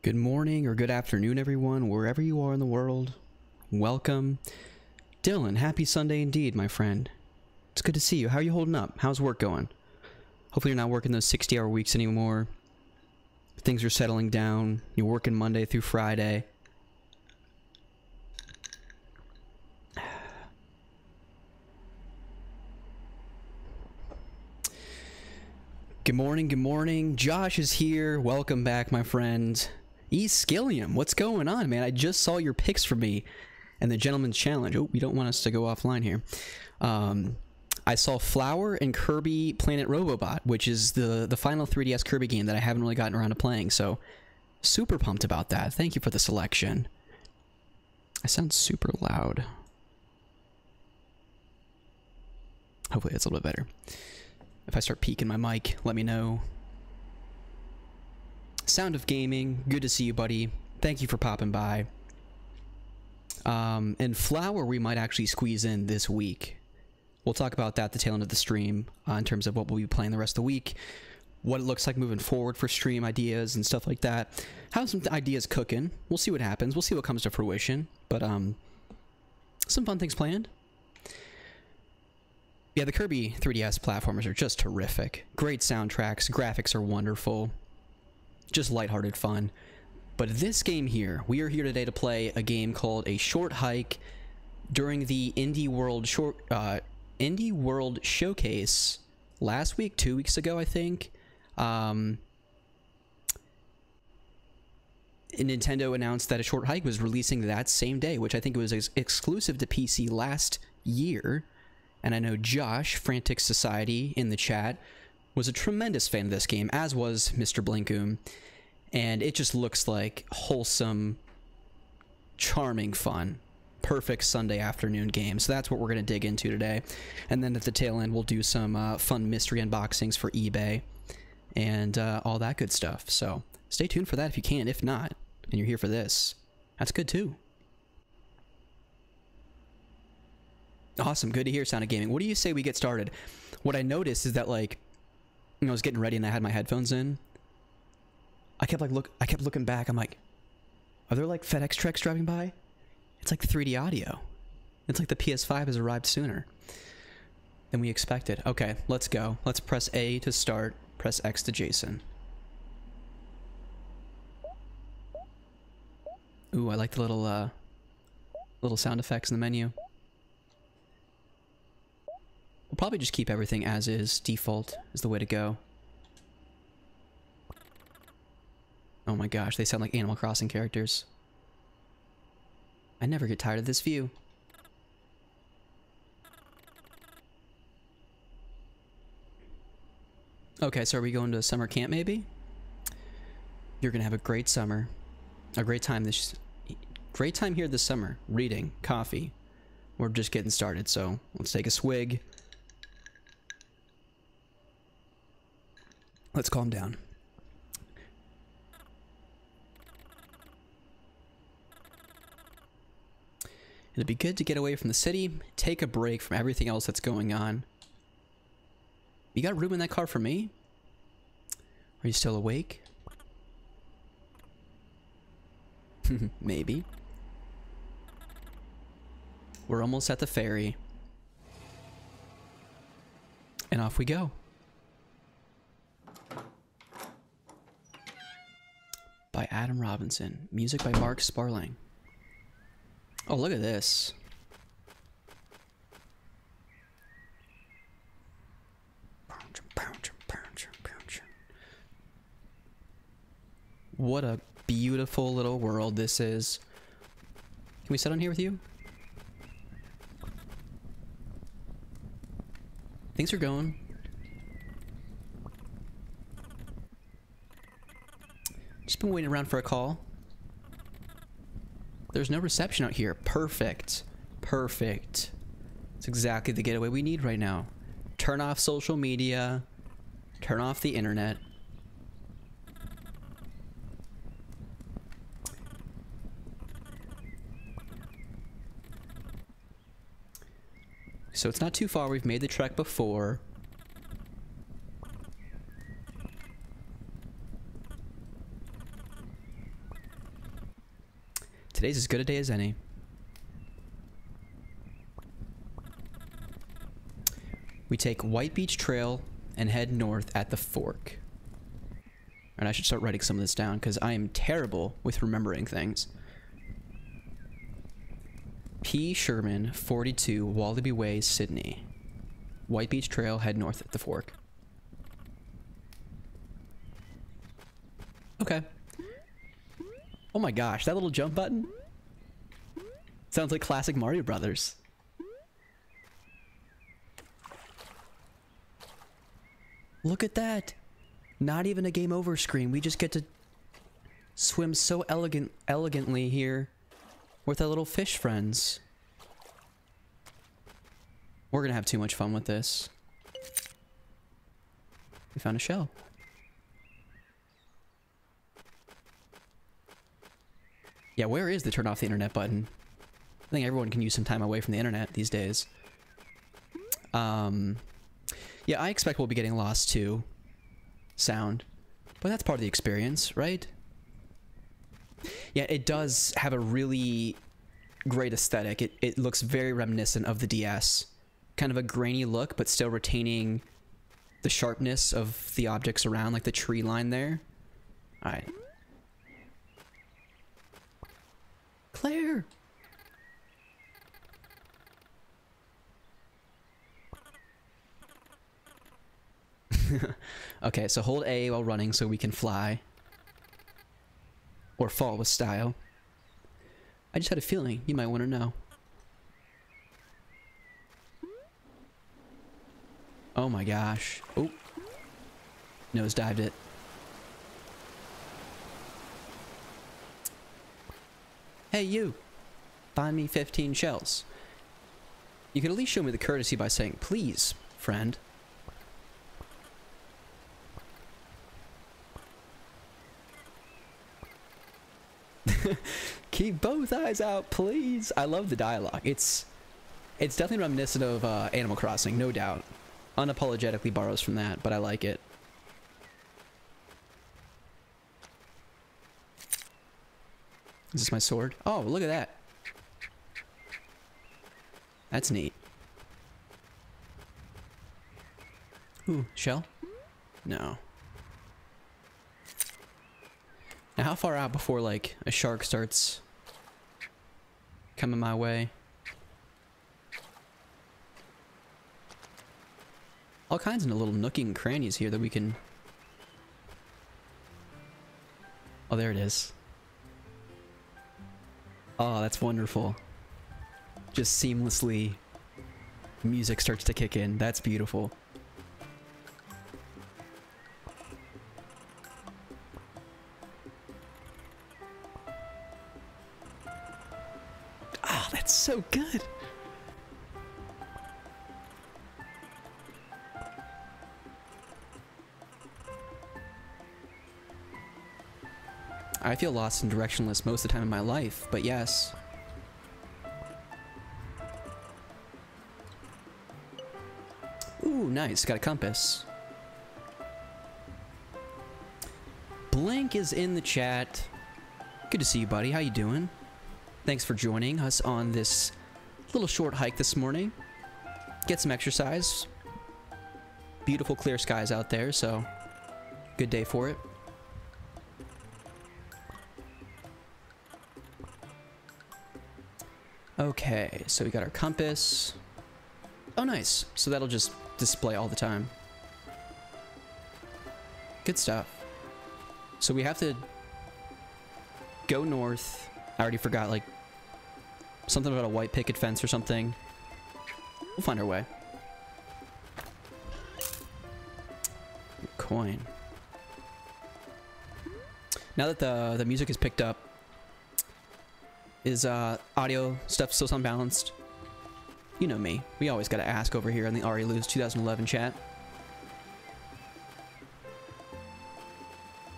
Good morning or good afternoon, everyone, wherever you are in the world. Welcome. Dylan, happy Sunday indeed, my friend. It's good to see you. How are you holding up? How's work going? Hopefully you're not working those 60-hour weeks anymore. Things are settling down. You're working Monday through Friday. Good morning, good morning. Josh is here. Welcome back, my friend. Skillium, what's going on, man? I just saw your picks for me and the Gentleman's Challenge. Oh, you don't want us to go offline here. I saw Flower and Kirby Planet Robobot, which is the final 3DS Kirby game that I haven't really gotten around to playing, so super pumped about that. Thank you for the selection. I sound super loud. Hopefully that's a little bit better. If I start peaking my mic, let me know. Sound of Gaming, good to see you, buddy. Thank you for popping by. And Flower we might actually squeeze in this week. We'll talk about that at the tail end of the stream in terms of what we'll be playing the rest of the week, what it looks like moving forward for stream ideas and stuff like that. Have some ideas cooking. We'll see what happens. We'll see what comes to fruition. But some fun things planned. Yeah, the Kirby 3DS platformers are just terrific. Great soundtracks, graphics are wonderful. Just lighthearted fun. But this game here, we are here today to play a game called A Short Hike during the Indie World Showcase last week, 2 weeks ago, I think. Nintendo announced that A Short Hike was releasing that same day, which I think was exclusive to PC last year. And I know Josh, Frantic Society, in the chat, was a tremendous fan of this game, as was Mr. Blinkoom. And it just looks like wholesome, charming fun. Perfect Sunday afternoon game. So that's what we're going to dig into today. And then at the tail end, we'll do some fun mystery unboxings for eBay and all that good stuff. So stay tuned for that if you can. If not, and you're here for this, that's good too. Awesome. Good to hear, Sound of Gaming. What do you say we get started? What I noticed is that, like, you know, I was getting ready and I had my headphones in. I kept looking back. I'm like, are there like FedEx trucks driving by? It's like 3D audio. It's like the PS5 has arrived sooner than we expected. Okay, let's go. Let's press A to start. Press X to Jason. Ooh, I like the little sound effects in the menu. We'll probably just keep everything as is. Default is the way to go. Oh my gosh, they sound like Animal Crossing characters. I never get tired of this view. Okay, so are we going to summer camp maybe? You're gonna have a great summer. A great time here this summer. Reading, coffee. We're just getting started, so let's take a swig. Let's calm down. It'd be good to get away from the city, take a break from everything else that's going on. You got room in that car for me? Are you still awake? Maybe. We're almost at the ferry. And off we go. By Adam Robinson. Music by Mark Sparling. Oh, look at this. What a beautiful little world this is. Can we sit on here with you? Things are going. Just been waiting around for a call. There's no reception out here. Perfect. Perfect. It's exactly the getaway we need right now. Turn off social media. Turn off the internet. So it's not too far. We've made the trek before. Today's as good a day as any. We take White Beach Trail and head north at the Fork. And I should start writing some of this down because I am terrible with remembering things. P. Sherman, 42, Wallaby Way, Sydney. White Beach Trail, head north at the Fork. Okay. Oh my gosh, that little jump button? Sounds like classic Mario Brothers. Look at that. Not even a game over screen. We just get to swim so elegantly here with our little fish friends. We're gonna have too much fun with this. We found a shell. Yeah, where is the turn off the internet button? I think everyone can use some time away from the internet these days. Yeah, I expect we'll be getting lost too. Sound. But that's part of the experience, right? Yeah, it does have a really great aesthetic. It looks very reminiscent of the DS. Kind of a grainy look, but still retaining the sharpness of the objects around, like the tree line there. Alright. Claire! Okay, so hold A while running so we can fly. Or fall with style. I just had a feeling you might want to know. Oh my gosh. Oh. Nosedived it. Hey you! Find me 15 shells. You can at least show me the courtesy by saying, please, friend. Keep both eyes out, please. I love the dialogue. It's definitely reminiscent of Animal Crossing, no doubt. Unapologetically borrows from that, but I like it. Is this my sword? Oh, look at that. That's neat. Ooh, shell? No. Now, how far out before, like, a shark starts coming my way? All kinds of little nookie and crannies here that we can... Oh, there it is. Oh, that's wonderful. Just seamlessly, music starts to kick in. That's beautiful. Ah, that's so good. I feel lost and directionless most of the time in my life, but yes. Ooh, nice. Got a compass. Blink is in the chat. Good to see you, buddy. How you doing? Thanks for joining us on this little short hike this morning. Get some exercise. Beautiful clear skies out there, so good day for it. Okay, so we got our compass. Oh, nice. So that'll just display all the time. Good stuff. So we have to go north. I already forgot, like, something about a white picket fence or something. We'll find our way. Coin. Now that the music is picked up, is audio stuff still sound balanced? You know me. We always gotta ask over here in the Ari Lose 2011 chat.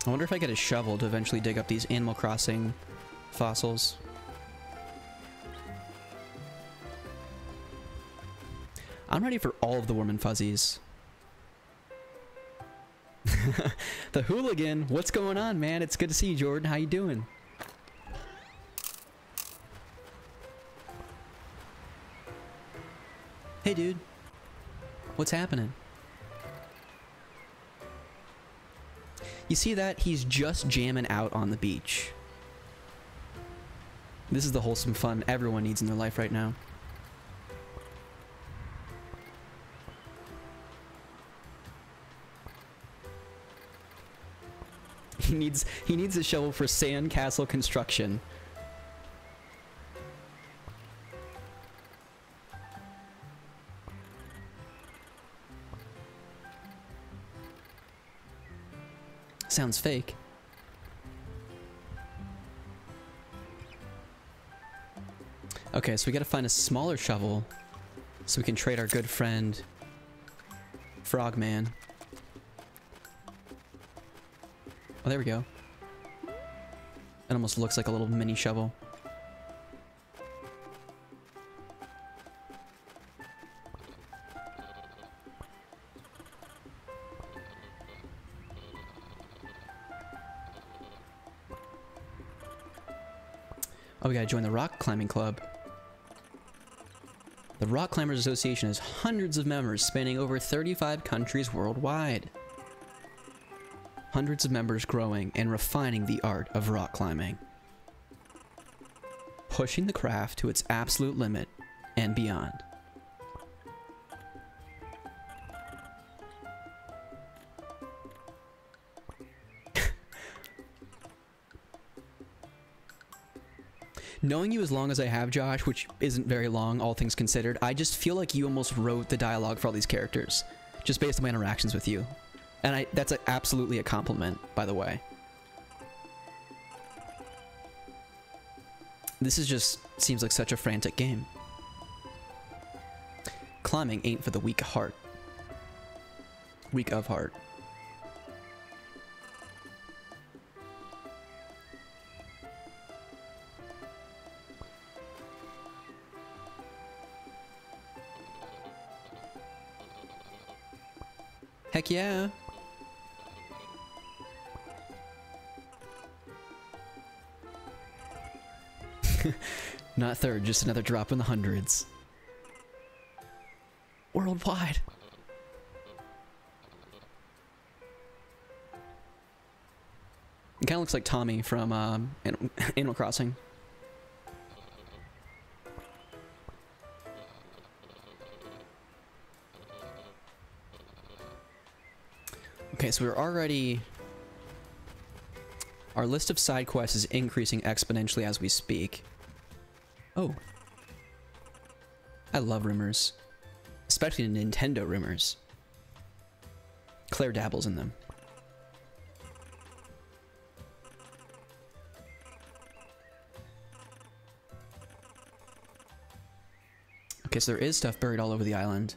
I wonder if I get a shovel to eventually dig up these Animal Crossing fossils. I'm ready for all of the warm and fuzzies. The hooligan, what's going on, man? It's good to see you, Jordan. How you doing? Hey, dude. What's happening? You see that? He's just jamming out on the beach. This is the wholesome fun everyone needs in their life right now. He needs a shovel for sandcastle construction. Sounds fake. Okay, so we gotta find a smaller shovel so we can trade our good friend Frogman. Oh, there we go. It almost looks like a little mini shovel. Oh, we gotta join the rock climbing club. The Rock Climbers Association has hundreds of members spanning over 35 countries worldwide. Hundreds of members growing and refining the art of rock climbing. Pushing the craft to its absolute limit and beyond. Knowing you as long as I have, Josh, which isn't very long, all things considered, I just feel like you almost wrote the dialogue for all these characters, just based on my interactions with you. And that's absolutely a compliment, by the way. This is just seems like such a frantic game. Climbing ain't for the weak of heart. Weak of heart. Heck yeah. Not third, just another drop in the hundreds. Worldwide. It kind of looks like Tommy from Animal Crossing. Okay, so we're already... Our list of side quests is increasing exponentially as we speak. Oh. I love rumors. Especially Nintendo rumors. Claire dabbles in them. Okay, so there is stuff buried all over the island.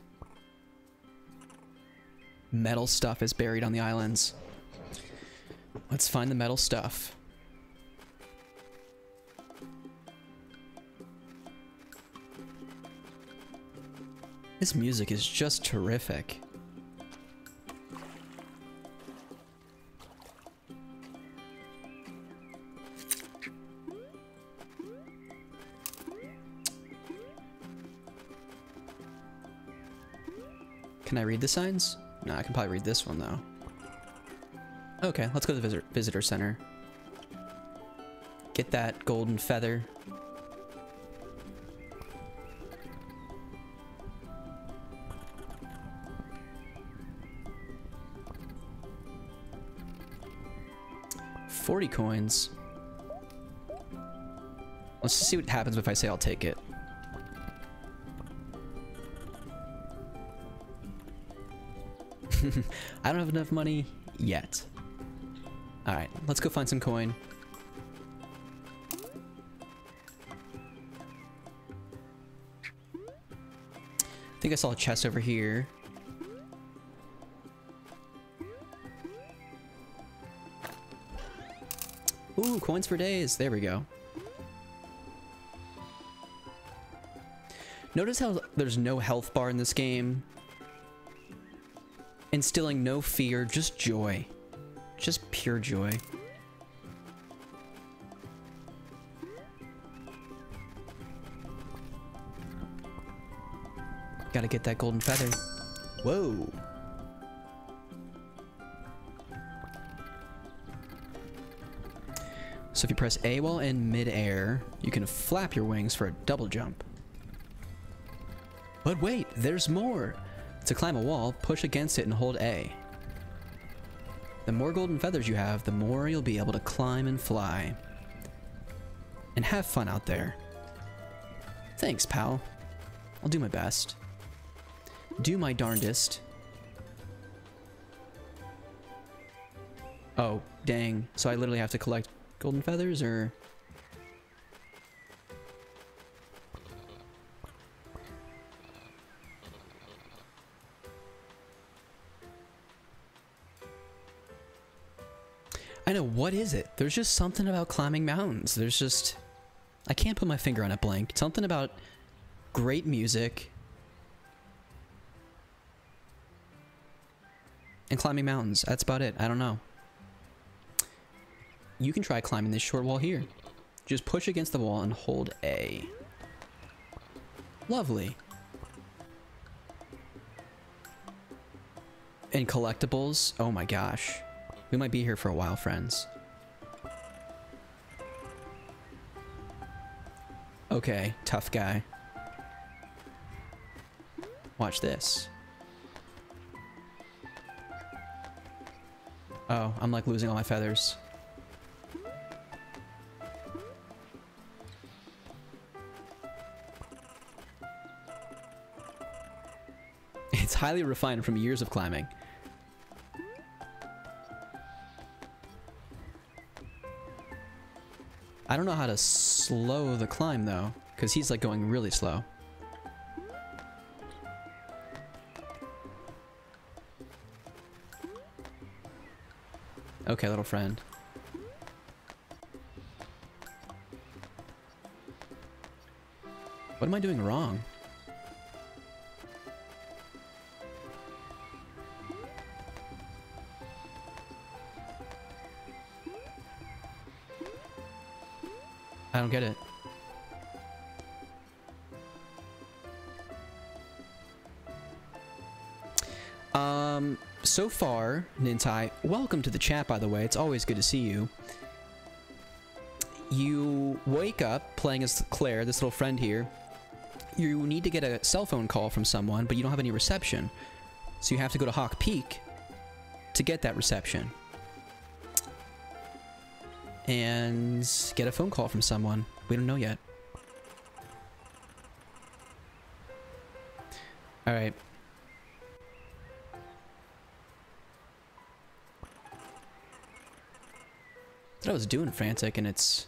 Metal stuff is buried on the islands. Let's find the metal stuff. This music is just terrific. Can I read the signs? No, I can probably read this one though. Okay, let's go to the visitor center. Get that golden feather. $40 coins. Let's just see what happens if I say I'll take it. I don't have enough money yet. Alright, let's go find some coin. I think I saw a chest over here. Ooh, coins for days. There we go. Notice how there's no health bar in this game. Instilling no fear, just joy. Just pure joy. Gotta get that golden feather. Whoa. So if you press A while in mid-air, you can flap your wings for a double jump. But wait, there's more! To climb a wall, push against it and hold A. The more golden feathers you have, the more you'll be able to climb and fly. And have fun out there. Thanks, pal. I'll do my best. Do my darndest. Oh, dang. So I literally have to collect golden feathers, or... I know, what is it? There's just something about climbing mountains. There's just... I can't put my finger on it, Blank. Something about great music and climbing mountains. That's about it. I don't know. You can try climbing this short wall here. Just push against the wall and hold A. Lovely. And collectibles. Oh my gosh. We might be here for a while, friends. Okay, tough guy. Watch this. Oh, I'm like losing all my feathers. It's highly refined from years of climbing. I don't know how to slow the climb though, because he's like going really slow. Okay, little friend. What am I doing wrong? I don't get it. So far, Nintai, welcome to the chat, by the way. It's always good to see you. You wake up playing as Claire, this little friend here. You need to get a cell phone call from someone, but you don't have any reception. So you have to go to Hawk Peak to get that reception. And get a phone call from someone. We don't know yet. Alright. That's what I was doing, Frantic, and it's...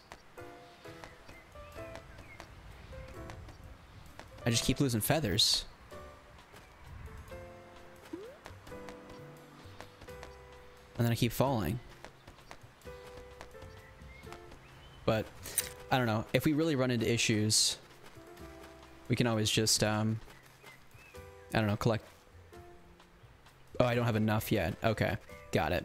I just keep losing feathers. And then I keep falling. But, I don't know. If we really run into issues, we can always just, I don't know, collect... Oh, I don't have enough yet. Okay, got it.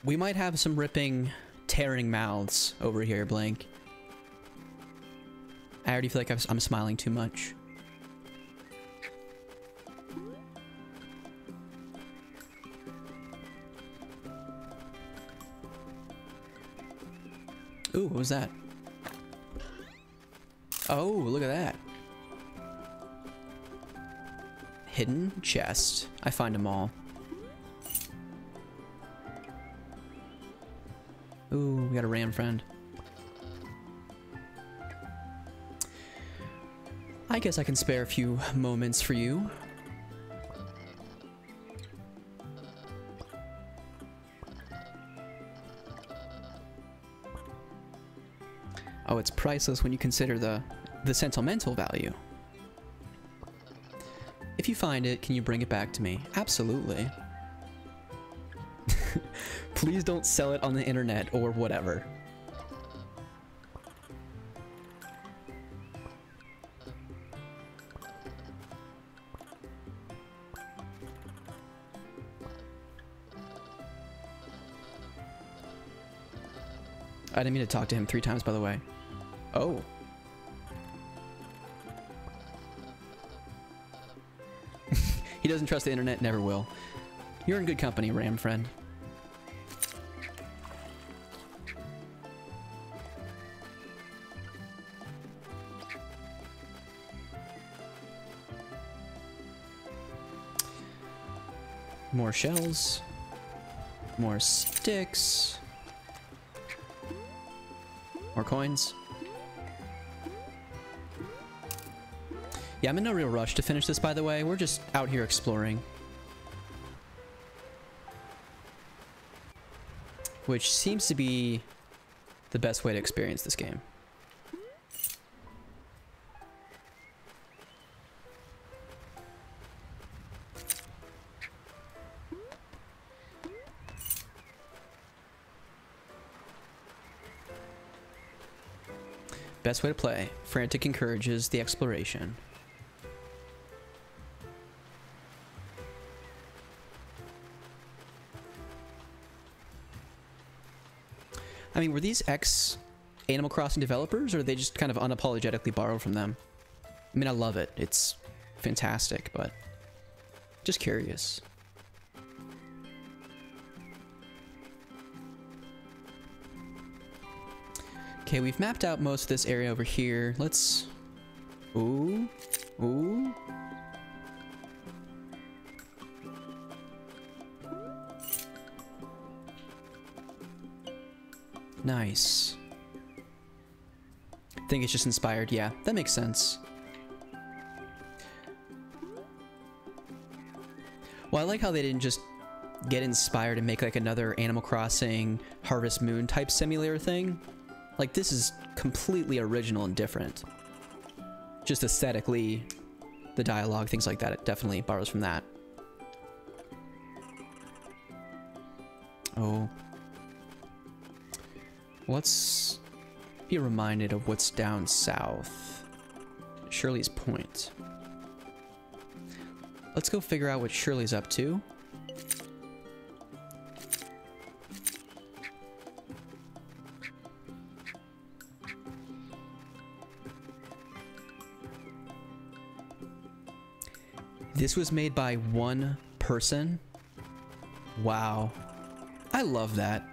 We might have some ripping, tearing mouths over here, Blank. I already feel like I'm smiling too much. Ooh, what was that? Oh, look at that. Hidden chest. I find them all. Ooh, we got a ram friend. I guess I can spare a few moments for you. Oh, it's priceless when you consider the sentimental value. If you find it, can you bring it back to me? Absolutely. Please don't sell it on the internet or whatever. I didn't mean to talk to him 3 times, by the way. Oh. He doesn't trust the internet, never will. You're in good company, Ram friend. More shells. More sticks. More coins. Yeah, I'm in no real rush to finish this, by the way. We're just out here exploring. Which seems to be the best way to experience this game. Best way to play. Frantic encourages the exploration. I mean, were these ex-Animal Crossing developers, or they just kind of unapologetically borrowed from them? I mean, I love it. It's fantastic, but just curious. Okay, we've mapped out most of this area over here. Let's... Ooh. Ooh. Nice. I think it's just inspired. Yeah, that makes sense. Well, I like how they didn't just get inspired and make like another Animal Crossing Harvest Moon type simulator thing. Like, this is completely original and different. Just aesthetically, the dialogue, things like that, it definitely borrows from that. Oh. Let's be reminded of what's down south. Shirley's Point. Let's go figure out what Shirley's up to. This was made by one person. Wow. I love that.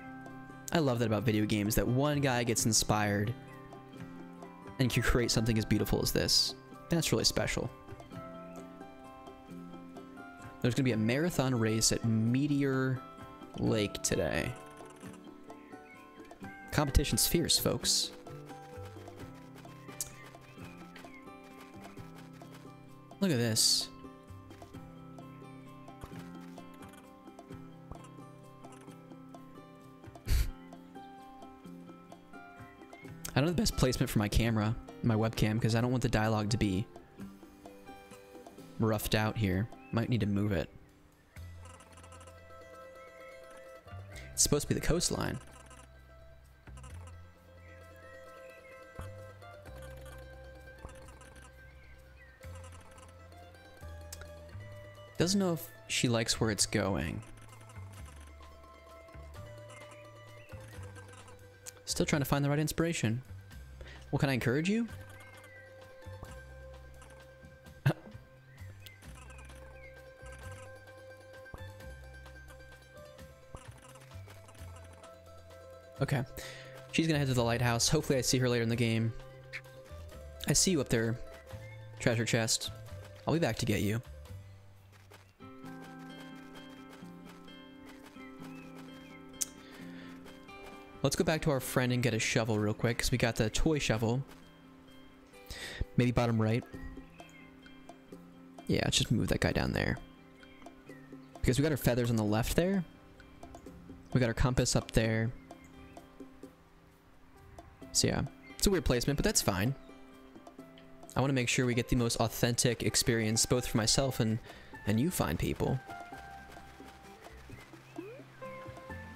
I love that about video games, that one guy gets inspired and can create something as beautiful as this. That's really special. There's gonna be a marathon race at Meteor Lake today. Competition's fierce, folks. Look at this. I don't have the best placement for my camera, my webcam, because I don't want the dialogue to be roughed out here. Might need to move it. It's supposed to be the coastline. Doesn't know if she likes where it's going. Still trying to find the right inspiration. Well, can I encourage you? Okay. She's gonna head to the lighthouse. Hopefully I see her later in the game. I see you up there, treasure chest. I'll be back to get you. Let's go back to our friend and get a shovel real quick, because we got the toy shovel. Maybe bottom right. Yeah, let's just move that guy down there. Because we got our feathers on the left there. We got our compass up there. So yeah, it's a weird placement, but that's fine. I want to make sure we get the most authentic experience, both for myself and you fine people.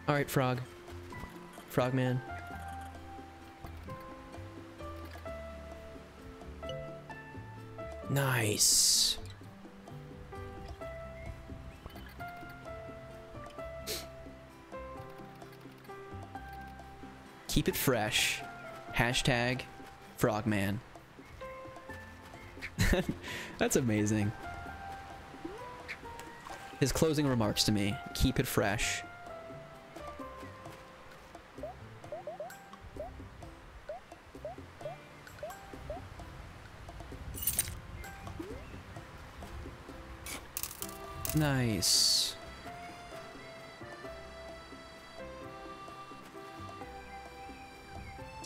Alright, Frog. Frogman. Nice. Keep it fresh. Hashtag Frogman. That's amazing. His closing remarks to me. Keep it fresh. Nice.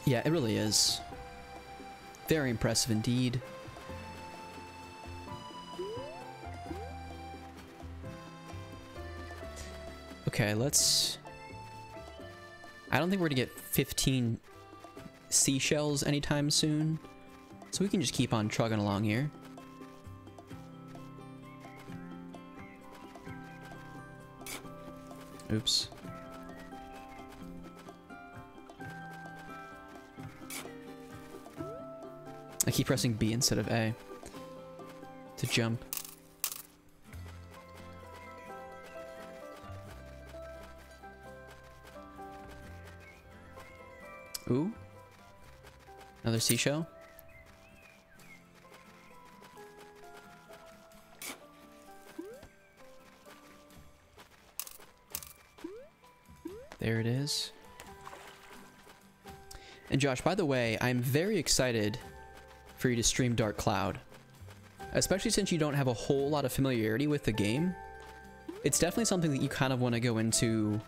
Yeah, it really is. Very impressive indeed. Okay, let's... I don't think we're gonna get 15 seashells anytime soon. So we can just keep on trugging along here. Oops. I keep pressing B instead of A to jump. Ooh. Another seashell. There it is. And Josh, by the way, I'm very excited for you to stream Dark Cloud. Especially since you don't have a whole lot of familiarity with the game. It's definitely something that you kind of want to go into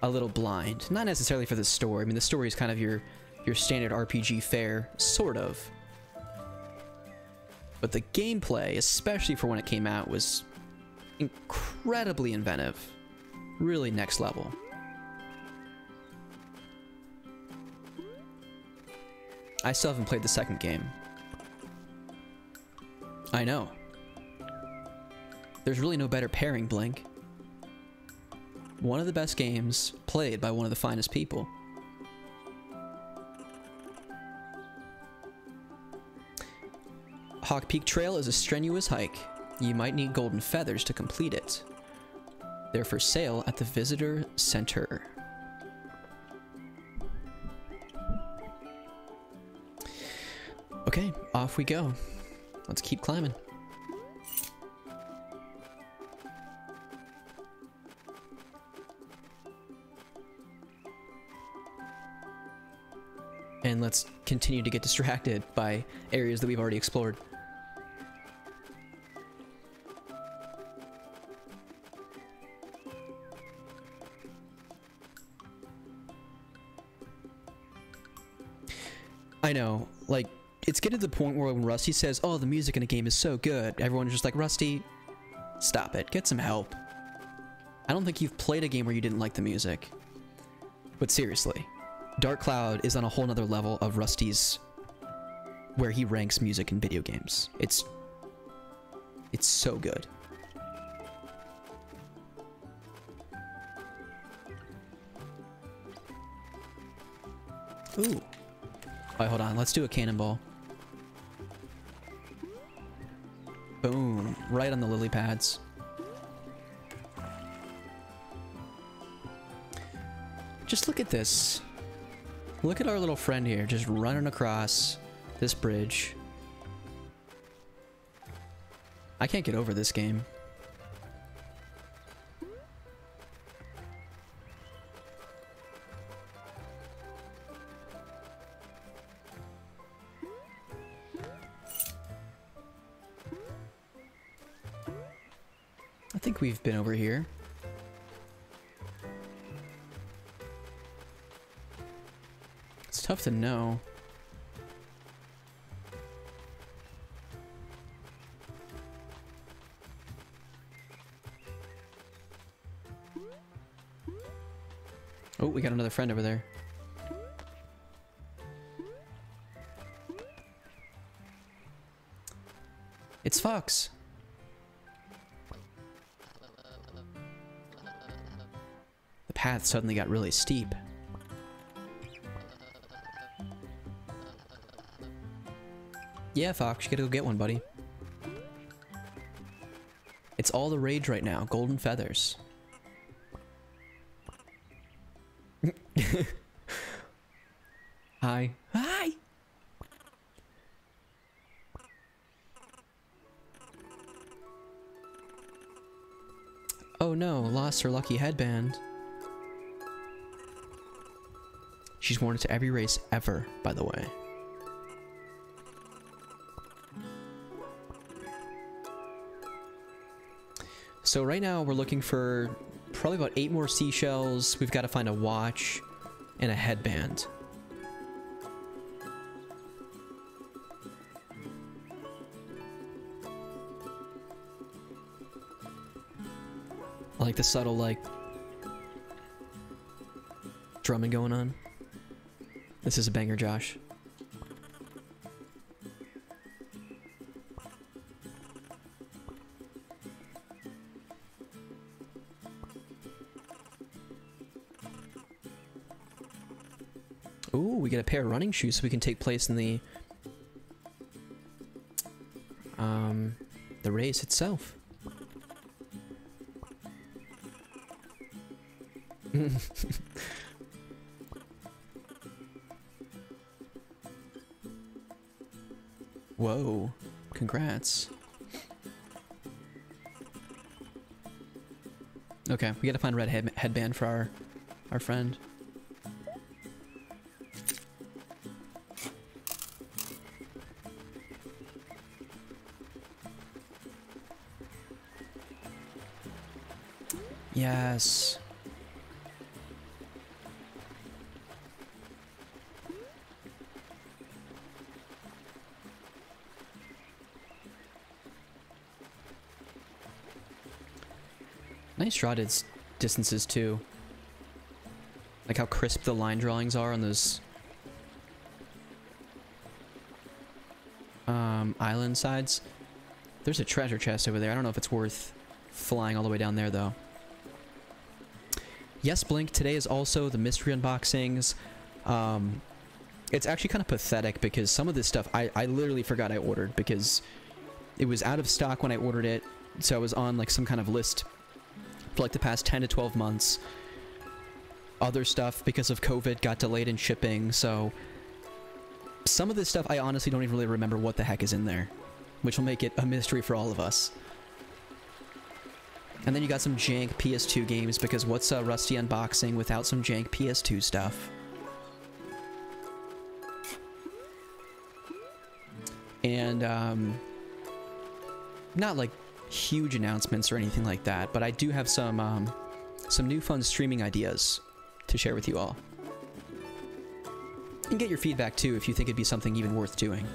a little blind. Not necessarily for the story. I mean, the story is kind of your standard RPG fare, sort of. But the gameplay, especially for when it came out, was incredibly inventive. Really next level. I still haven't played the second game. I know. There's really no better pairing, Blink. One of the best games played by one of the finest people. Hawk Peak Trail is a strenuous hike. You might need golden feathers to complete it. They're for sale at the visitor center. Okay, off we go. Let's keep climbing. And let's continue to get distracted by areas that we've already explored. I know, like, it's getting to the point where when Rusty says, oh, the music in a game is so good, everyone's just like, Rusty, stop it, get some help. I don't think you've played a game where you didn't like the music. But seriously, Dark Cloud is on a whole nother level of Rusty's, where he ranks music in video games. It's so good. Ooh. Alright, hold on. Let's do a cannonball. Boom. Right on the lily pads. Just look at this. Look at our little friend here, just running across this bridge. I can't get over this game. I think we've been over here. It's tough to know. Oh, we got another friend over there. It's Fox. The path suddenly got really steep. Yeah, Fox, you gotta go get one, buddy. It's all the rage right now, golden feathers. Hi. Hi! Oh no, lost her lucky headband. She's worn it to every race ever, by the way. So right now we're looking for probably about 8 more seashells. We've got to find a watch and a headband. I like the subtle, like, drumming going on. This is a banger, Josh. Ooh, we get a pair of running shoes so we can take place in the race itself. Whoa, congrats. Okay, we gotta find a red headband for our friend. Yes. Nice draw distances too. Like how crisp the line drawings are on those island sides. There's a treasure chest over there. I don't know if it's worth flying all the way down there though. Yes, Blink, today is also the mystery unboxings. It's actually kind of pathetic because some of this stuff I literally forgot I ordered because it was out of stock when I ordered it. So I was on like some kind of list for like the past 10 to 12 months. Other stuff because of COVID got delayed in shipping, so some of this stuff I honestly don't even really remember what the heck is in there, which will make it a mystery for all of us. And then you got some jank PS2 games, because what's a Rusty unboxing without some jank PS2 stuff? And not like huge announcements or anything like that, but I do have some new fun streaming ideas to share with you all. And get your feedback too if you think it'd be something even worth doing.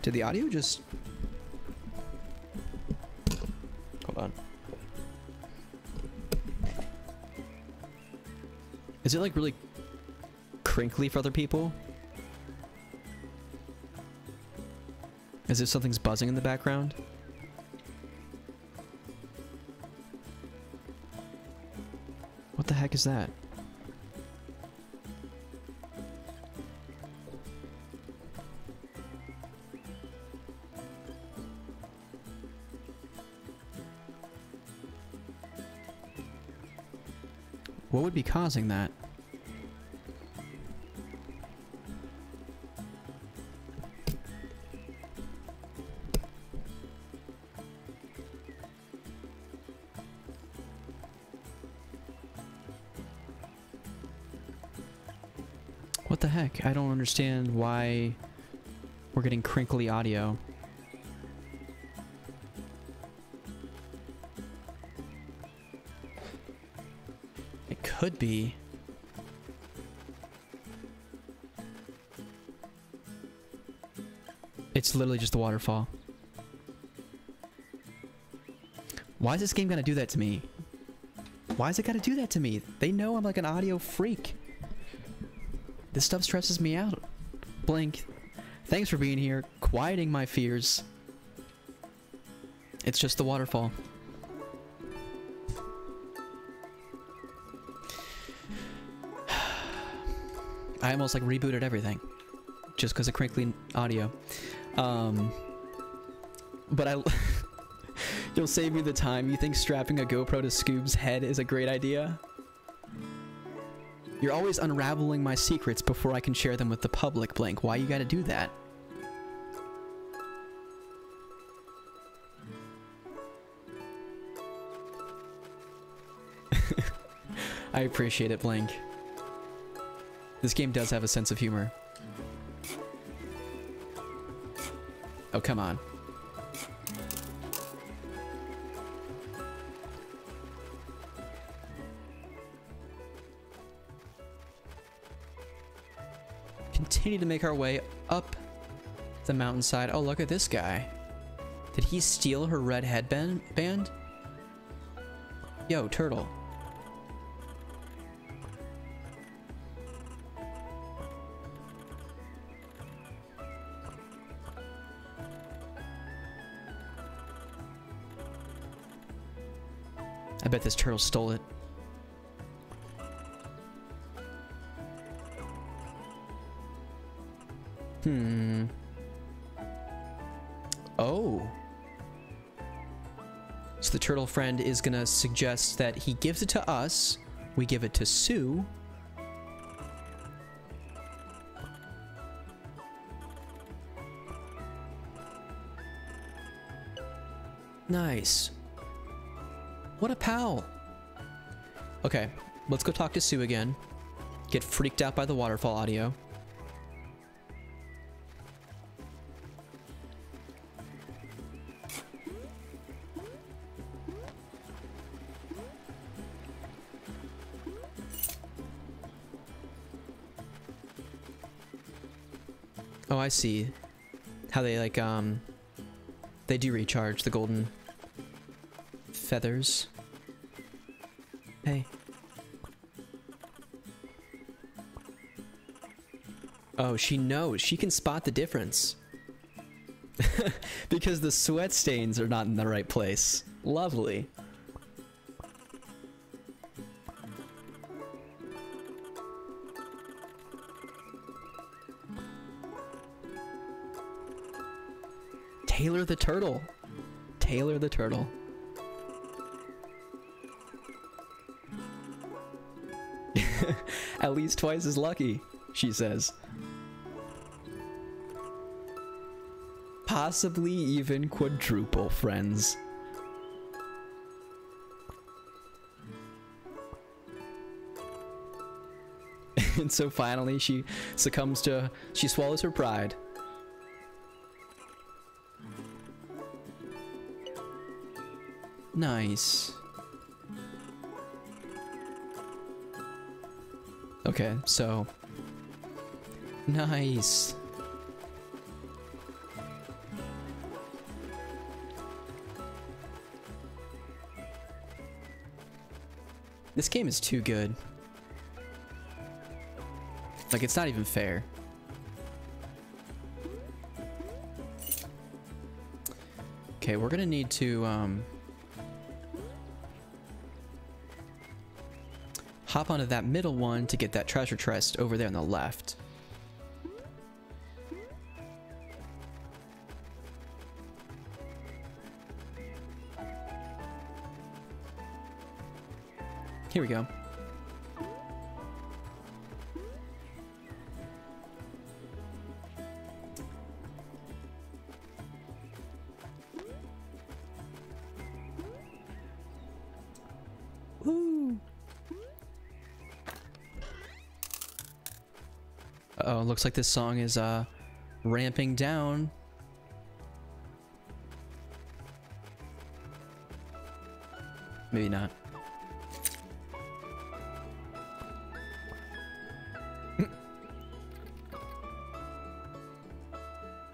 Did the audio just... Hold on. Is it like really crinkly for other people? As if something's buzzing in the background? What the heck is that? What would be causing that? What the heck? I don't understand why we're getting crinkly audio. It could be. It's literally just the waterfall. Why is this game gonna do that to me? Why is it gotta do that to me? They know I'm like an audio freak. This stuff stresses me out. Blink, thanks for being here, quieting my fears. It's just the waterfall. I almost like rebooted everything just because of crinkly audio. But you'll save me the time. You think strapping a GoPro to Scoob's head is a great idea? You're always unraveling my secrets before I can share them with the public, Blink. Why you gotta do that? I appreciate it, Blink. This game does have a sense of humor. Oh, come on. Continue to make our way up the mountainside. Oh, look at this guy. Did he steal her red headband? Yo, turtle. I bet this turtle stole it. Oh. So the turtle friend is gonna suggest that he gives it to us, we give it to Sue. Nice. What a pal. Okay, let's go talk to Sue again. Get freaked out by the waterfall audio. Oh, I see. How they like, they do recharge the golden feathers. Hey. Oh, she knows. She can spot the difference. Because the sweat stains are not in the right place. Lovely. Taylor the turtle. Taylor the turtle. At least twice as lucky, she says. Possibly even quadruple, friends. And so finally she swallows her pride. Nice. Okay, so nice. This game is too good. Like, it's not even fair. Okay, we're gonna need to hop onto that middle one to get that treasure chest over there on the left. Here we go. Woo! Uh-oh, looks like this song is ramping down. Maybe not.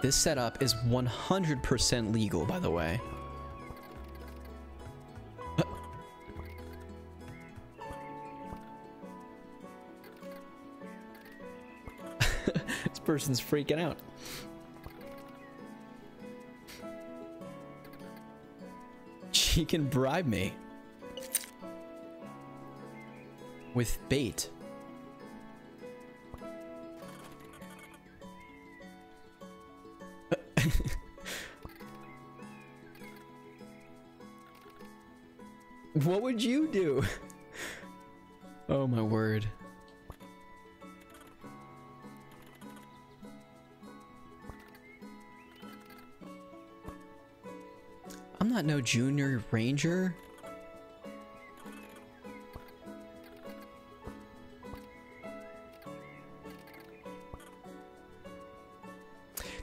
This setup is 100% legal, by the way. This person's freaking out. She can bribe me with bait. What would you do? Oh my word. I'm not no junior ranger.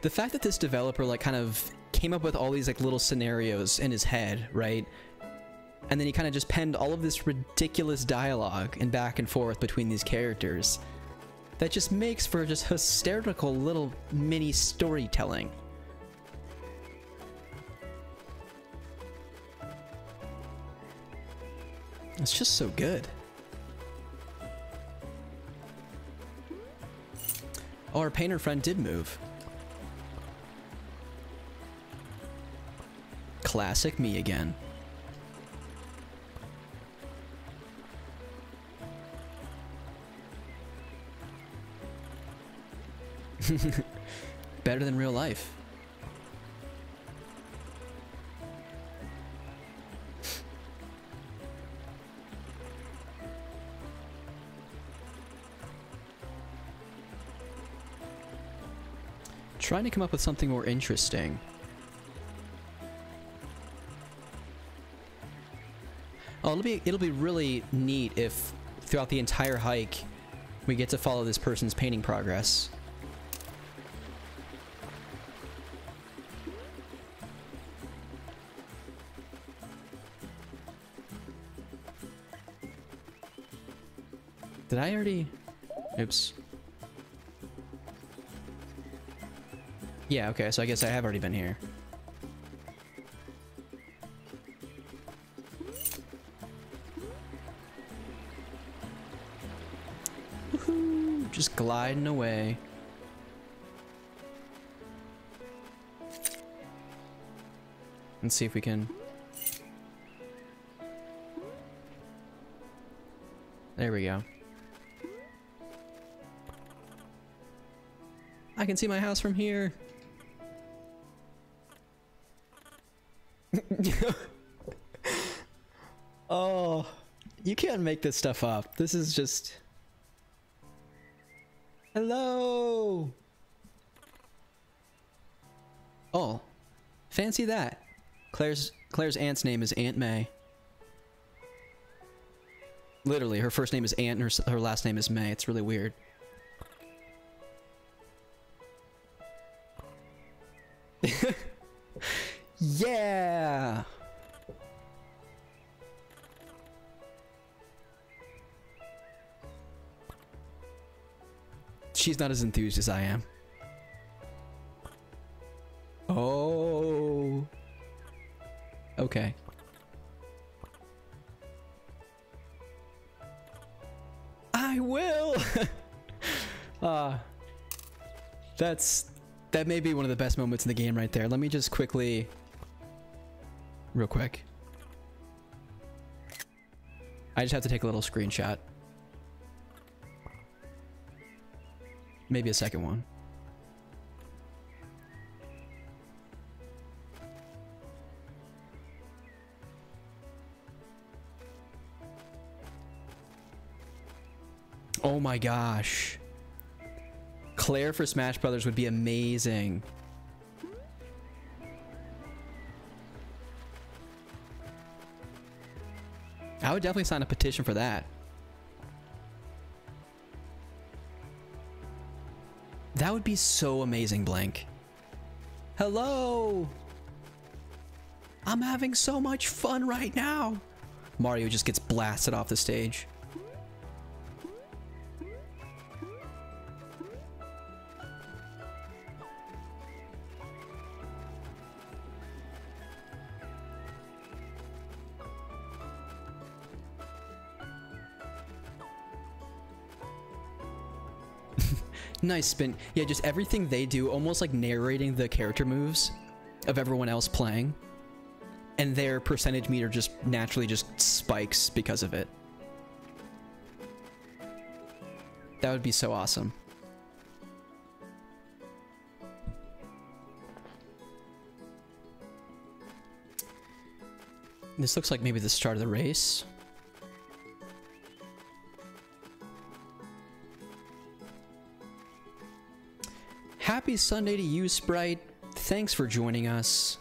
The fact that this developer like kind of came up with all these like little scenarios in his head, right? And then he kind of just penned all of this ridiculous dialogue and back and forth between these characters. That just makes for just hysterical little mini storytelling. It's just so good. Oh, our painter friend did move. Classic me again. Better than real life. Trying to come up with something more interesting. Oh, it'll be really neat if throughout the entire hike we get to follow this person's painting progress. Did I already? Oops. Yeah, okay, so I guess I have already been here. Woohoo! Just gliding away. Let's see if we can... There we go. I can see my house from here. Oh, you can't make this stuff up. This is just... Hello! Oh, fancy that. Claire's aunt's name is Aunt May. Literally, her first name is Aunt and her last name is May. It's really weird. Yeah! She's not as enthused as I am. Oh. Okay. I will! That may be one of the best moments in the game right there. Let me just quickly... Real quick. I just have to take a little screenshot. Maybe a second one. Oh my gosh. Claire for Smash Brothers would be amazing. I would definitely sign a petition for that. That would be so amazing, Blank. Hello! I'm having so much fun right now! Mario just gets blasted off the stage. Nice spin. Yeah, just everything they do, almost like narrating the character moves of everyone else playing. And their percentage meter just naturally just spikes because of it. That would be so awesome. This looks like maybe the start of the race. Happy Sunday to you, Sprite. Thanks for joining us.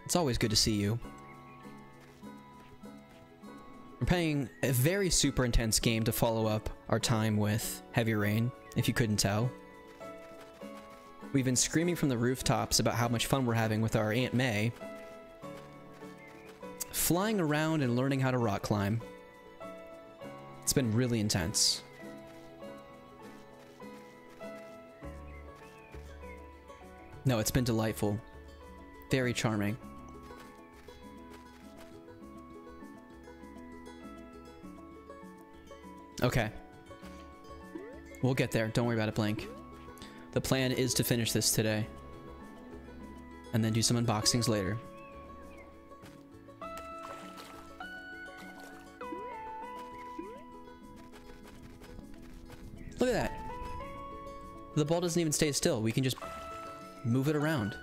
It's always good to see you. We're playing a very super intense game to follow up our time with Heavy Rain, if you couldn't tell. We've been screaming from the rooftops about how much fun we're having with our Aunt May, flying around and learning how to rock climb. It's been really intense. No, it's been delightful. Very charming. Okay. We'll get there. Don't worry about it, Blink. The plan is to finish this today. And then do some unboxings later. Look at that. The ball doesn't even stay still. We can just move it around.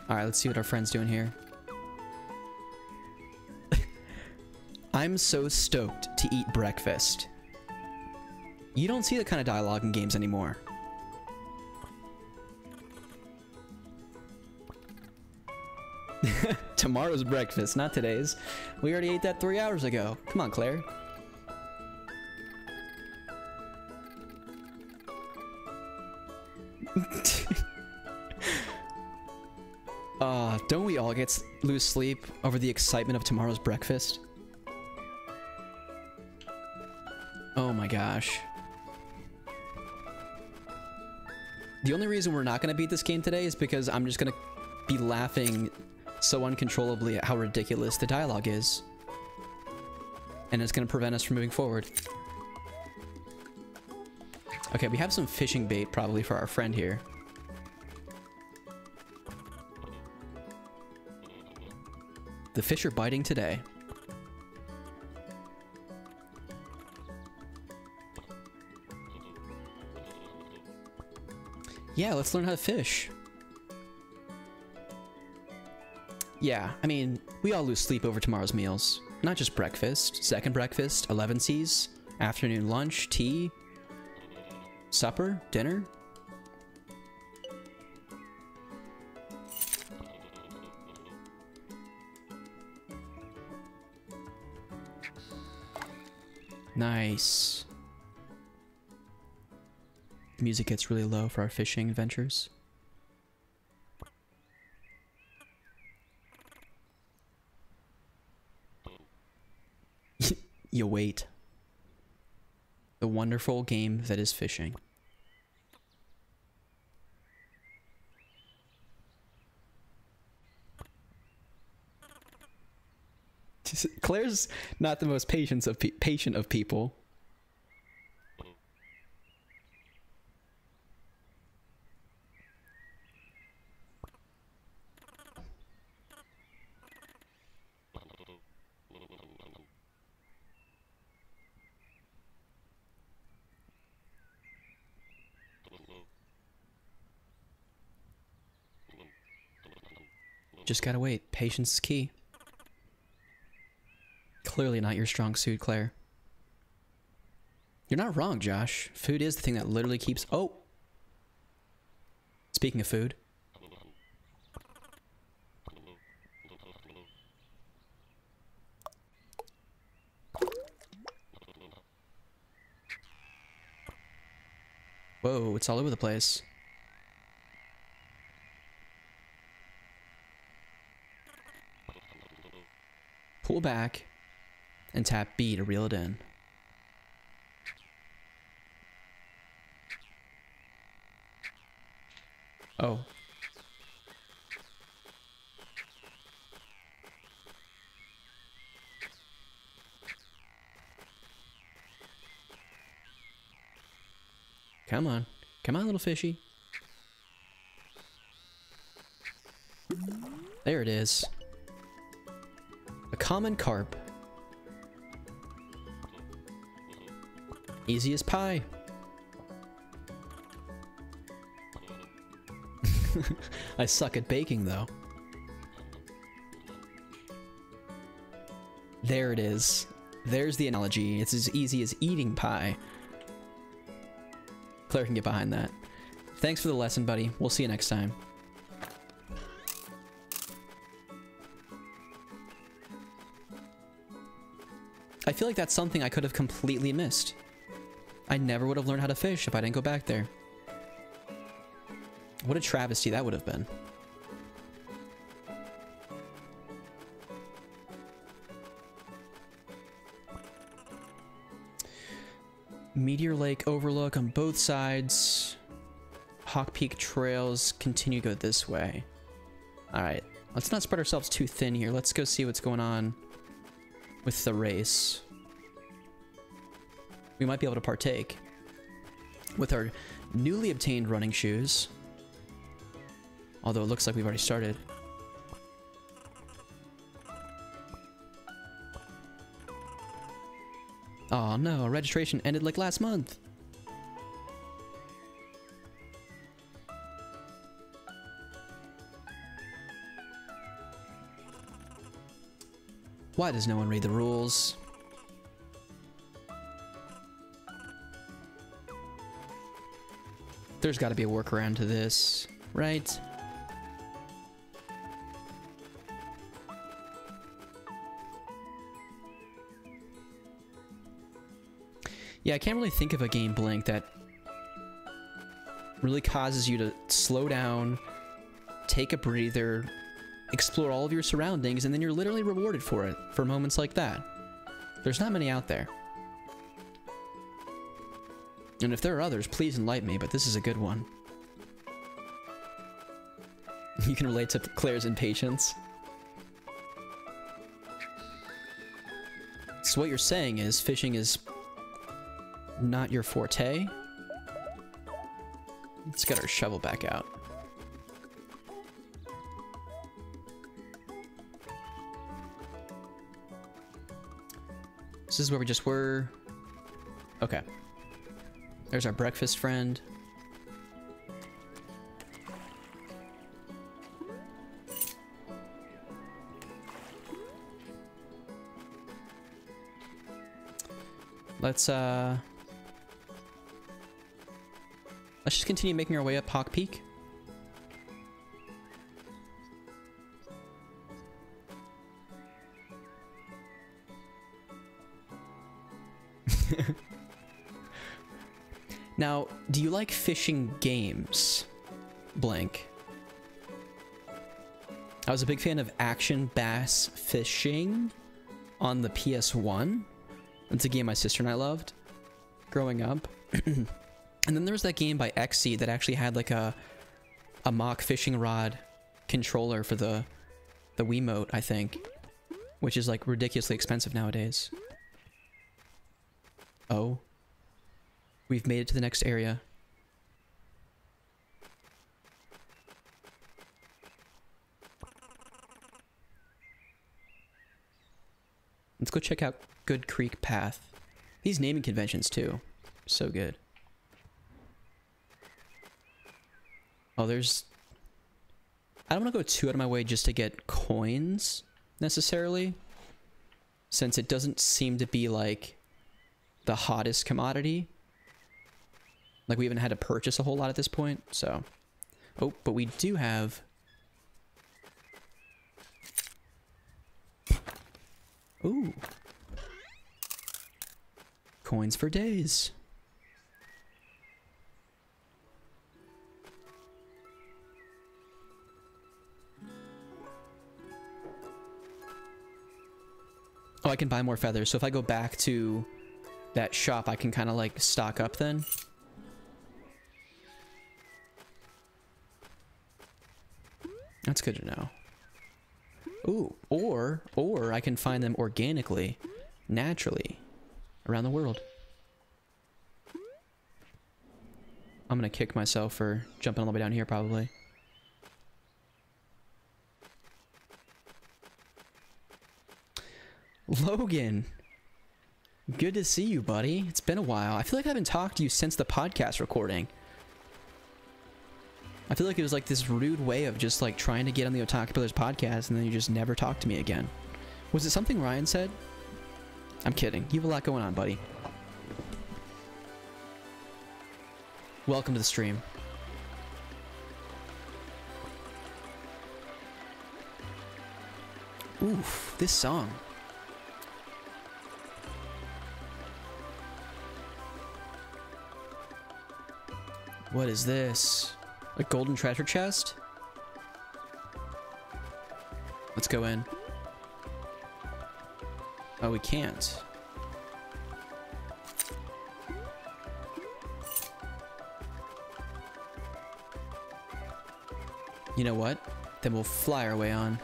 Alright, let's see what our friend's doing here. I'm so stoked to eat breakfast. You don't see that kind of dialogue in games anymore. Tomorrow's breakfast, not today's. We already ate that 3 hours ago. Come on, Claire. Don't we all lose sleep over the excitement of tomorrow's breakfast? Oh my gosh. The only reason we're not going to beat this game today is because I'm just going to be laughing so uncontrollably at how ridiculous the dialogue is. And it's going to prevent us from moving forward. Okay, we have some fishing bait probably for our friend here. The fish are biting today. Yeah, let's learn how to fish. Yeah, I mean, we all lose sleep over tomorrow's meals. Not just breakfast, second breakfast, 11Cs, afternoon lunch, tea, supper, dinner. Nice. The music gets really low for our fishing adventures. You wait. The wonderful game that is fishing. Claire's not the most patient of people. Just gotta wait. Patience is key. Clearly not your strong suit, Claire. You're not wrong, Josh. Food is the thing that literally keeps... Oh! Speaking of food. Whoa, it's all over the place. Pull back and tap B to reel it in. Oh. Come on. Come on, little fishy. There it is. A common carp. Easy as pie. I suck at baking, though. There it is. There's the analogy. It's as easy as eating pie. Claire can get behind that. Thanks for the lesson, buddy. We'll see you next time. I feel like that's something I could have completely missed. I never would have learned how to fish if I didn't go back there. What a travesty that would have been. Meteor Lake overlook on both sides. Hawk Peak trails continue to go this way. Alright, let's not spread ourselves too thin here. Let's go see what's going on with the race. We might be able to partake with our newly obtained running shoes. Although it looks like we've already started. Oh no, registration ended like last month. Why does no one read the rules? There's got to be a workaround to this, right? Yeah, I can't really think of a game, Blink, that really causes you to slow down, take a breather, explore all of your surroundings, and then you're literally rewarded for it, for moments like that. There's not many out there. And if there are others, please enlighten me, but this is a good one. You can relate to Claire's impatience. So what you're saying is fishing is not your forte? Let's get our shovel back out. This is where we just were. Okay. There's our breakfast friend. Let's just continue making our way up Hawk Peak. Now, do you like fishing games, Blank? I was a big fan of Action Bass Fishing on the PS1. It's a game my sister and I loved growing up. And then there was that game by XSEED that actually had like a mock fishing rod controller for the Wiimote, I think, which is like ridiculously expensive nowadays. Oh. We've made it to the next area. Let's go check out Good Creek Path. These naming conventions too. So good. Oh, there's... I don't want to go too out of my way just to get coins, necessarily. Since it doesn't seem to be like the hottest commodity. Like, we haven't had to purchase a whole lot at this point, so... Oh, but we do have... Ooh. Coins for days. Oh, I can buy more feathers, so if I go back to that shop, I can kind of, like, stock up then. That's good to know. Ooh, or I can find them organically, naturally, around the world. I'm gonna kick myself for jumping all the way down here, probably. Logan! Good to see you, buddy. It's been a while. I feel like I haven't talked to you since the podcast recording. I feel like it was like this rude way of just like trying to get on the Otaku Brothers podcast and then you just never talk to me again. Was it something Ryan said? I'm kidding. You have a lot going on, buddy. Welcome to the stream. Oof, this song. What is this? A golden treasure chest? Let's go in. Oh, we can't. You know what? Then we'll fly our way on.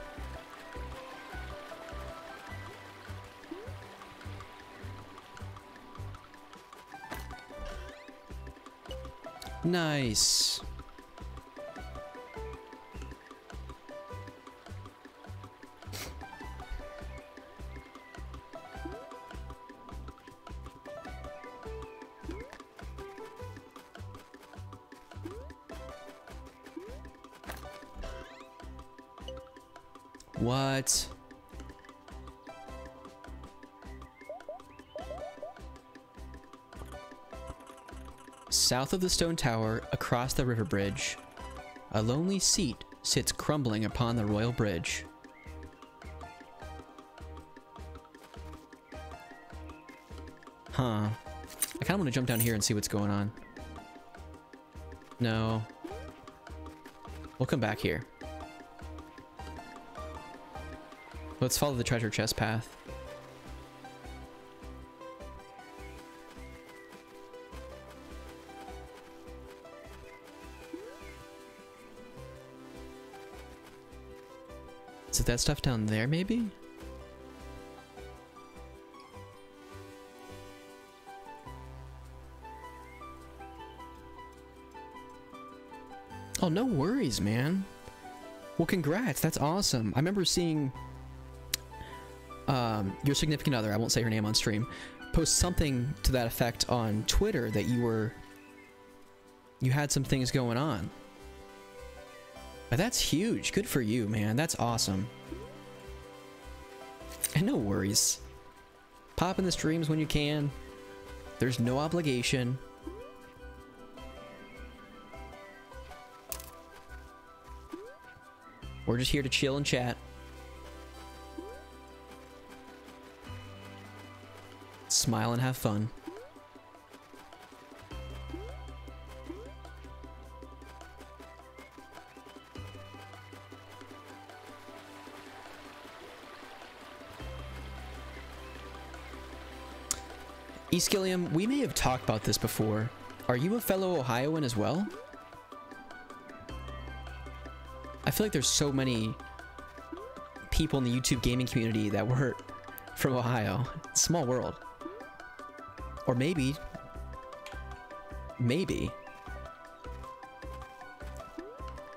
Nice. What? South of the stone tower, across the river bridge, a lonely seat sits crumbling upon the royal bridge. Huh. I kind of want to jump down here and see what's going on. No. We'll come back here. Let's follow the treasure chest path. Is it that stuff down there, maybe? Oh, no worries, man. Well, congrats. That's awesome. I remember seeing your significant other, I won't say her name on stream, post something to that effect on Twitter that you had some things going on. But that's huge. Good for you, man. That's awesome. And no worries. Pop in the streams when you can. There's no obligation. We're just here to chill and chat. Smile and have fun. Eskillium, we may have talked about this before. Are you a fellow Ohioan as well? I feel like there's so many people in the YouTube gaming community that were from Ohio. Small world. Or maybe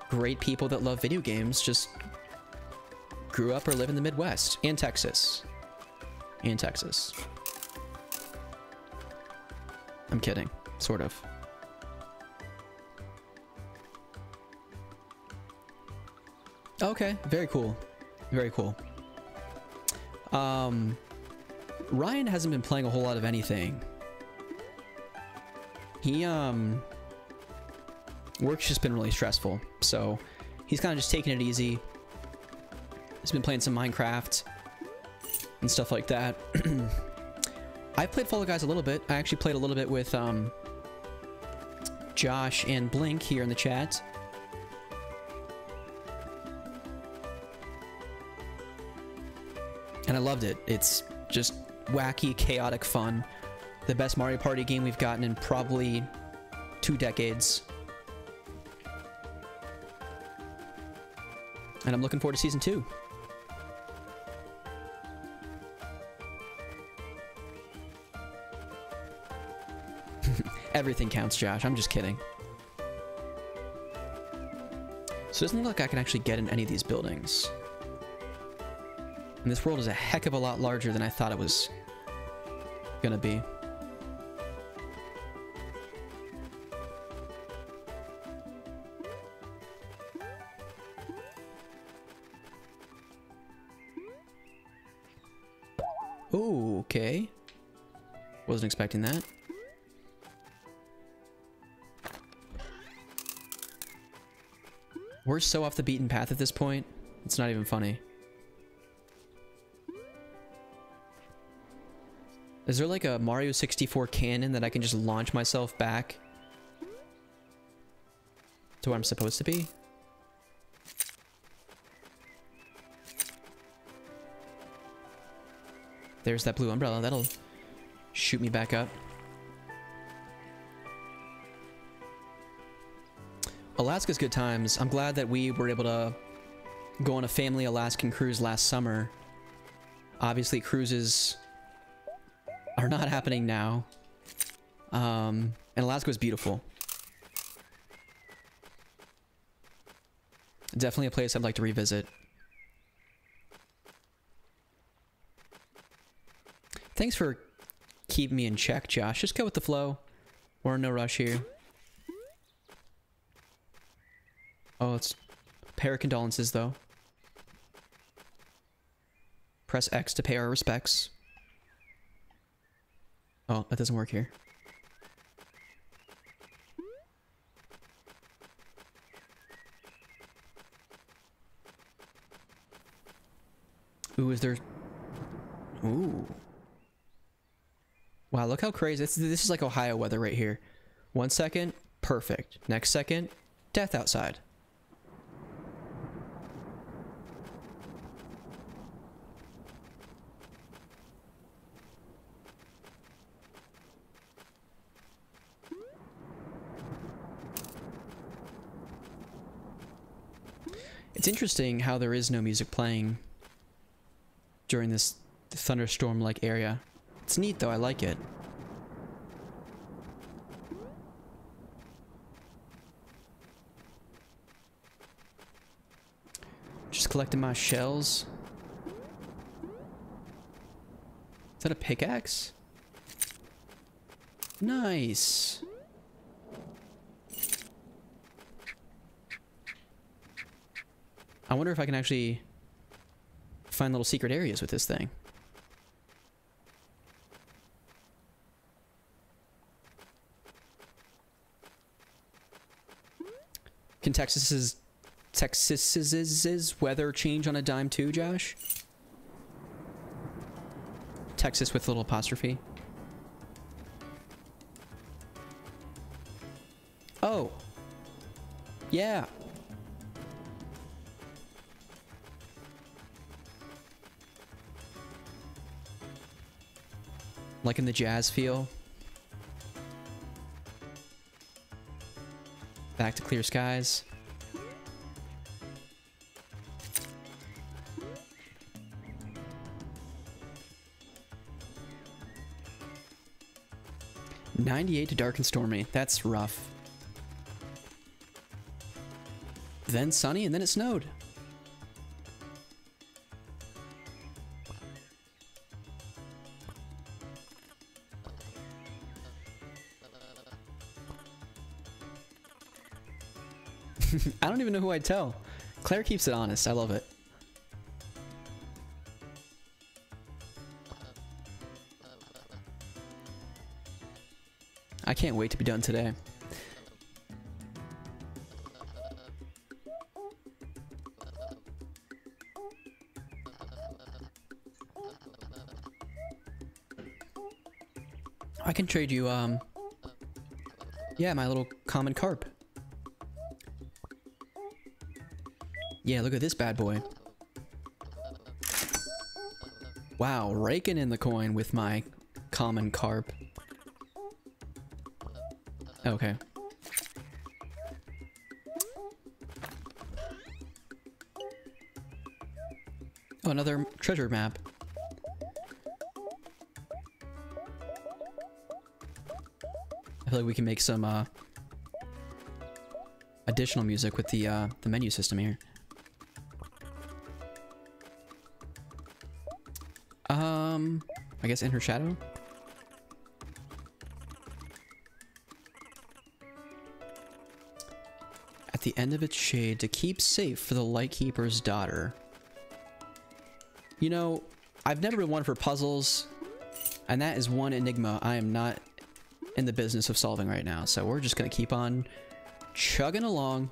great people that love video games just grew up or live in the Midwest and Texas. And Texas. I'm kidding, sort of. Okay, very cool. Very cool. Ryan hasn't been playing a whole lot of anything. He, work's just been really stressful, so he's kind of just taking it easy. He's been playing some Minecraft and stuff like that. I've played Fall Guys a little bit. I actually played a little bit with, Josh and Blink here in the chat. And I loved it. It's just wacky, chaotic fun. The best Mario Party game we've gotten in probably 2 decades. And I'm looking forward to Season 2. Everything counts, Josh. I'm just kidding. So it doesn't look like I can actually get in any of these buildings. And this world is a heck of a lot larger than I thought it was gonna be. Oh, okay. Wasn't expecting that. We're so off the beaten path at this point. It's not even funny. Is there like a Mario 64 cannon that I can just launch myself back to where I'm supposed to be? There's that blue umbrella. That'll shoot me back up. Alaska's good times. I'm glad that we were able to go on a family Alaskan cruise last summer. Obviously, cruises are not happening now. And Alaska was beautiful. Definitely a place I'd like to revisit. Thanks for keeping me in check, Josh. Just go with the flow. We're in no rush here. Oh, it's a pair of condolences, though. Press X to pay our respects. Oh, that doesn't work here. Ooh, is there... Ooh. Wow, look how crazy. This is like Ohio weather right here. 1 second, perfect. Next second, death outside. It's interesting how there is no music playing during this thunderstorm-like area. It's neat though, I like it. Just collecting my shells. Is that a pickaxe? Nice. I wonder if I can actually find little secret areas with this thing. Can Texas's weather change on a dime too, Josh? Texas with a little apostrophe. Oh. Yeah. Like in the jazz feel. Back to clear skies. "98 to dark and stormy." That's rough. Then sunny and then it snowed. I don't even know who I'd tell. Claire keeps it honest. I love it. I can't wait to be done today. I can trade you, yeah, my little common carp. Yeah, look at this bad boy. Wow, raking in the coin with my common carp. Okay. Oh, another treasure map. I feel like we can make some additional music with the menu system here. I guess in her shadow. At the end of its shade to keep safe for the Lightkeeper's daughter. You know, I've never been one for puzzles, and that is one enigma I am not in the business of solving right now. So we're just gonna keep on chugging along.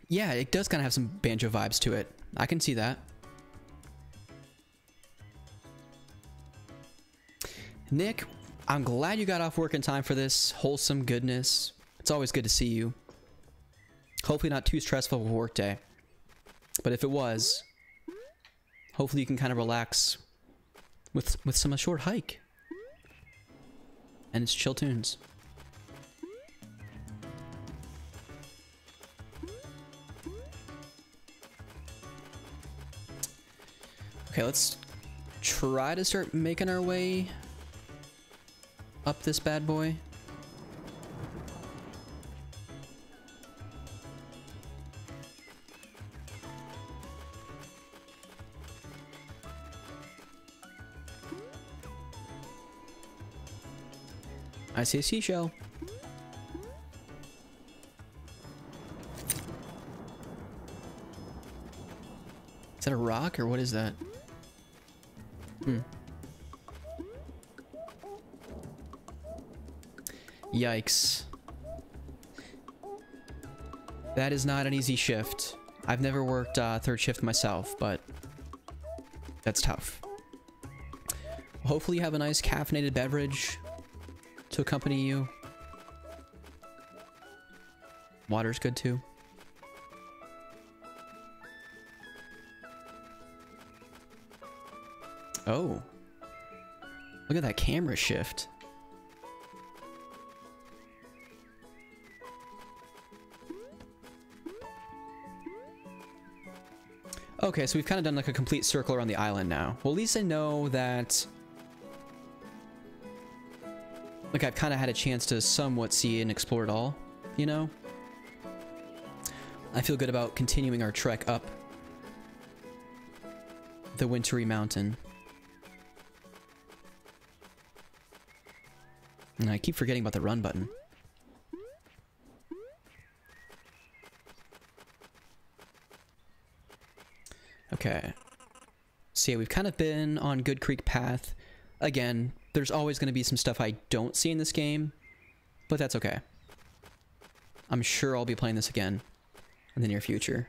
Yeah, it does kind of have some Banjo vibes to it. I can see that. Nick, I'm glad you got off work in time for this wholesome goodness. It's always good to see you. Hopefully not too stressful of a work day. But if it was, hopefully you can kind of relax with some short hike. And it's chill tunes. Okay, let's try to start making our way up this bad boy. I see a seashell. Is that a rock or what is that? Yikes. That is not an easy shift. I've never worked third shift myself, but that's tough. Hopefully you have a nice caffeinated beverage to accompany you. Water's good too. Oh. Look at that camera shift. Okay, so we've kind of done like a complete circle around the island now. Well, at least I know that... like I've kind of had a chance to somewhat see and explore it all, you know? I feel good about continuing our trek up the wintry mountain. And I keep forgetting about the run button. Okay. So yeah, we've kind of been on Good Creek Path. Again, there's always going to be some stuff I don't see in this game, but that's okay. I'm sure I'll be playing this again in the near future.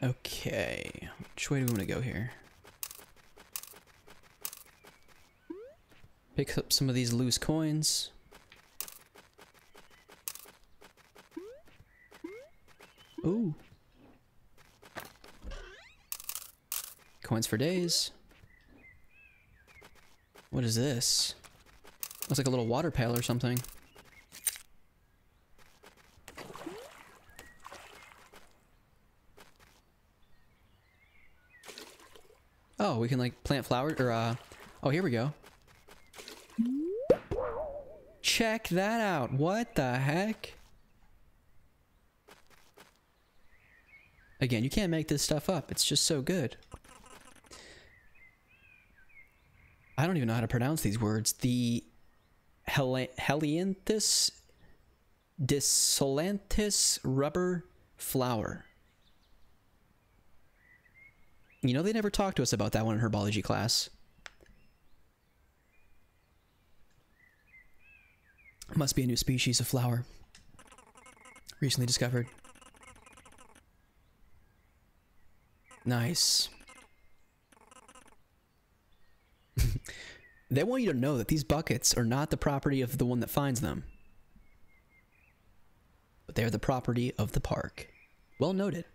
Okay, which way do we want to go here? Pick up some of these loose coins. Ooh. Coins for days. What is this? Looks like a little water pail or something. Oh, we can like plant flowers or oh, here we go. Check that out. What the heck? Again, you can't make this stuff up. It's just so good. I don't even know how to pronounce these words. The Helianthus dissolanthus rubber flower. You know, they never talked to us about that one in herbology class. Must be a new species of flower. Recently discovered. Nice. They want you to know that these buckets are not the property of the one that finds them, but they're the property of the park. Well noted.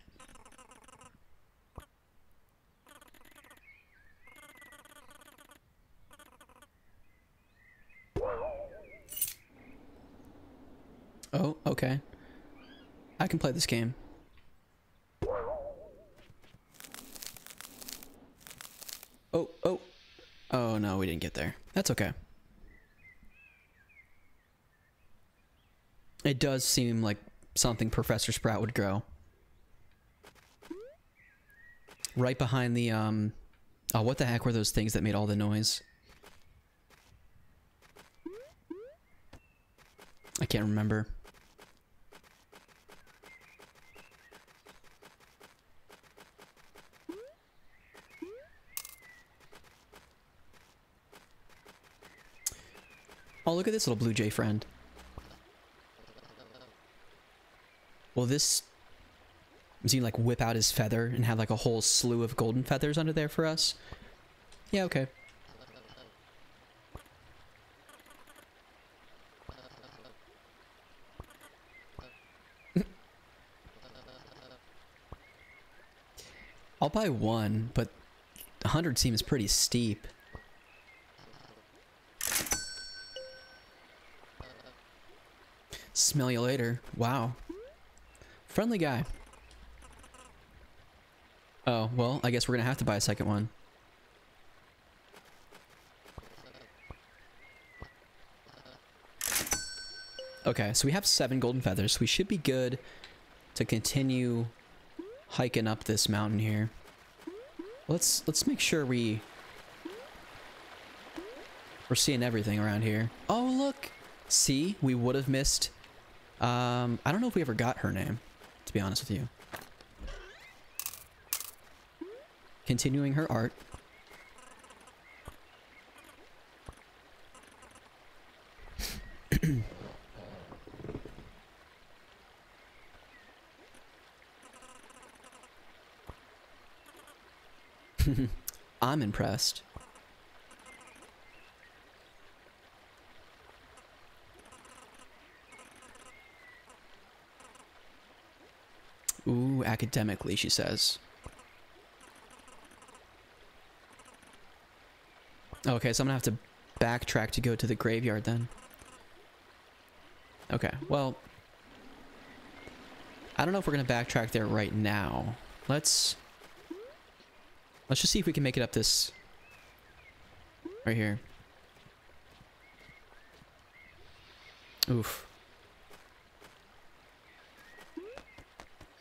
Oh, okay. I can play this game. Oh, oh. Oh, no, we didn't get there. That's okay. It does seem like something Professor Sprout would grow. Right behind the Oh, what the heck were those things that made all the noise? I can't remember. Oh, look at this little blue jay friend. Well, this... Does he like whip out his feather and have like a whole slew of golden feathers under there for us? Yeah, okay. I'll buy one, but 100 seems pretty steep. Smell you later. Wow. Friendly guy. Oh, well, I guess we're gonna have to buy a second one. Okay, so we have 7 golden feathers. We should be good to continue hiking up this mountain here. Let's make sure we're seeing everything around here. Oh, look! See, we would have missed... I don't know if we ever got her name, to be honest with you. Continuing her art. I'm impressed. Ooh, academically, she says. Okay, so I'm gonna have to backtrack to go to the graveyard then. Okay, well... I don't know if we're gonna backtrack there right now. Let's just see if we can make it up this... right here. Oof.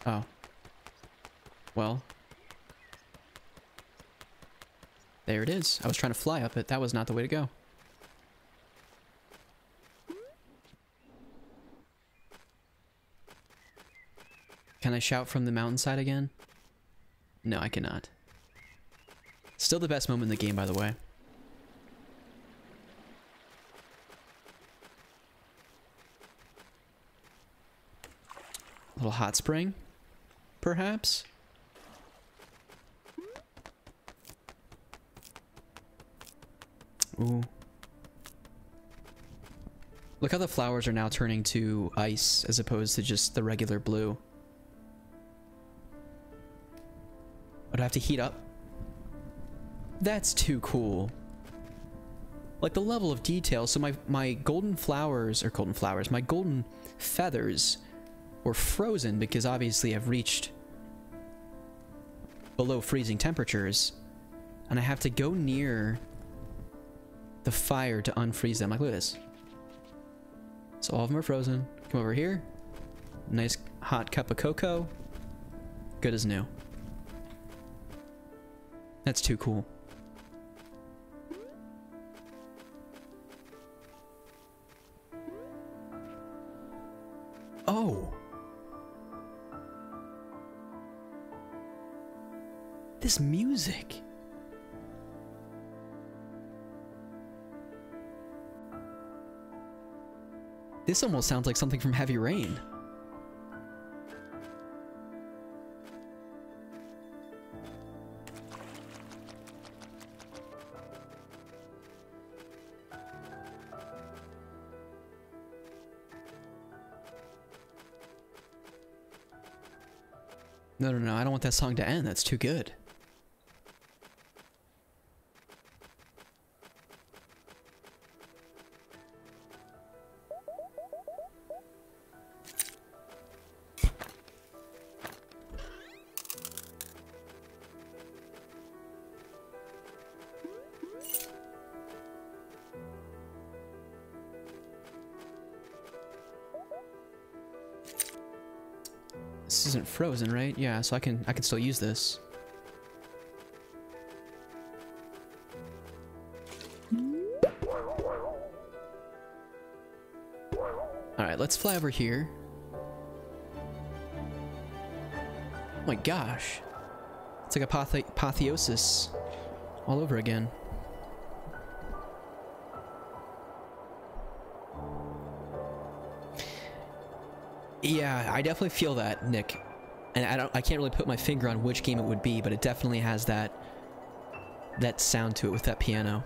Oh. Well. There it is. I was trying to fly up it. That was not the way to go. Can I shout from the mountainside again? No, I cannot. Still the best moment in the game, by the way. A little hot spring, perhaps? Ooh. Look how the flowers are now turning to ice as opposed to just the regular blue. Would I have to heat up? That's too cool. Like the level of detail. So my golden flowers, my golden feathers were frozen because obviously I've reached below freezing temperatures. And I have to go near the fire to unfreeze them. Like, look at this. So all of them are frozen. Come over here. Nice hot cup of cocoa. Good as new. That's too cool. Oh. This music. This almost sounds like something from Heavy Rain. No, I don't want that song to end. That's too good. This isn't frozen, right? Yeah, so I can still use this. let's fly over here. Oh my gosh. It's like apotheosis all over again. Yeah, I definitely feel that, Nick. And I can't really put my finger on which game it would be, but it definitely has that sound to it with that piano.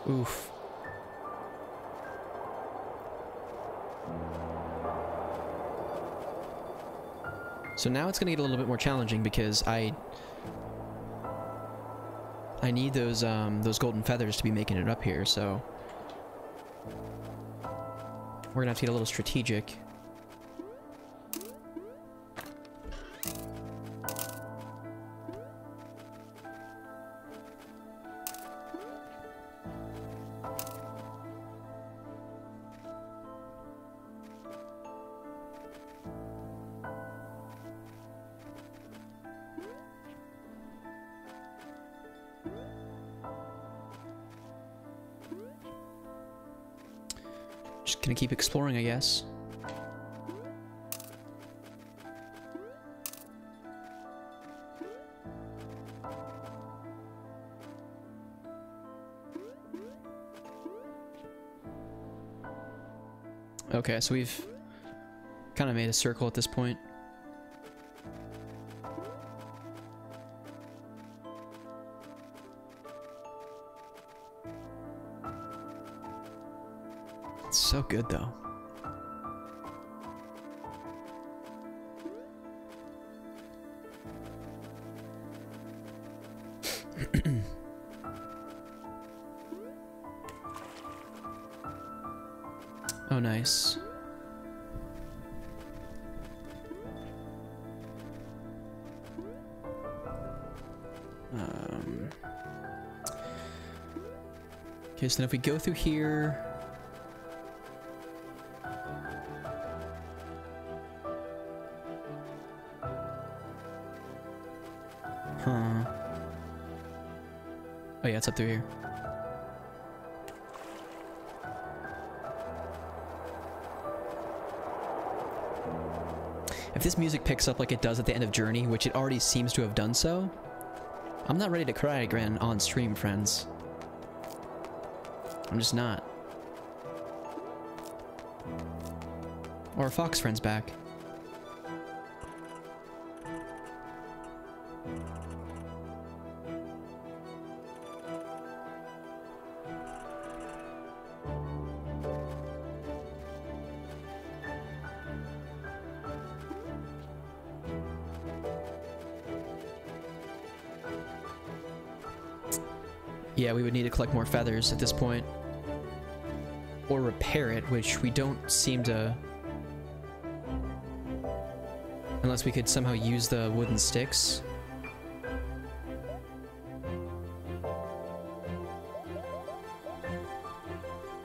Oof. So now it's going to get a little bit more challenging because I need those golden feathers to be making it up here, so we're going to have to get a little strategic. Just gonna keep exploring, I guess. Okay, so we've kind of made a circle at this point. It's so good, though. Oh, nice. Okay, so then if we go through here... Huh. Oh yeah, it's up through here. If this music picks up like it does at the end of Journey, which it already seems to have done so, I'm not ready to cry again on stream, friends. I'm just not. Or Fox Friend's back. Yeah, we would need to collect more feathers at this point. Or repair it, which we don't seem to... Unless we could somehow use the wooden sticks.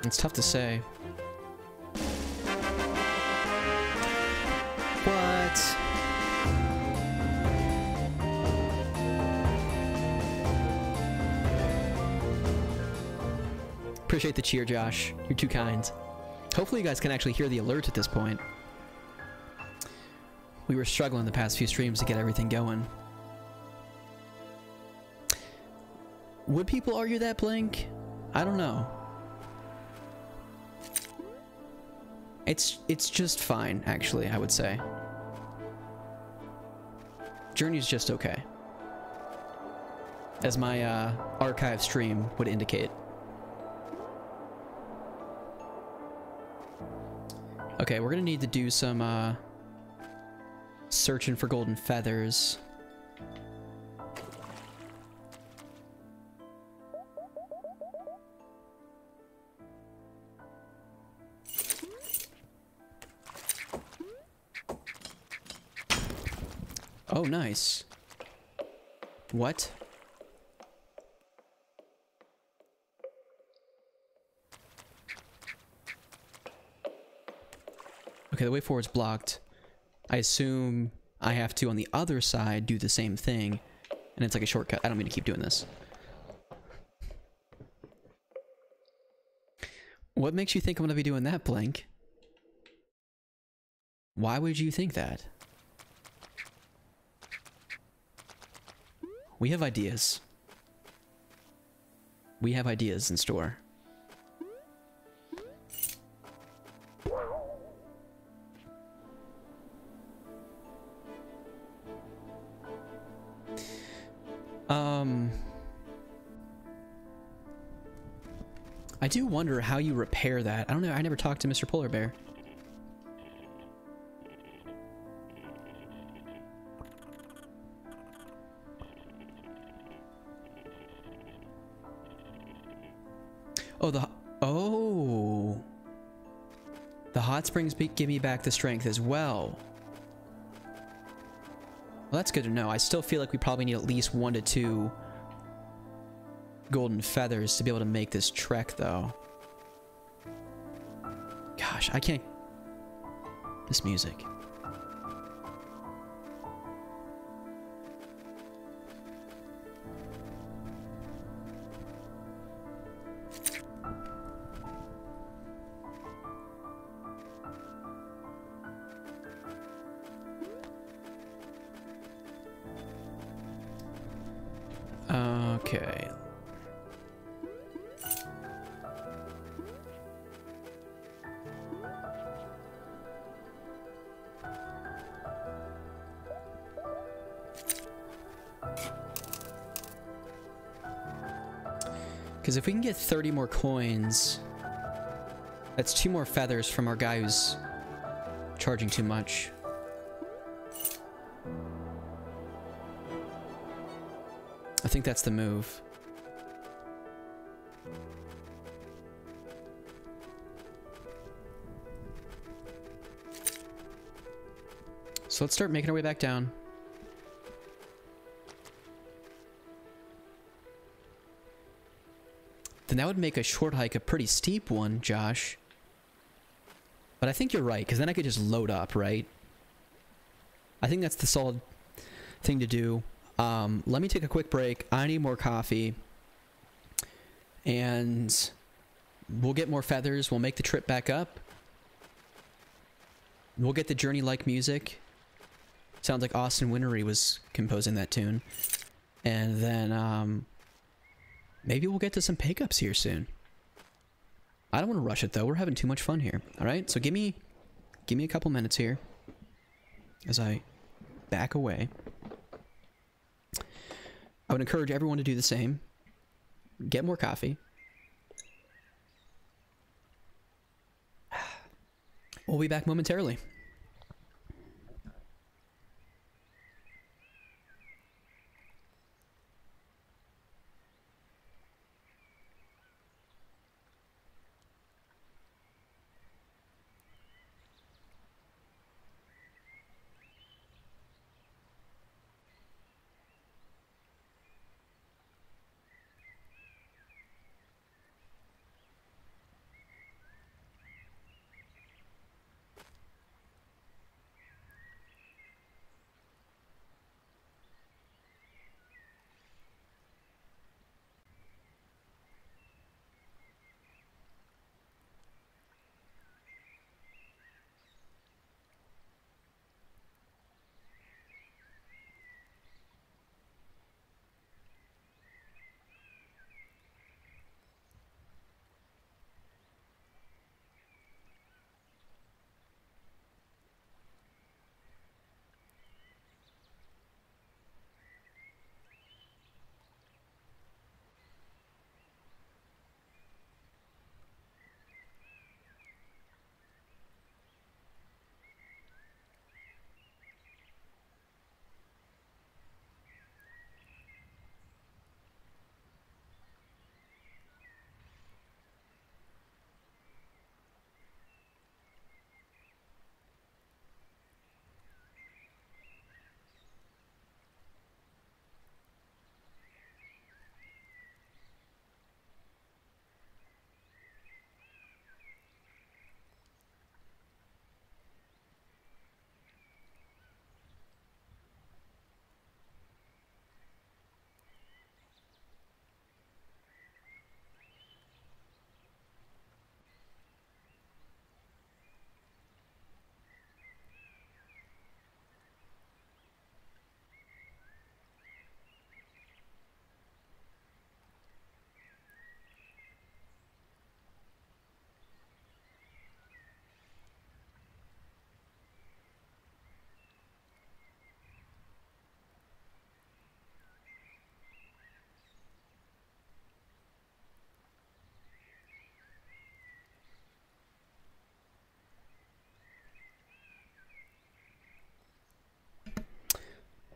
It's tough to say. What? Appreciate the cheer, Josh. You're too kind. Hopefully you guys can actually hear the alert at this point. We were struggling the past few streams to get everything going. Would people argue that, Blink? I don't know. It's just fine, actually, I would say. Journey's just okay. As my archive stream would indicate. Okay, we're gonna need to do some searching for golden feathers. Oh, nice. What? Okay, the way forward's blocked. I assume I have to, on the other side, do the same thing. And it's like a shortcut. I don't mean to keep doing this. What makes you think I'm going to be doing that, Blink? Why would you think that? We have ideas. We have ideas in store. I do wonder how you repair that. I don't know. I never talked to Mr. Polar Bear. Oh, the hot springs give me back the strength as well. Well, that's good to know. I still feel like we probably need at least 1 to 2 golden feathers to be able to make this trek, though. Gosh, I can't... This music. Okay. Because if we can get 30 more coins, that's 2 more feathers from our guy who's charging too much. I think that's the move. So let's start making our way back down. Then that would make a short hike a pretty steep one, Josh. But I think you're right, because then I could just load up, right? I think that's the solid thing to do. Let me take a quick break. I need more coffee. And we'll get more feathers. We'll make the trip back up. We'll get the journey-like music. Sounds like Austin Wintory was composing that tune. And then, maybe we'll get to some pickups here soon. I don't want to rush it, though. We're having too much fun here. Alright, so give me a couple minutes here as I back away. I would encourage everyone to do the same. Get more coffee. We'll be back momentarily.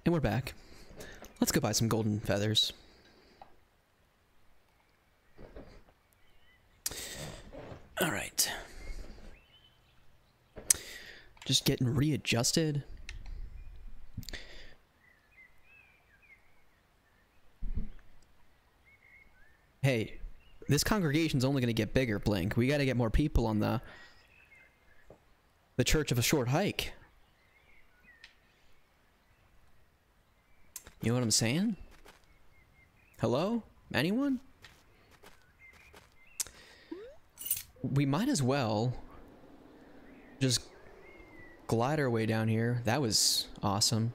And we're back. Let's go buy some golden feathers. Alright. Just getting readjusted. Hey, this congregation's only going to get bigger, Blink. We got to get more people on the Church of a Short Hike. You know what I'm saying? Hello? Anyone? We might as well just glide our way down here. That was awesome.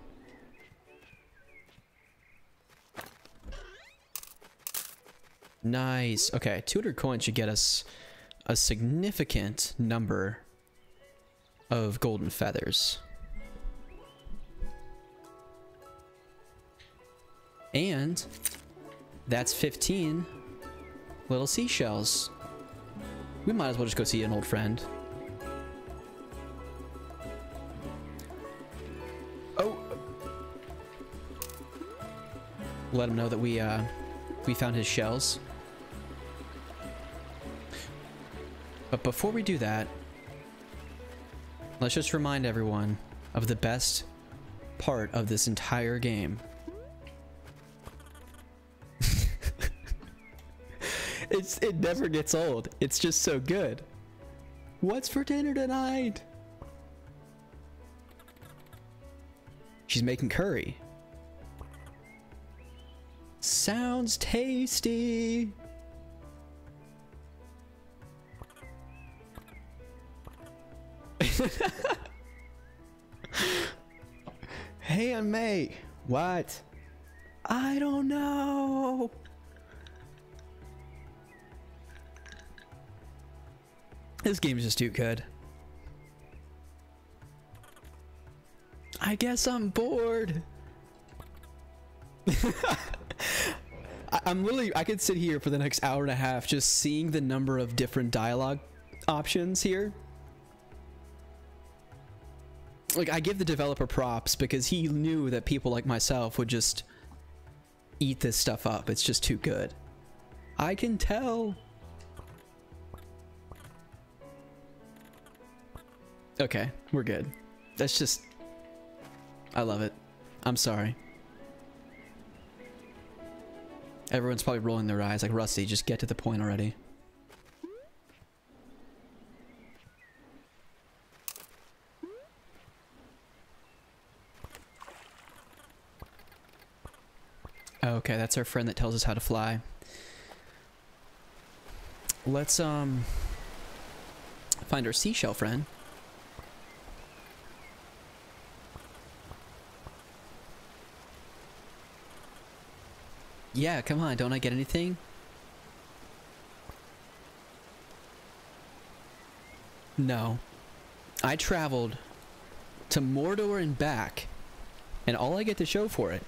Nice. Okay, 200 coins should get us a significant number of golden feathers. And that's 15 little seashells. We might as well just go see an old friend. Oh! Let him know that we found his shells. But before we do that, let's just remind everyone of the best part of this entire game. It never gets old. It's just so good. What's for dinner tonight? She's making curry. Sounds tasty. Hey, Aunt May. What? I don't know. This game is just too good. I guess I'm bored. I'm literally, I could sit here for the next hour and a half just seeing the number of different dialogue options here. Like, I give the developer props because he knew that people like myself would just eat this stuff up. It's just too good. I can tell. Okay, we're good. That's just... I love it. I'm sorry. Everyone's probably rolling their eyes like, Rusty, just get to the point already. Okay, that's our friend that tells us how to fly. Let's, find our seashell friend. Yeah, come on, don't I get anything? No. I traveled to Mordor and back, and all I get to show for it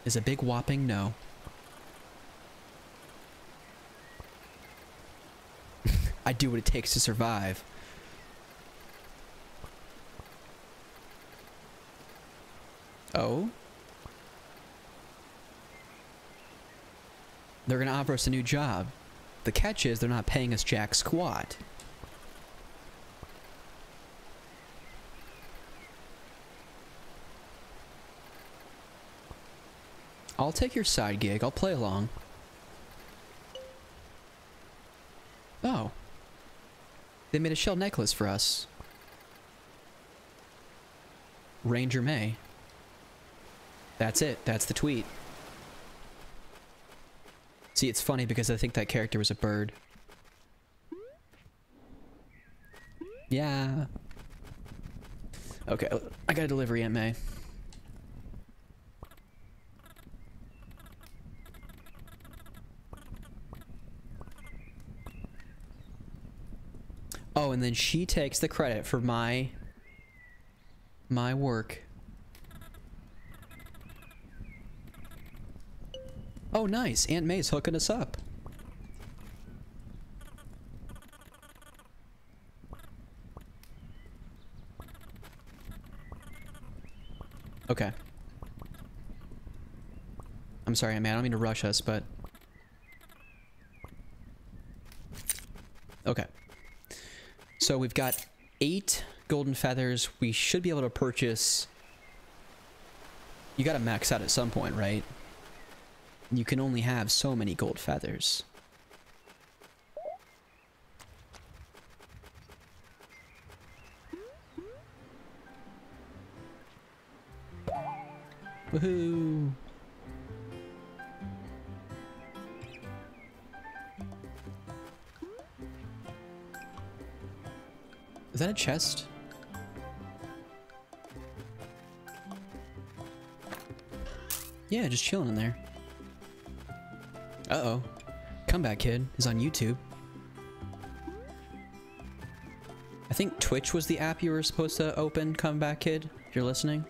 is a big whopping no. I do what it takes to survive. Oh? They're gonna offer us a new job. The catch is they're not paying us jack squat. I'll take your side gig. I'll play along. Oh. They made a shell necklace for us. Ranger May. That's it. That's the tweet. See, it's funny because I think that character was a bird. Yeah. Okay, I got a delivery, Aunt May. Oh, and then she takes the credit for my work. Oh, nice. Aunt May's hooking us up. Okay. I'm sorry, man. I don't mean to rush us, but... Okay. So we've got 8 golden feathers. We should be able to purchase... You gotta max out at some point, right? You can only have so many gold feathers. Woohoo! Is that a chest? Yeah, just chilling in there. Uh-oh. Comeback Kid is on YouTube. I think Twitch was the app you were supposed to open, Comeback Kid, if you're listening.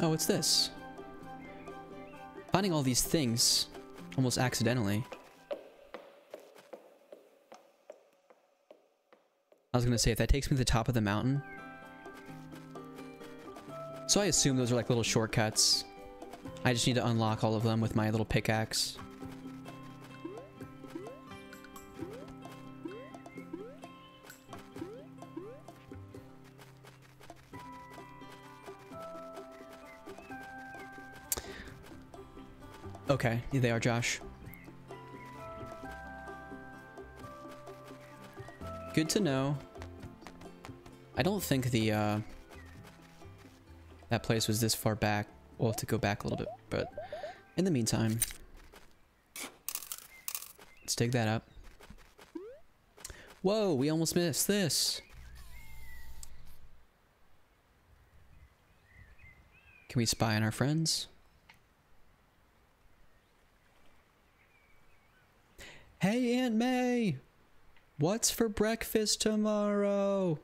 Oh, what's this? Finding all these things almost accidentally. I was gonna say, if that takes me to the top of the mountain. So I assume those are like little shortcuts. I just need to unlock all of them with my little pickaxe. Okay, here they are, Josh. Good to know. I don't think the, that place was this far back. We'll have to go back a little bit, but in the meantime, let's dig that up. Whoa, we almost missed this. Can we spy on our friends? Hey, Aunt May! What's for breakfast tomorrow?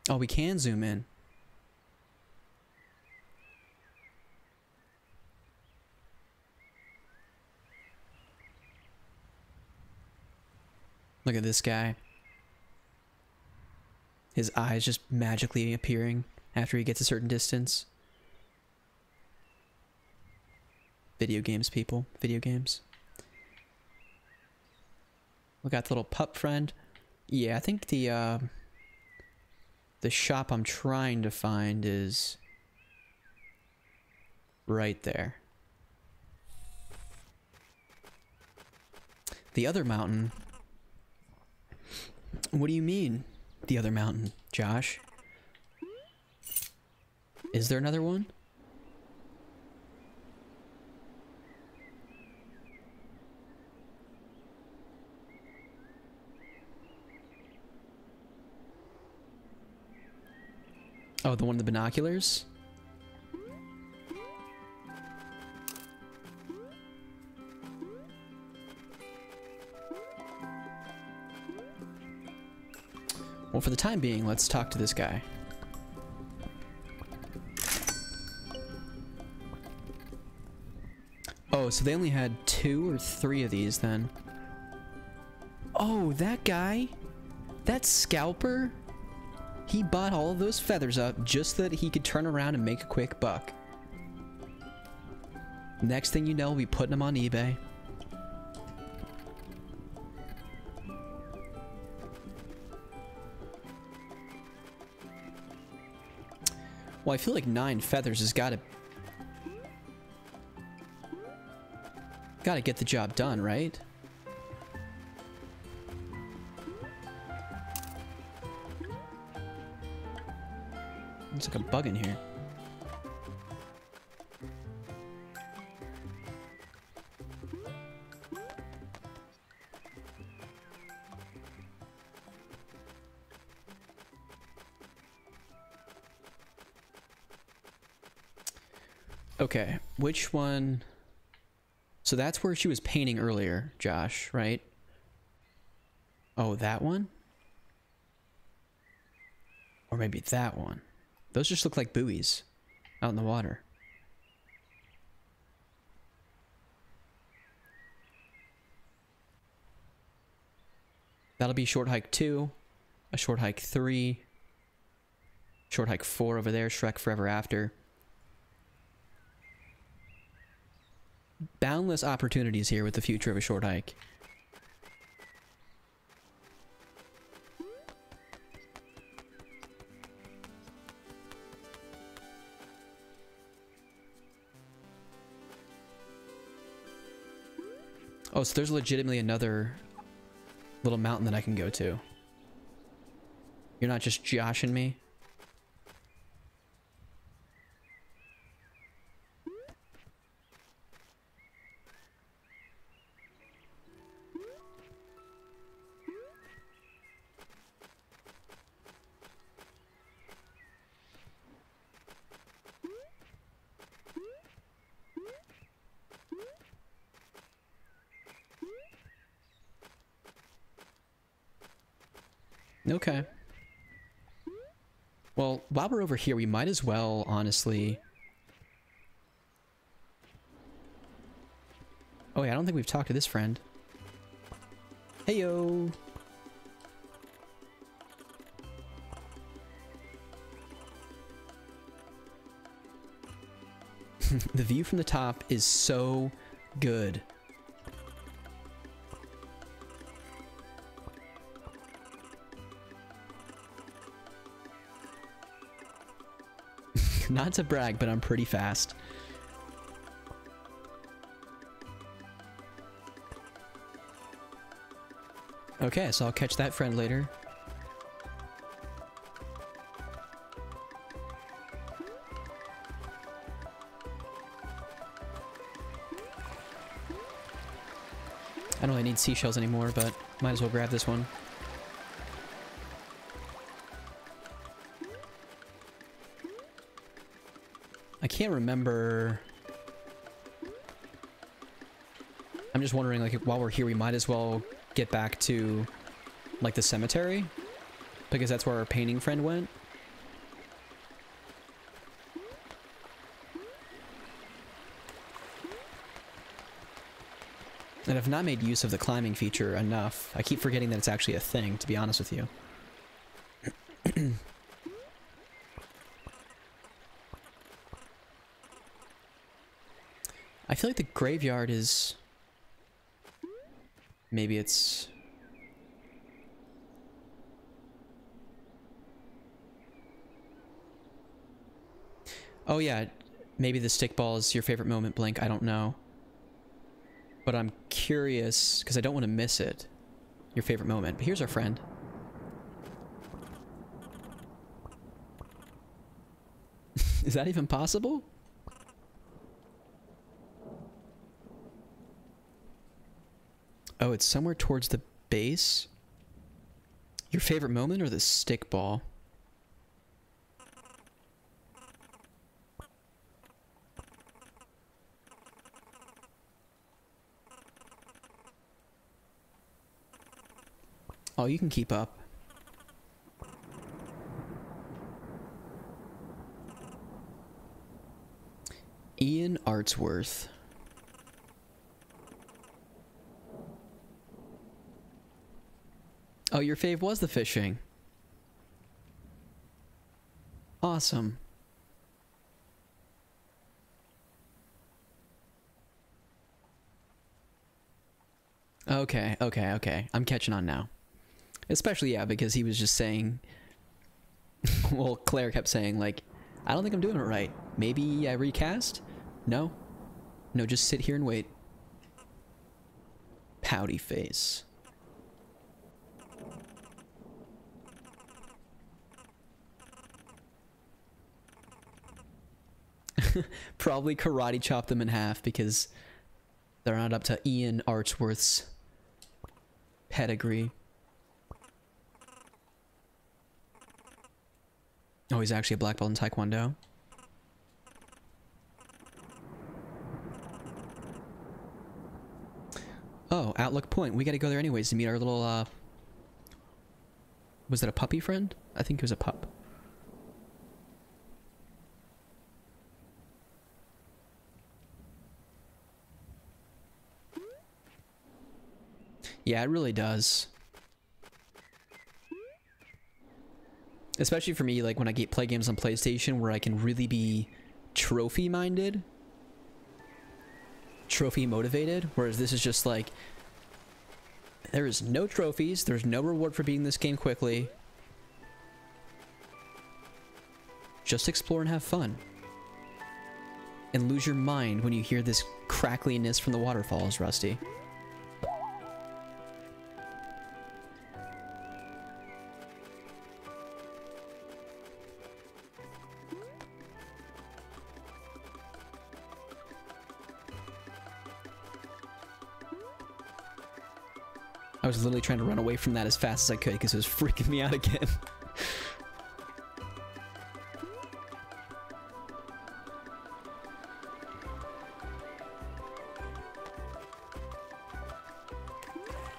Oh, we can zoom in. Look at this guy. His eyes just magically appearing after he gets a certain distance. Video games, people. Video games. We got the little pup friend. Yeah, I think the shop I'm trying to find is right there. The other mountain. What do you mean, the other mountain, Josh? Is there another one? Oh, the one with the binoculars? Well, for the time being, let's talk to this guy. Oh, so they only had 2 or 3 of these then. Oh, that guy? That scalper? He bought all of those feathers up just so that he could turn around and make a quick buck. Next thing you know, we'll be putting them on eBay. Well, I feel like 9 feathers has gotta get the job done, right? There's like a bug in here. Okay, which one? So that's where she was painting earlier, Josh, right? Oh, that one? Or maybe that one. Those just look like buoys out in the water. That'll be short hike 2, a short hike 3, short hike 4 over there, Shrek Forever After. Boundless opportunities here with the future of a short hike. Oh, so there's legitimately another little mountain that I can go to. You're not just joshing me? Okay. Well, while we're over here, we might as well, honestly... Oh yeah, I don't think we've talked to this friend. Heyo! The view from the top is so good. Not to brag, but I'm pretty fast. Okay, so I'll catch that friend later. I don't really need seashells anymore, but might as well grab this one. I can't remember. I'm just wondering, like, while we're here, we might as well get back to, like, the cemetery, because that's where our painting friend went. And I've not made use of the climbing feature enough. I keep forgetting that it's actually a thing, to be honest with you. I feel like the graveyard is... Maybe it's... Oh yeah, maybe the stickball is your favorite moment, Blink, I don't know. But I'm curious, because I don't want to miss it. Your favorite moment. But here's our friend. Is that even possible? Oh, it's somewhere towards the base? Your favorite moment or the stickball? Oh, you can keep up. Ian Artsworth. Oh, your fave was the fishing. Awesome. Okay, okay, okay. I'm catching on now. Especially, yeah, because he was just saying... Well, Claire kept saying, like, I don't think I'm doing it right. Maybe I recast? No? No, just sit here and wait. Pouty face. Probably karate chop them in half because they're not up to Ian Artsworth's pedigree. Oh, he's actually a black belt in Taekwondo. Oh, Outlook Point. We gotta go there anyways to meet our little, was it a puppy friend? I think it was a pup. Yeah, it really does. Especially for me, like when I play games on PlayStation where I can really be trophy minded, trophy motivated, whereas this is just like, there is no trophies, there's no reward for beating this game quickly. Just explore and have fun. And lose your mind when you hear this crackliness from the waterfalls, Rusty. I was literally trying to run away from that as fast as I could because it was freaking me out again.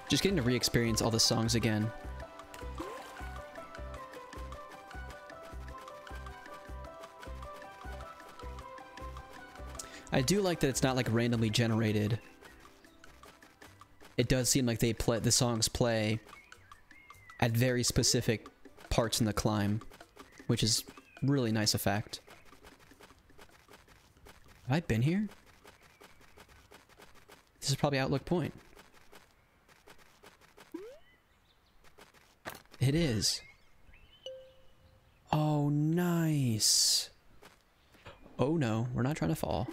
Just getting to re-experience all the songs again. I do like that it's not like randomly generated. It does seem like the songs play at very specific parts in the climb, which is really nice effect. Have I been here? This is probably Outlook Point. It is. Oh, nice. Oh no, we're not trying to fall.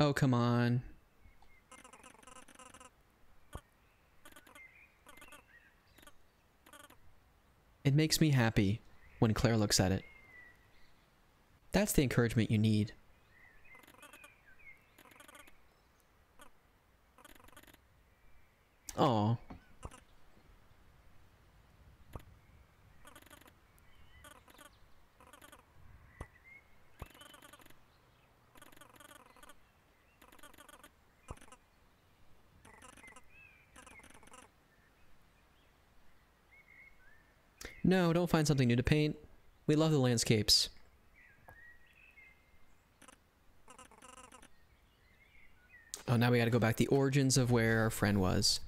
Oh, come on. It makes me happy when Claire looks at it. That's the encouragement you need. Aw. No, don't find something new to paint. We love the landscapes. Oh, now we gotta go back to the origins of where our friend was.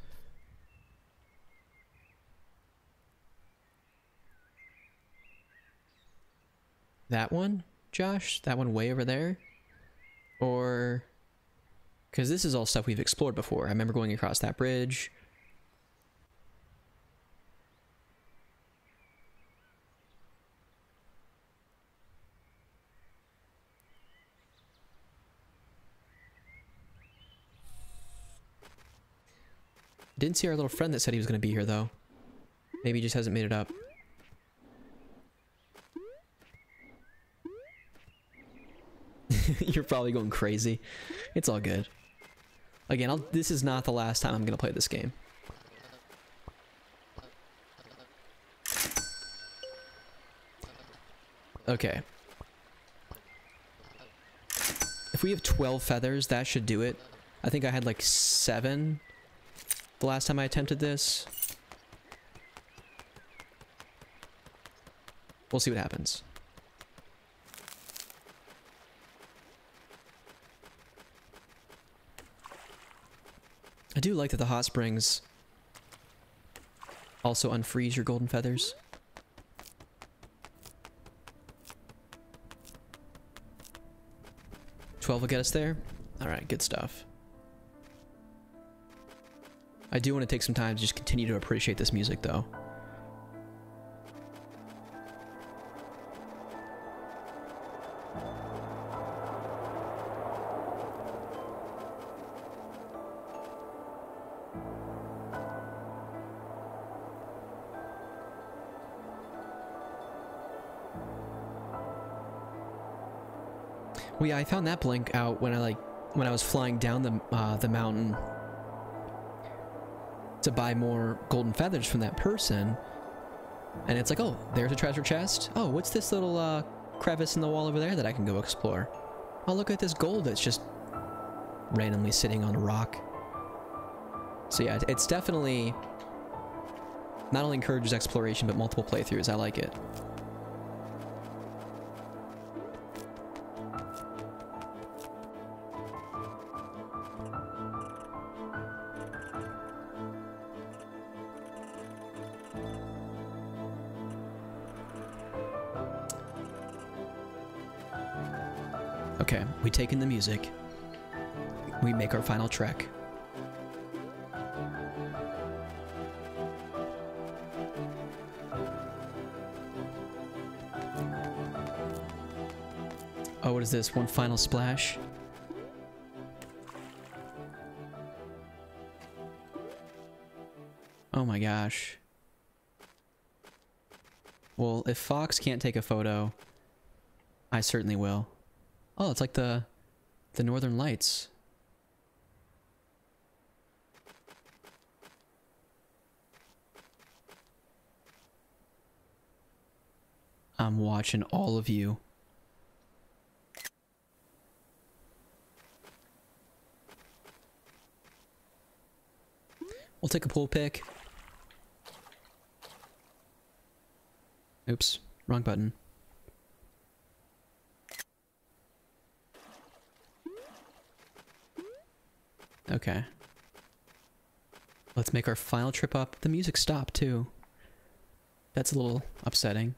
That one, Josh? That one way over there? Or... because this is all stuff we've explored before. I remember going across that bridge. Didn't see our little friend that said he was going to be here, though. Maybe he just hasn't made it up. You're probably going crazy. It's all good. Again, this is not the last time I'm going to play this game. Okay. If we have 12 feathers, that should do it. I think I had like 7 the last time I attempted this. We'll see what happens. I do like that the hot springs also unfreeze your golden feathers. $12 will get us there? Alright, good stuff. I do want to take some time to just continue to appreciate this music, though. Well, yeah, I found that blink out when I was flying down the mountain to buy more golden feathers from that person, and it's like, oh, there's a treasure chest. Oh, what's this little crevice in the wall over there that I can go explore? Oh, look at this gold that's just randomly sitting on a rock. So yeah, it's definitely not only encourages exploration, but multiple playthroughs. I like it. Okay, we take in the music. We make our final trek. Oh, what is this? One final splash? Oh my gosh. Well, if Fox can't take a photo, I certainly will. Oh, it's like the Northern Lights. I'm watching all of you. We'll take a pool pic. Oops, wrong button. Okay. Let's make our final trip up. The music stopped too. That's a little upsetting.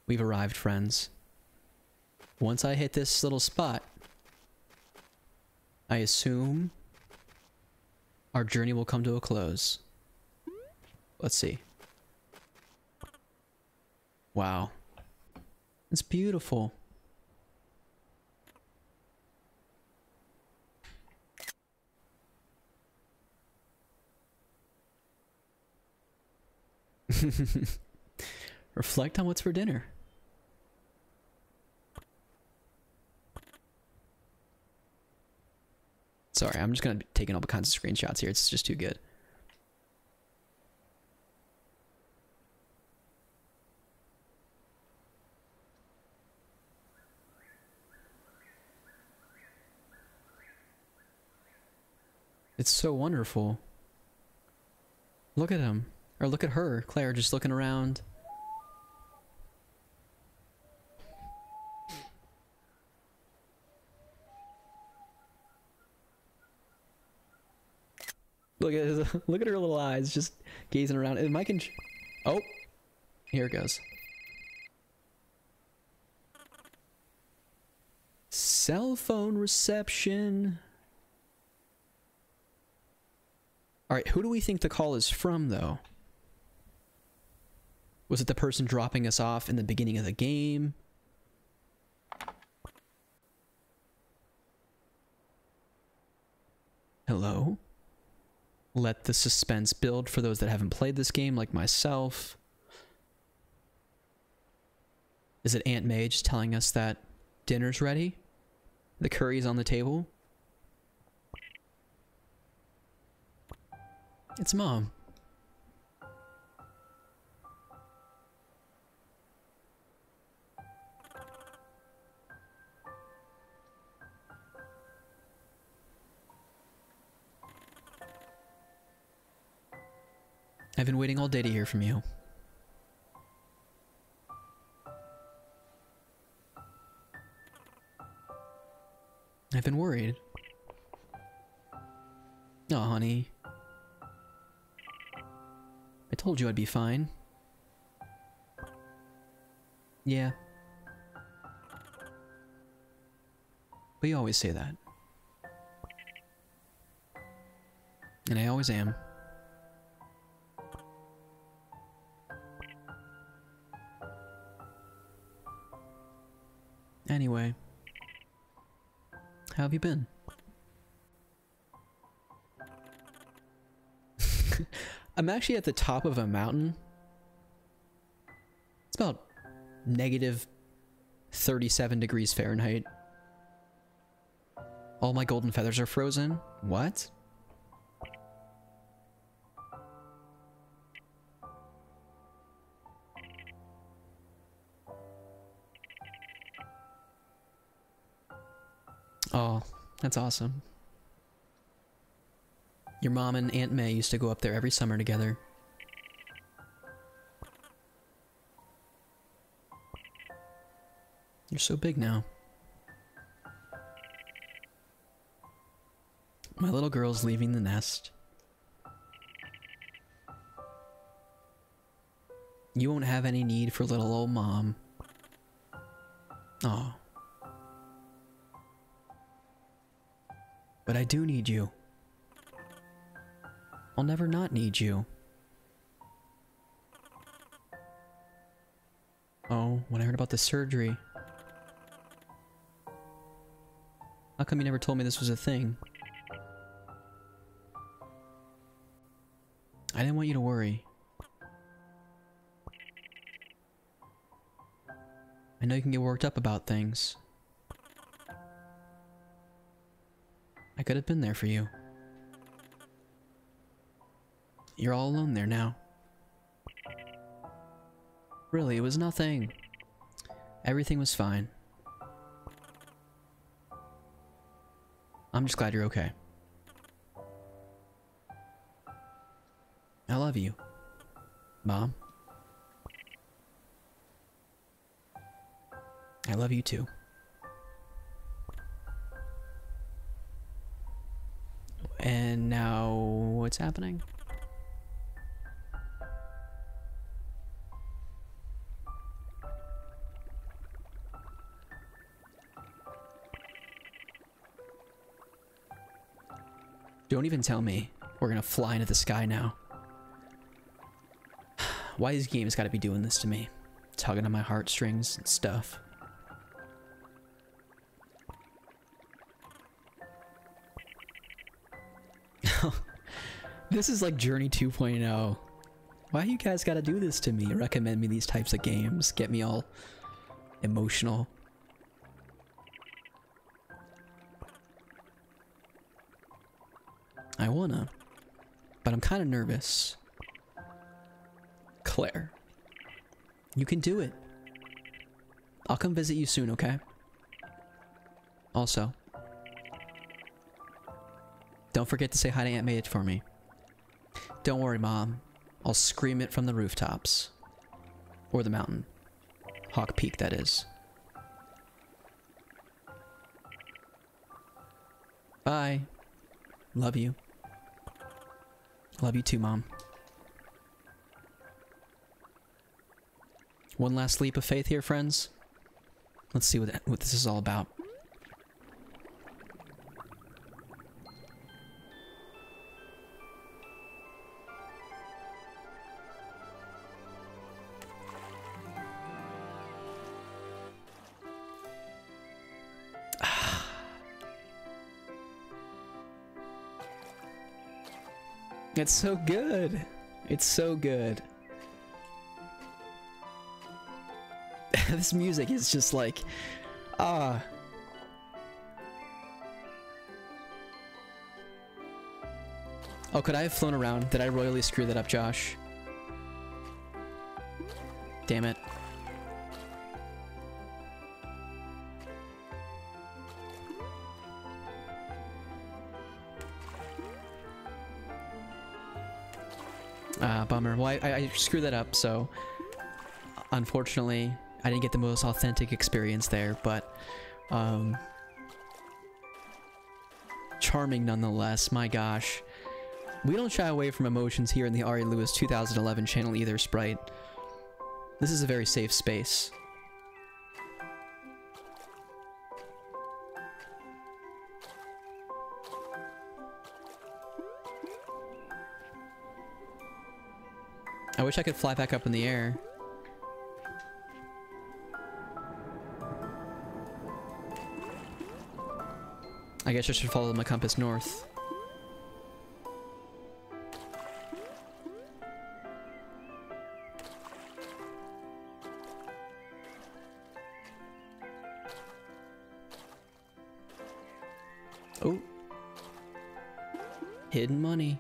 We've arrived, friends. Once I hit this little spot, I assume our journey will come to a close. Let's see. Wow. It's beautiful. Reflect on what's for dinner. Sorry, I'm just gonna be taking all kinds of screenshots here. It's just too good. It's so wonderful. Look at him. Or look at her, Claire, just looking around. Look at her little eyes, just gazing around. Am I oh, here it goes. Cell phone reception. All right, who do we think the call is from, though? Was it the person dropping us off in the beginning of the game? Hello? Let the suspense build for those that haven't played this game, like myself. Is it Aunt May just telling us that dinner's ready? The curry's on the table? It's Mom. I've been waiting all day to hear from you. I've been worried. Oh, honey. I told you I'd be fine. Yeah. But you always say that. And I always am. Anyway. How have you been? I'm actually at the top of a mountain. It's about negative 37 degrees Fahrenheit. All my golden feathers are frozen. What? Oh, that's awesome. Your mom and Aunt May used to go up there every summer together. You're so big now. My little girl's leaving the nest. You won't have any need for little old mom. Aw. But I do need you. I'll never not need you. Oh, when I heard about the surgery. How come you never told me this was a thing? I didn't want you to worry. I know you can get worked up about things. I could have been there for you. You're all alone there now. Really, it was nothing. Everything was fine. I'm just glad you're okay. I love you, Mom. I love you too. And now, what's happening? Don't even tell me we're gonna fly into the sky now. Why these games gotta be doing this to me? Tugging on my heartstrings and stuff. This is like Journey 2.0. Why you guys gotta do this to me? Recommend me these types of games. Get me all emotional. I wanna, but I'm kind of nervous. Claire, you can do it. I'll come visit you soon, okay? Also, don't forget to say hi to Aunt May for me. Don't worry, Mom. I'll scream it from the rooftops. Or the mountain. Hawk Peak, that is. Bye. Love you. Love you too, Mom. One last leap of faith here, friends. Let's see what this is all about. It's so good. It's so good. This music is just like, ah. Oh, could I have flown around? Did I royally screw that up, Josh? Damn it. Bummer. Well, I screwed that up, so unfortunately I didn't get the most authentic experience there, but charming nonetheless. My gosh. We don't shy away from emotions here in the Ari Lewis 2011 channel either, Sprite. This is a very safe space. I wish I could fly back up in the air. I guess I should follow my compass north. Oh. Hidden money.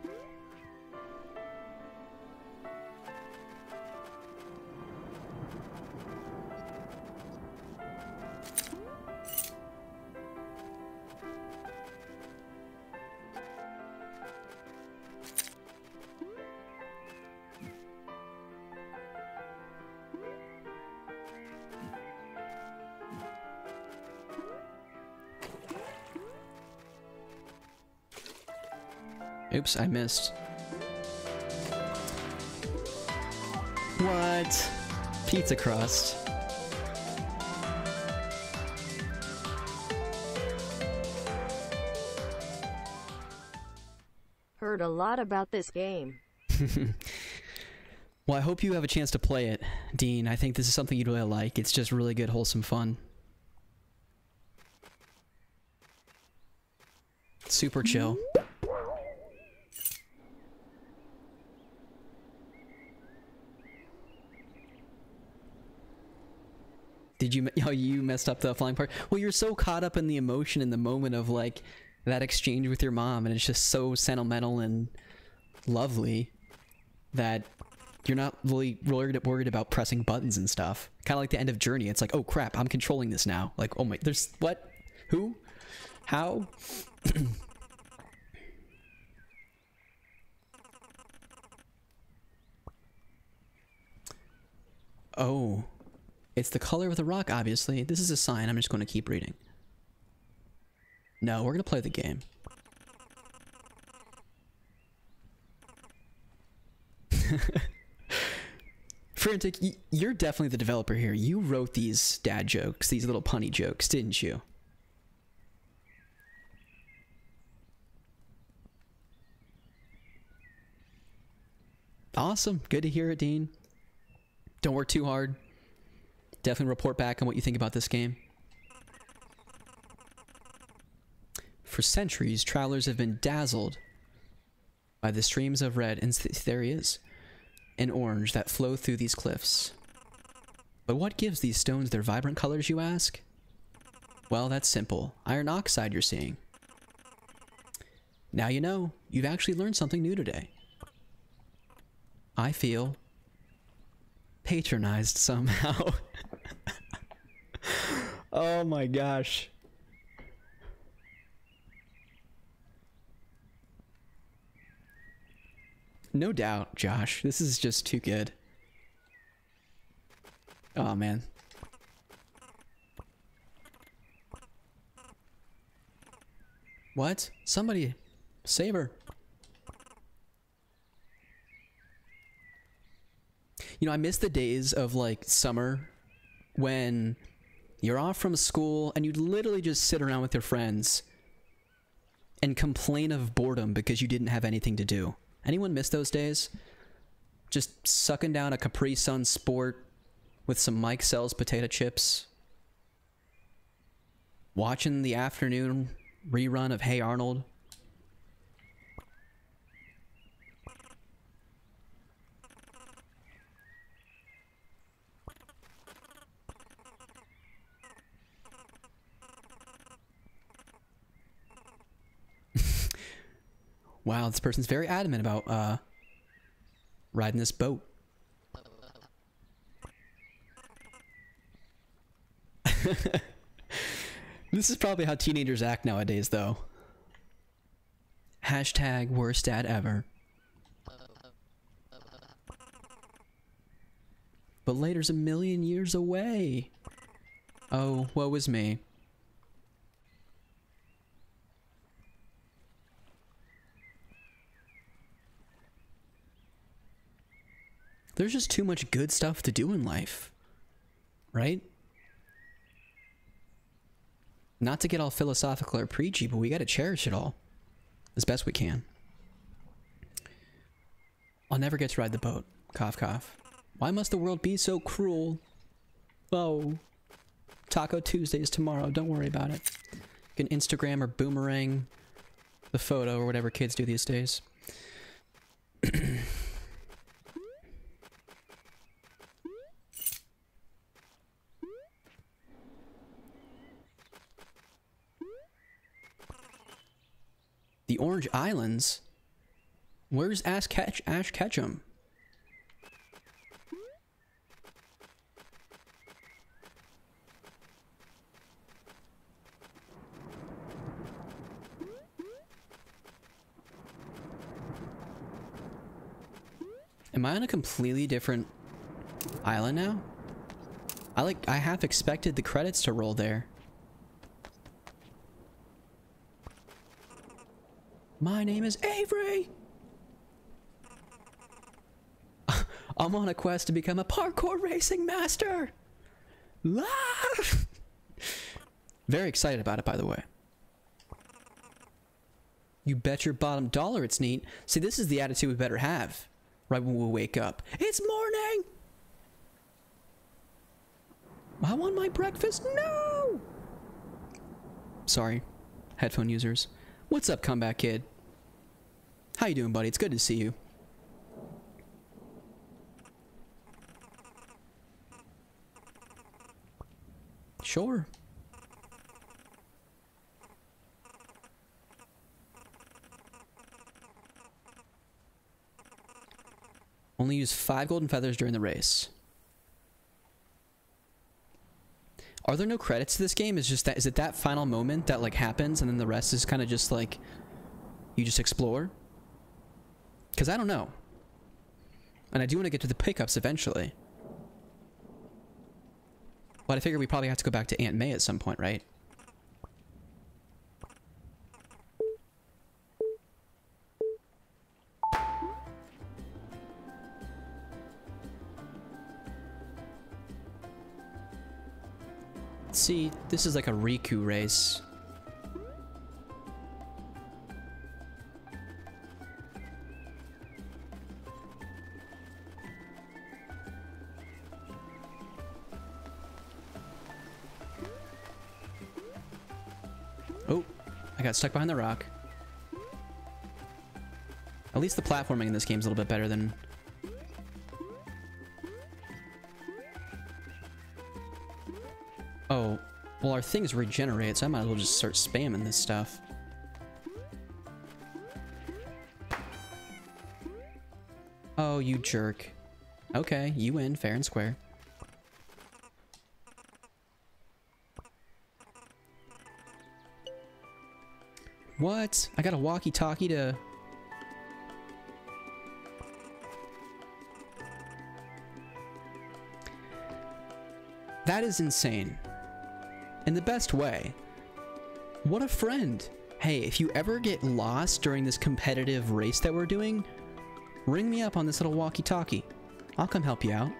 Oops, I missed. What? Pizza crust. Heard a lot about this game. Well, I hope you have a chance to play it, Dean. I think this is something you'd really like. It's just really good, wholesome fun. Super chill. Did you... Oh, you messed up the flying part? Well, you're so caught up in the emotion in the moment of, like, that exchange with your mom, and it's just so sentimental and lovely that you're not really worried about pressing buttons and stuff. Kind of like the end of Journey. It's like, oh crap, I'm controlling this now. Like, oh my... There's... What? Who? How? Oh. It's the color of the rock, obviously. This is a sign. I'm just going to keep reading. No, we're going to play the game. Frantic, you're definitely the developer here. You wrote these dad jokes, these little punny jokes, didn't you? Awesome. Good to hear it, Dean. Don't work too hard. Definitely report back on what you think about this game. For centuries, travelers have been dazzled by the streams of red, and there he is, and orange that flow through these cliffs. But what gives these stones their vibrant colors, you ask? Well, that's simple. Iron oxide you're seeing. Now you know. You've actually learned something new today. I feel patronized somehow. Oh my gosh. No doubt, Josh. This is just too good. Oh man. What? Somebody save her. You know, I miss the days of like summer when you're off from school and you'd literally just sit around with your friends and complain of boredom because you didn't have anything to do. Anyone miss those days? Just sucking down a Capri Sun Sport with some Mike Sells potato chips. Watching the afternoon rerun of Hey Arnold. Wow, this person's very adamant about riding this boat. This is probably how teenagers act nowadays, though. Hashtag worst dad ever. But later's a million years away. Oh, woe is me. There's just too much good stuff to do in life, right? Not to get all philosophical or preachy, but we gotta cherish it all as best we can. I'll never get to ride the boat. Cough, cough. Why must the world be so cruel? Oh, Taco Tuesday is tomorrow. Don't worry about it. You can Instagram or boomerang the photo or whatever kids do these days. The Orange Islands? Where's Ash Ketchum? Am I on a completely different island now? I half expected the credits to roll there. My name is Avery! I'm on a quest to become a parkour racing master! Ah! Very excited about it, by the way. You bet your bottom dollar it's neat. See, this is the attitude we better have right when we wake up. It's morning! I want my breakfast. No! Sorry, headphone users. What's up, comeback kid? How you doing, buddy? It's good to see you. Sure. Only use 5 golden feathers during the race. Are there no credits to this game? Is it that final moment that like happens and then the rest is kind of just like you just explore? Because I don't know. And I do want to get to the pickups eventually. But I figure we probably have to go back to Aunt May at some point, right? See, this is like a Riku race. Oh, I got stuck behind the rock. At least the platforming in this game is a little bit better than... Oh, well our things regenerate, so I might as well just start spamming this stuff. Oh, you jerk. Okay, you win, fair and square. What? I got a walkie-talkie to... That is insane. In the best way. What a friend. Hey, if you ever get lost during this competitive race that we're doing, ring me up on this little walkie-talkie. I'll come help you out.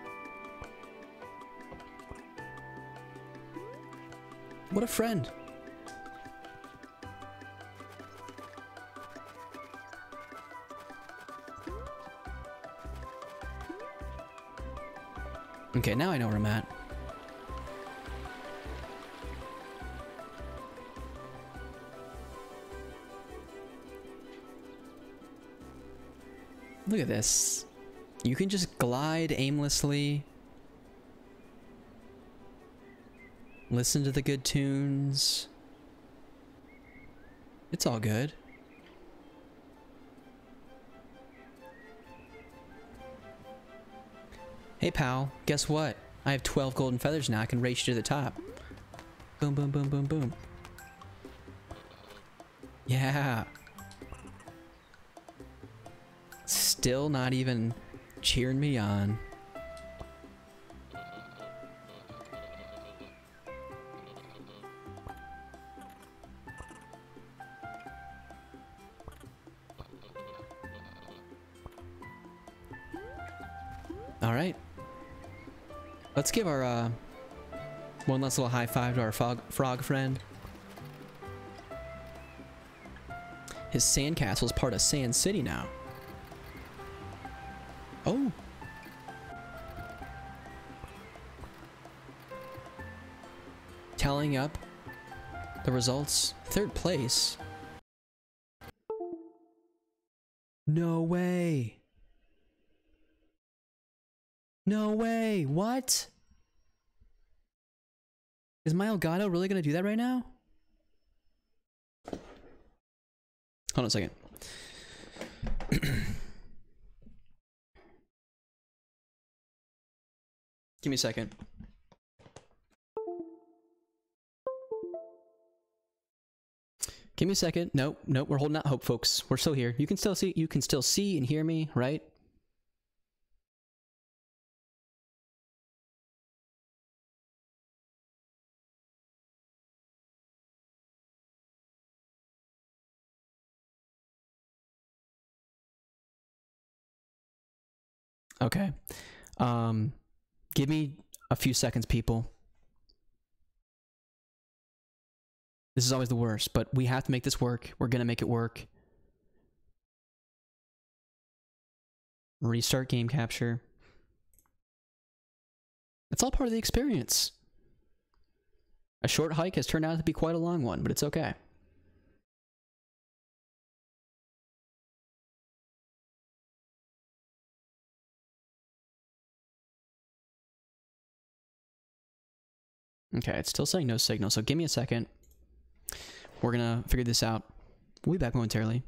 What a friend. Okay, now I know where I'm at. Look at this. You can just glide aimlessly. Listen to the good tunes. It's all good. Hey pal, guess what? I have 12 golden feathers now. I can race you to the top. Boom, boom, boom, boom, boom. Yeah. Still not even cheering me on. All right. Let's give our one last little high five to our frog friend. His sandcastle's part of Sand City now. Oh. Tallying up the results. 3rd place. No way. No way. What? Is my Elgato really going to do that right now? Hold on a second. Give me a second. Give me a second. Nope, nope, we're holding out hope, folks. We're still here. You can still see and hear me, right? Okay. Give me a few seconds, people. This is always the worst, but we have to make this work. We're gonna make it work. Restart game capture. It's all part of the experience. A short hike has turned out to be quite a long one, but it's okay. Okay, it's still saying no signal, so give me a second. We're gonna figure this out. We'll be back momentarily.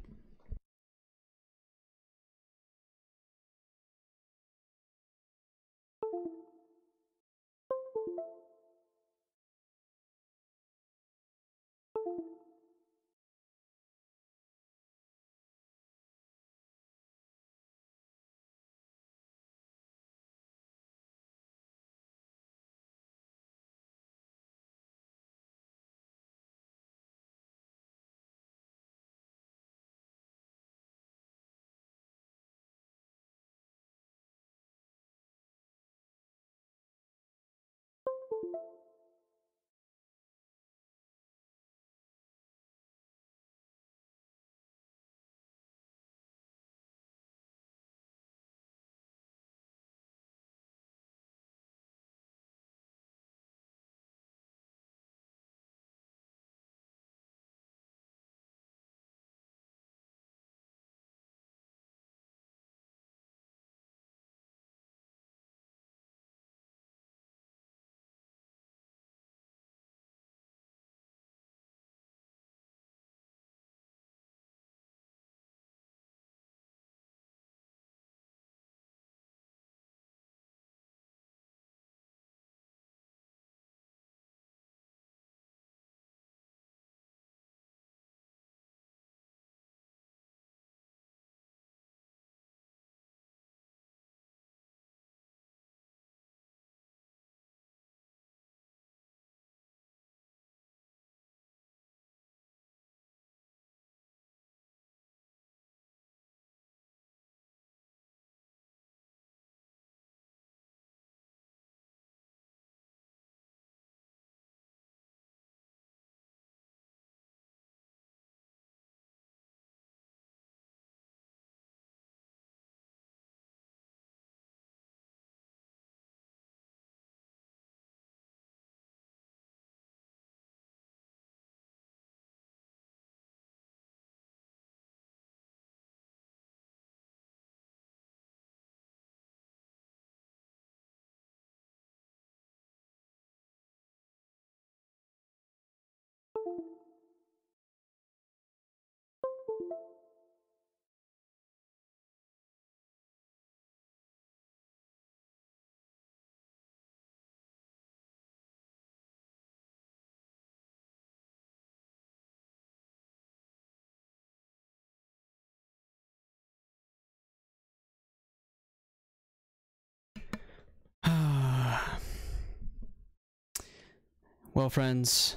Well, friends,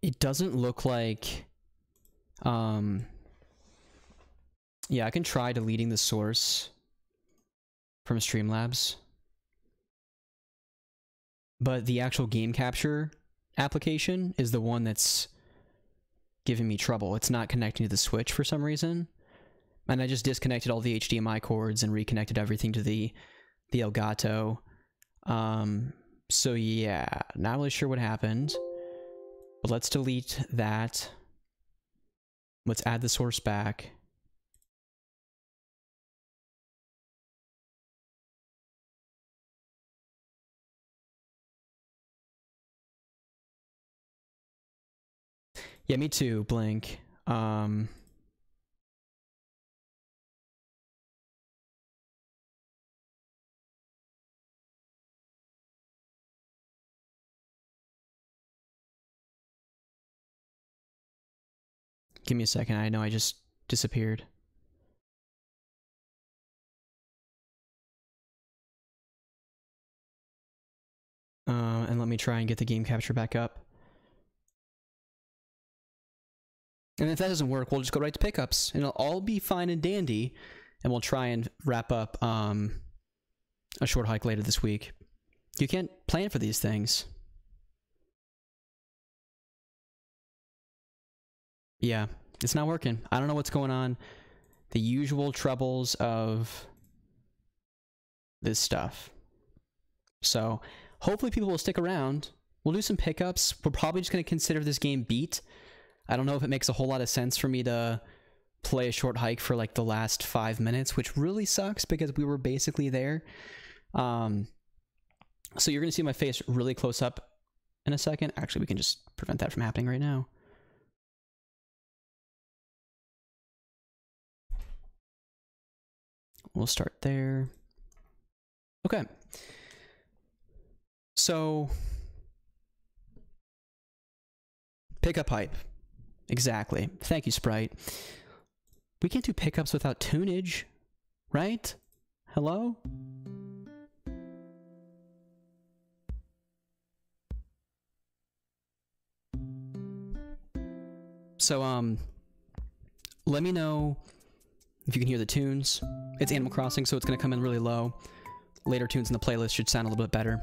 it doesn't look like, yeah, I can try deleting the source from Streamlabs, but the actual game capture application is the one that's giving me trouble. It's not connecting to the Switch for some reason, and I just disconnected all the HDMI cords and reconnected everything to the Elgato. So yeah, not really sure what happened, but let's delete that. Let's add the source back. Yeah, me too, Blink. Give me a second. I know I just disappeared. And let me try and get the game capture back up. And if that doesn't work, we'll just go right to pickups, and it'll all be fine and dandy, and we'll try and wrap up a short hike later this week. You can't plan for these things. Yeah, it's not working. I don't know what's going on. The usual troubles of this stuff. So hopefully people will stick around. We'll do some pickups. We're probably just going to consider this game beat. I don't know if it makes a whole lot of sense for me to play a short hike for like the last 5 minutes, which really sucks because we were basically there. So you're going to see my face really close up in a second. Actually, we can just prevent that from happening right now. We'll start there. Okay. So, pickup hype. Exactly. Thank you, Sprite. We can't do pickups without tunage, right? Hello? So, let me know if you can hear the tunes. It's Animal Crossing, so it's going to come in really low. Later tunes in the playlist should sound a little bit better.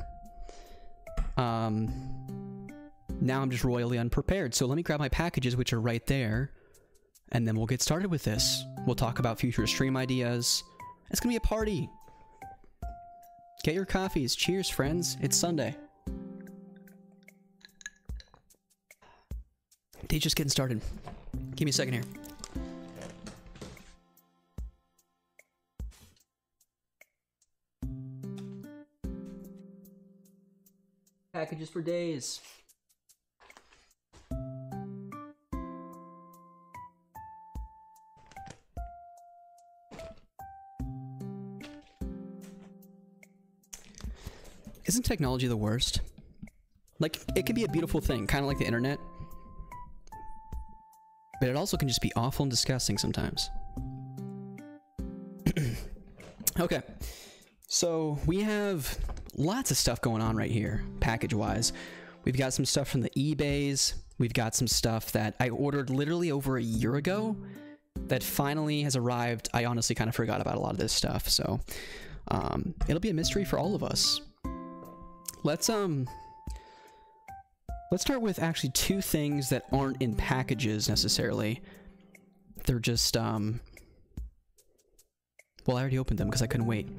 Now I'm just royally unprepared, so let me grab my packages, which are right there, and then we'll get started with this. We'll talk about future stream ideas. It's going to be a party. Get your coffees. Cheers, friends. It's Sunday. Day's just getting started. Give me a second here. Packages for days. Isn't technology the worst? Like, it can be a beautiful thing, kind of like the internet. But it also can just be awful and disgusting sometimes. Okay. So, we have lots of stuff going on right here, package-wise. We've got some stuff from the eBays. We've got some stuff that I ordered literally over a year ago that finally has arrived. I honestly kind of forgot about a lot of this stuff, so it'll be a mystery for all of us. Let's start with actually two things that aren't in packages necessarily. They're just well, I already opened them because I couldn't wait.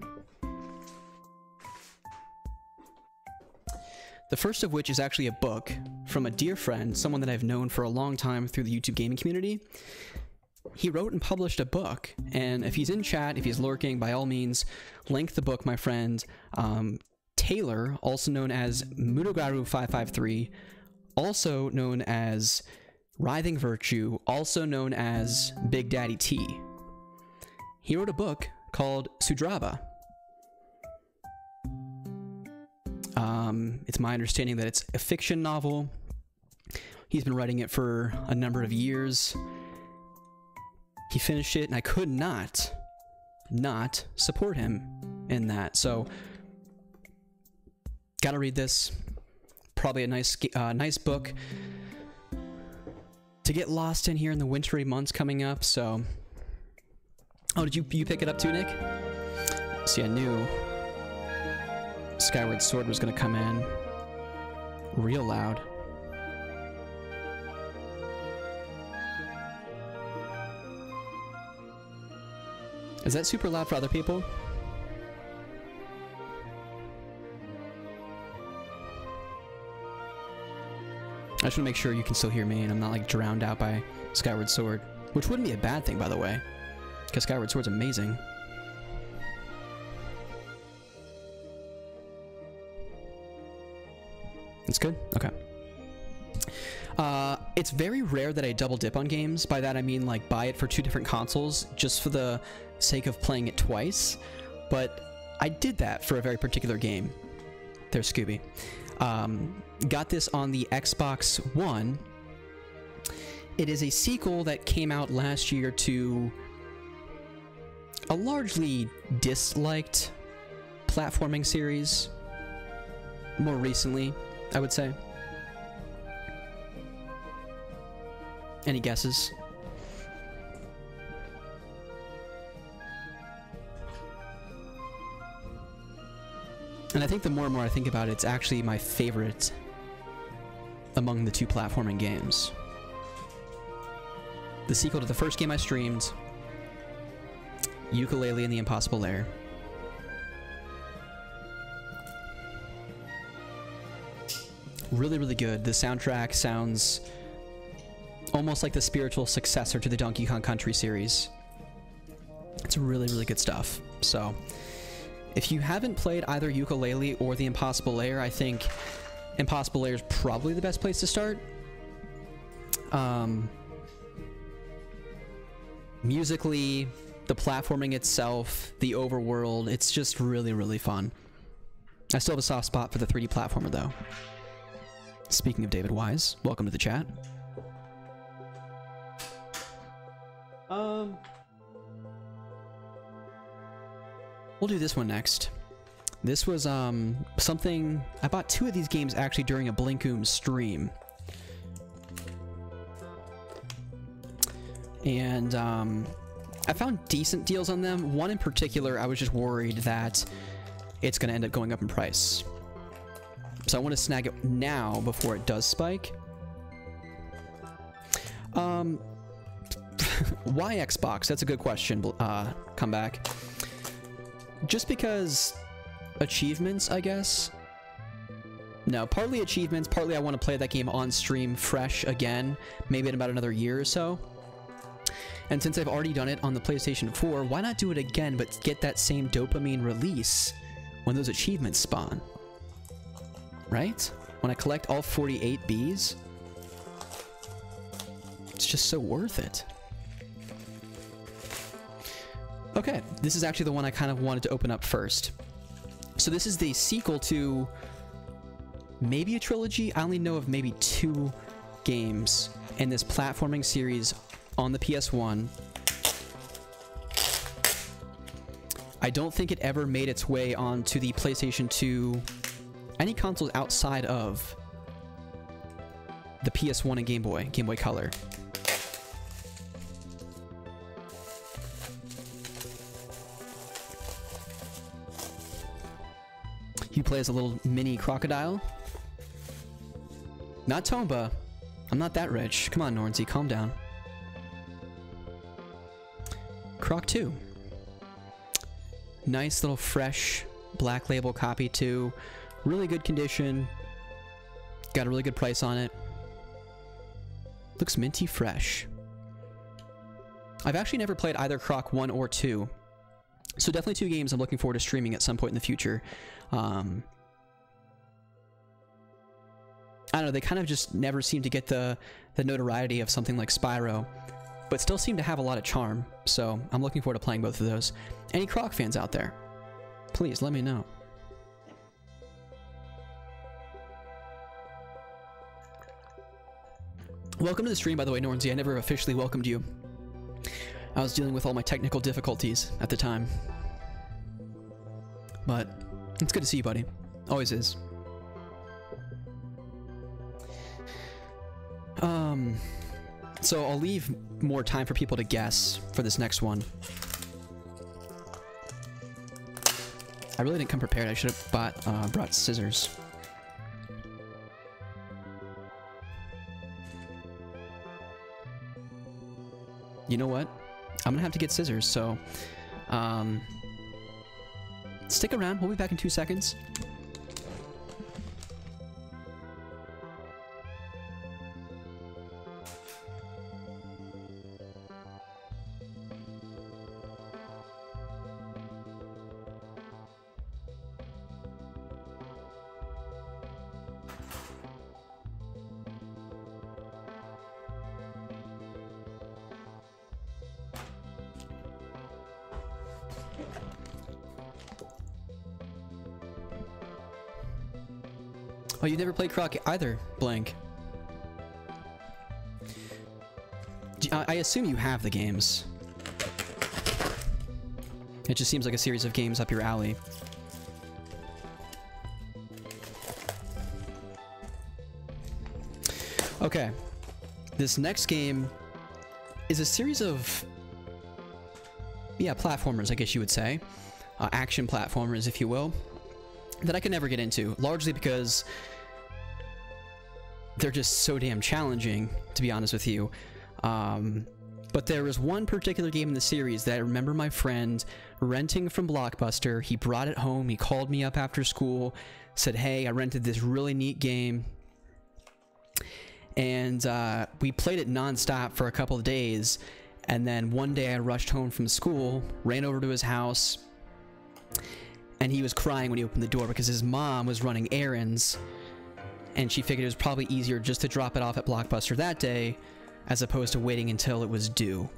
The first of which is actually a book from a dear friend, someone that I've known for a long time through the YouTube gaming community. He wrote and published a book, and if he's in chat, if he's lurking, by all means, link the book, my friend. Taylor, also known as Mudogaru553, also known as Writhing Virtue, also known as Big Daddy T. He wrote a book called Sudraba. It's my understanding that it's a fiction novel. He's been writing it for a number of years. He finished it, and I could not support him in that. So, gotta read this. Probably a nice book to get lost in here in the wintry months coming up. So, oh, did you pick it up too, Nick? See, I knew Skyward Sword was gonna come in real loud. Is that super loud for other people? I just want to make sure you can still hear me and I'm not like drowned out by Skyward Sword, which wouldn't be a bad thing, by the way, because Skyward Sword's amazing. It's good? Okay. It's very rare that I double dip on games. By that I mean like buy it for two different consoles just for the sake of playing it twice. But I did that for a very particular game. There's Scooby. Got this on the Xbox One. It is a sequel that came out last year to a largely disliked platforming series. More recently, I would say. Any guesses? And I think the more and more I think about it, it's actually my favorite among the two platforming games. The sequel to the first game I streamed, Yooka-Laylee and the Impossible Lair. Really, really good. The soundtrack sounds almost like the spiritual successor to the Donkey Kong Country series. It's really, really good stuff. So, if you haven't played either Yooka-Laylee or the Impossible Lair, I think Impossible Lair is probably the best place to start. Musically, the platforming itself, the overworld, it's just really, really fun. I still have a soft spot for the 3D platformer, though. Speaking of David Wise, welcome to the chat. We'll do this one next. This was something I bought 2 of these games actually during a Blinkoom stream, and I found decent deals on them. One in particular, I was just worried that it's going to end up going up in price, so I want to snag it now before it does spike. Why Xbox? That's a good question. Come back. Just because achievements, I guess. No, partly achievements, partly I want to play that game on stream fresh again, maybe in about another year or so. And since I've already done it on the PlayStation 4, why not do it again, but get that same dopamine release when those achievements spawn? Right? When I collect all 48 Bs, it's just so worth it. Okay, this is actually the one I kind of wanted to open up first. So this is the sequel to maybe a trilogy. I only know of maybe 2 games in this platforming series on the PS1. I don't think it ever made its way onto the PlayStation 2, any consoles outside of the PS1 and Game Boy Color. You play as a little mini crocodile. Not Tomba. I'm not that rich. Come on, Nornsey, calm down. Croc 2. Nice little fresh black label copy too. Really good condition. Got a really good price on it. Looks minty fresh. I've actually never played either Croc 1 or 2. So definitely 2 games I'm looking forward to streaming at some point in the future. I don't know, they kind of just never seem to get the notoriety of something like Spyro, but still seem to have a lot of charm, so I'm looking forward to playing both of those. Any Croc fans out there? Please, let me know. Welcome to the stream, by the way, Nornsey. I never officially welcomed you. I was dealing with all my technical difficulties at the time. But it's good to see you, buddy. Always is. So I'll leave more time for people to guess for this next one. I really didn't come prepared. I should have brought scissors. You know what? I'm gonna have to get scissors, so stick around. We'll be back in 2 seconds. Oh, you never played Croc either, Blank. I assume you have the games. It just seems like a series of games up your alley. Okay. This next game is a series of, yeah, platformers, I guess you would say. Action platformers, if you will. that I could never get into, largely because they're just so damn challenging, to be honest with you. But there was one particular game in the series that I remember my friend renting from Blockbuster. He brought it home, he called me up after school, said, hey, I rented this really neat game. And we played it non-stop for a couple of days. And then one day I rushed home from school, ran over to his house, and he was crying when he opened the door because his mom was running errands, and she figured it was probably easier just to drop it off at Blockbuster that day as opposed to waiting until it was due.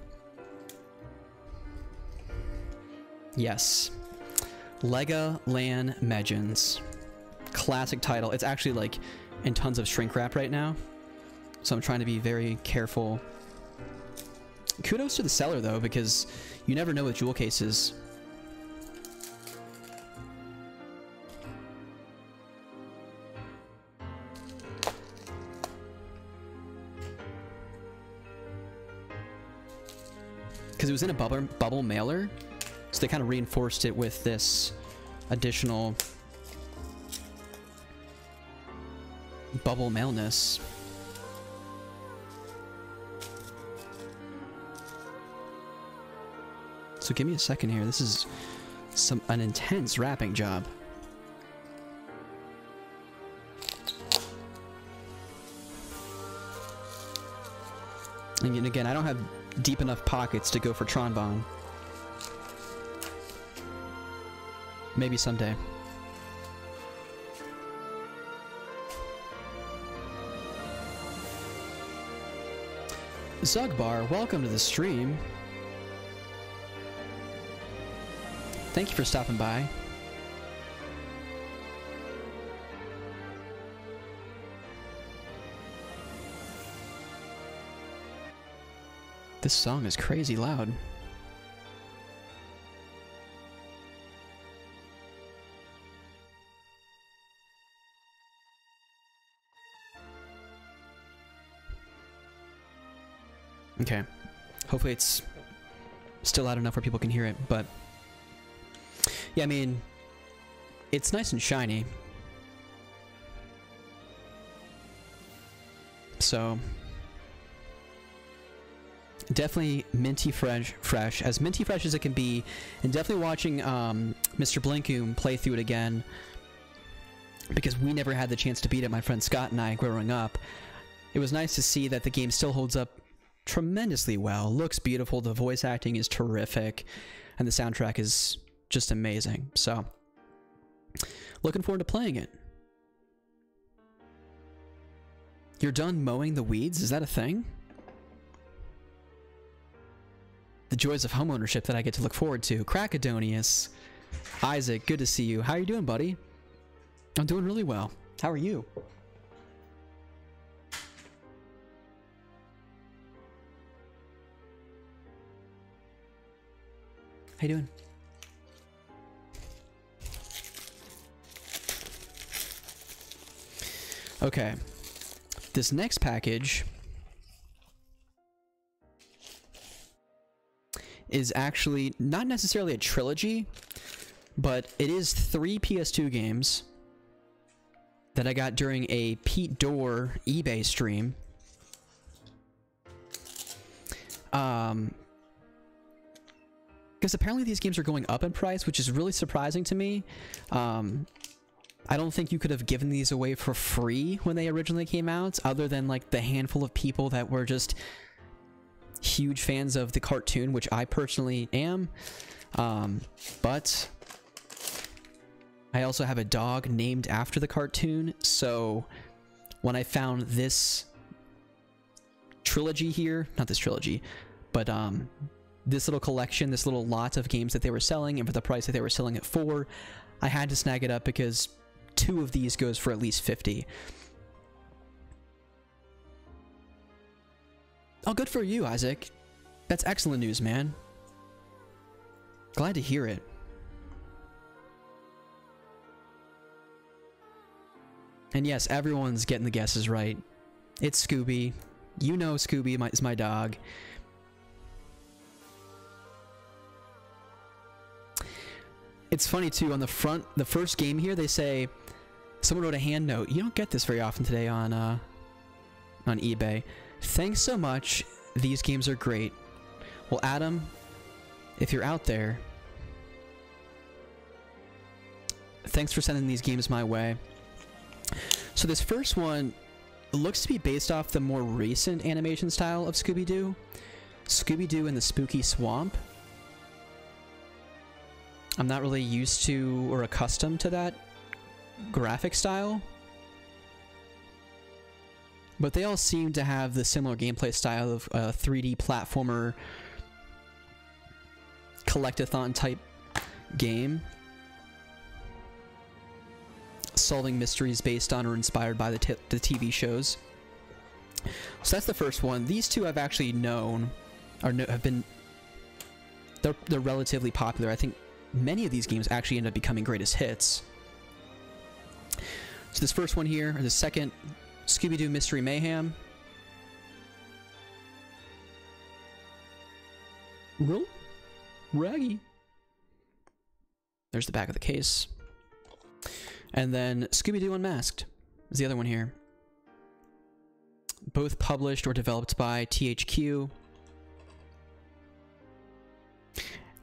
Yes. Legoland Legends. Classic title. It's actually like in tons of shrink wrap right now, so I'm trying to be very careful. Kudos to the seller though, because you never know with jewel cases. Because it was in a bubble mailer, so they kind of reinforced it with this additional bubble mailness. So give me a second here. This is an intense wrapping job. And again, I don't have deep enough pockets to go for Tron Bonne. Maybe someday. Zugbar, welcome to the stream. Thank you for stopping by. This song is crazy loud. Okay. Hopefully it's still loud enough where people can hear it, but yeah, I mean, it's nice and shiny. So definitely minty fresh, as minty fresh as it can be, and definitely watching Mr. Blinkoom play through it again, because we never had the chance to beat it, my friend Scott and I, growing up. It was nice to see that the game still holds up tremendously well, looks beautiful, the voice acting is terrific, and the soundtrack is just amazing. So looking forward to playing it. You're done mowing the weeds? Is that a thing? The joys of homeownership that I get to look forward to. Krakadonius. Isaac, good to see you. How are you doing, buddy? I'm doing really well. How are you? How you doing? Okay. This next package is actually not necessarily a trilogy, but it is 3 PS2 games that I got during a Pete Dorr eBay stream. Because apparently these games are going up in price, which is really surprising to me. I don't think you could have given these away for free when they originally came out, other than like the handful of people that were just huge fans of the cartoon, which I personally am. But I also have a dog named after the cartoon, so when I found this trilogy here, not this trilogy, but this little collection, this little lot of games that they were selling, and for the price that they were selling it for, I had to snag it up because 2 of these goes for at least 50. Oh, good for you, Isaac. That's excellent news, man. Glad to hear it. And yes, everyone's getting the guesses right. It's Scooby. You know Scooby is my dog. It's funny too, on the front, the first game here, they say, someone wrote a hand note. You don't get this very often today on eBay. Thanks so much. These games are great. Well, Adam, if you're out there, thanks for sending these games my way. So this first one looks to be based off the more recent animation style of Scooby-Doo. Scooby-Doo in the Spooky Swamp. I'm not really used to or accustomed to that graphic style. But they all seem to have the similar gameplay style of a 3D platformer collectathon type game. Solving mysteries based on or inspired by the TV shows. So that's the first one. These two I've actually known, or have been, they're relatively popular. I think many of these games actually end up becoming greatest hits. So this first one here, or the second, Scooby-Doo Mystery Mayhem. Real raggy. There's the back of the case. And then Scooby-Doo Unmasked is the other one here. Both published or developed by THQ.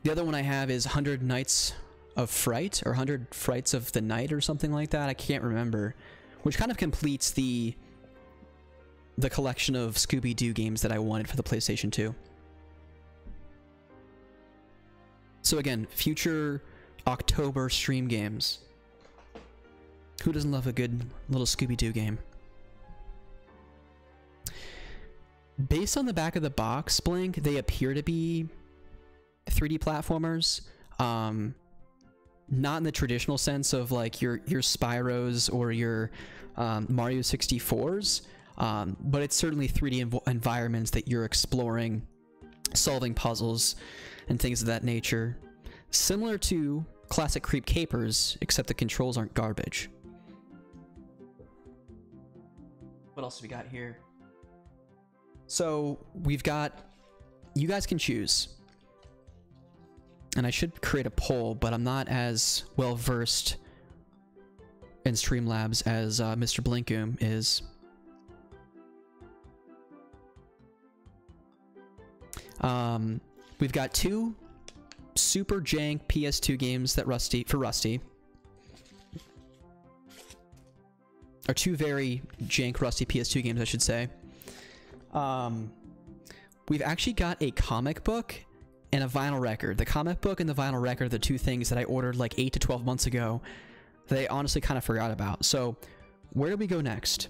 The other one I have is 100 Nights of Fright, or 100 Frights of the Night, or something like that. I can't remember. Which kind of completes the collection of Scooby-Doo games that I wanted for the PlayStation 2. So again, future October stream games. Who doesn't love a good little Scooby-Doo game? Based on the back of the box, Blink, they appear to be 3D platformers. Not in the traditional sense of like your Spyros or your Mario 64s, but it's certainly 3D environments that you're exploring, solving puzzles, and things of that nature. Similar to classic Creep Capers, except the controls aren't garbage. What else do we got here? So we've got, you guys can choose. And I should create a poll, but I'm not as well versed in Streamlabs as Mr. Blinkoom is. We've got two super jank PS2 games that Rusty. Or two very jank Rusty PS2 games, I should say. We've actually got a comic book and a vinyl record. The comic book and the vinyl record are the two things that I ordered like 8 to 12 months ago that I honestly kind of forgot about. So where do we go next?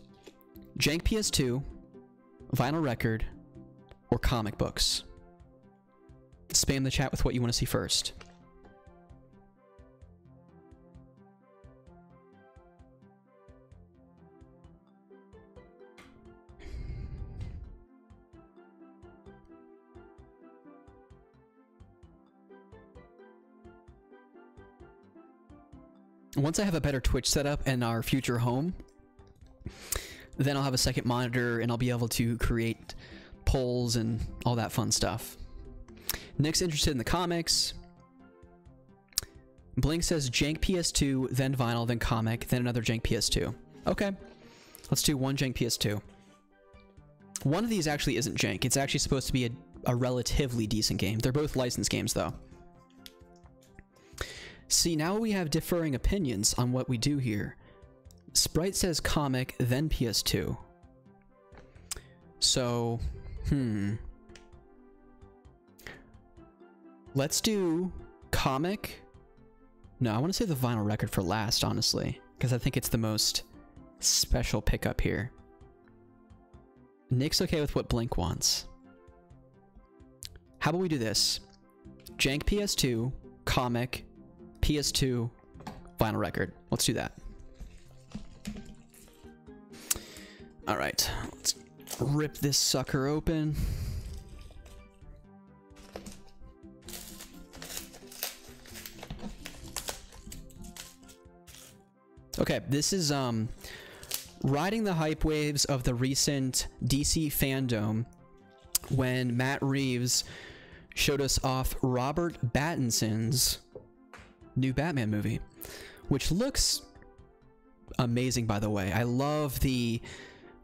Jank PS2, vinyl record, or comic books? Spam the chat with what you want to see first. Once I have a better Twitch setup in our future home, then I'll have a second monitor and I'll be able to create polls and all that fun stuff. Nick's interested in the comics. Blink says jank PS2, then vinyl, then comic, then another jank PS2. Okay, let's do one jank PS2. One of these actually isn't jank. It's actually supposed to be a relatively decent game. They're both licensed games, though. See, now we have differing opinions on what we do here. Sprite says comic, then PS2. So, let's do comic. No, I want to say the vinyl record for last, honestly, because I think it's the most special pickup here. Nick's okay with what Blink wants. How about we do this? Jank PS2, comic, PS2, vinyl record. Let's do that. All right, let's rip this sucker open. Okay, this is riding the hype waves of the recent DC fandom when Matt Reeves showed us off Robert Pattinson's new Batman movie, which looks amazing, by the way. I love the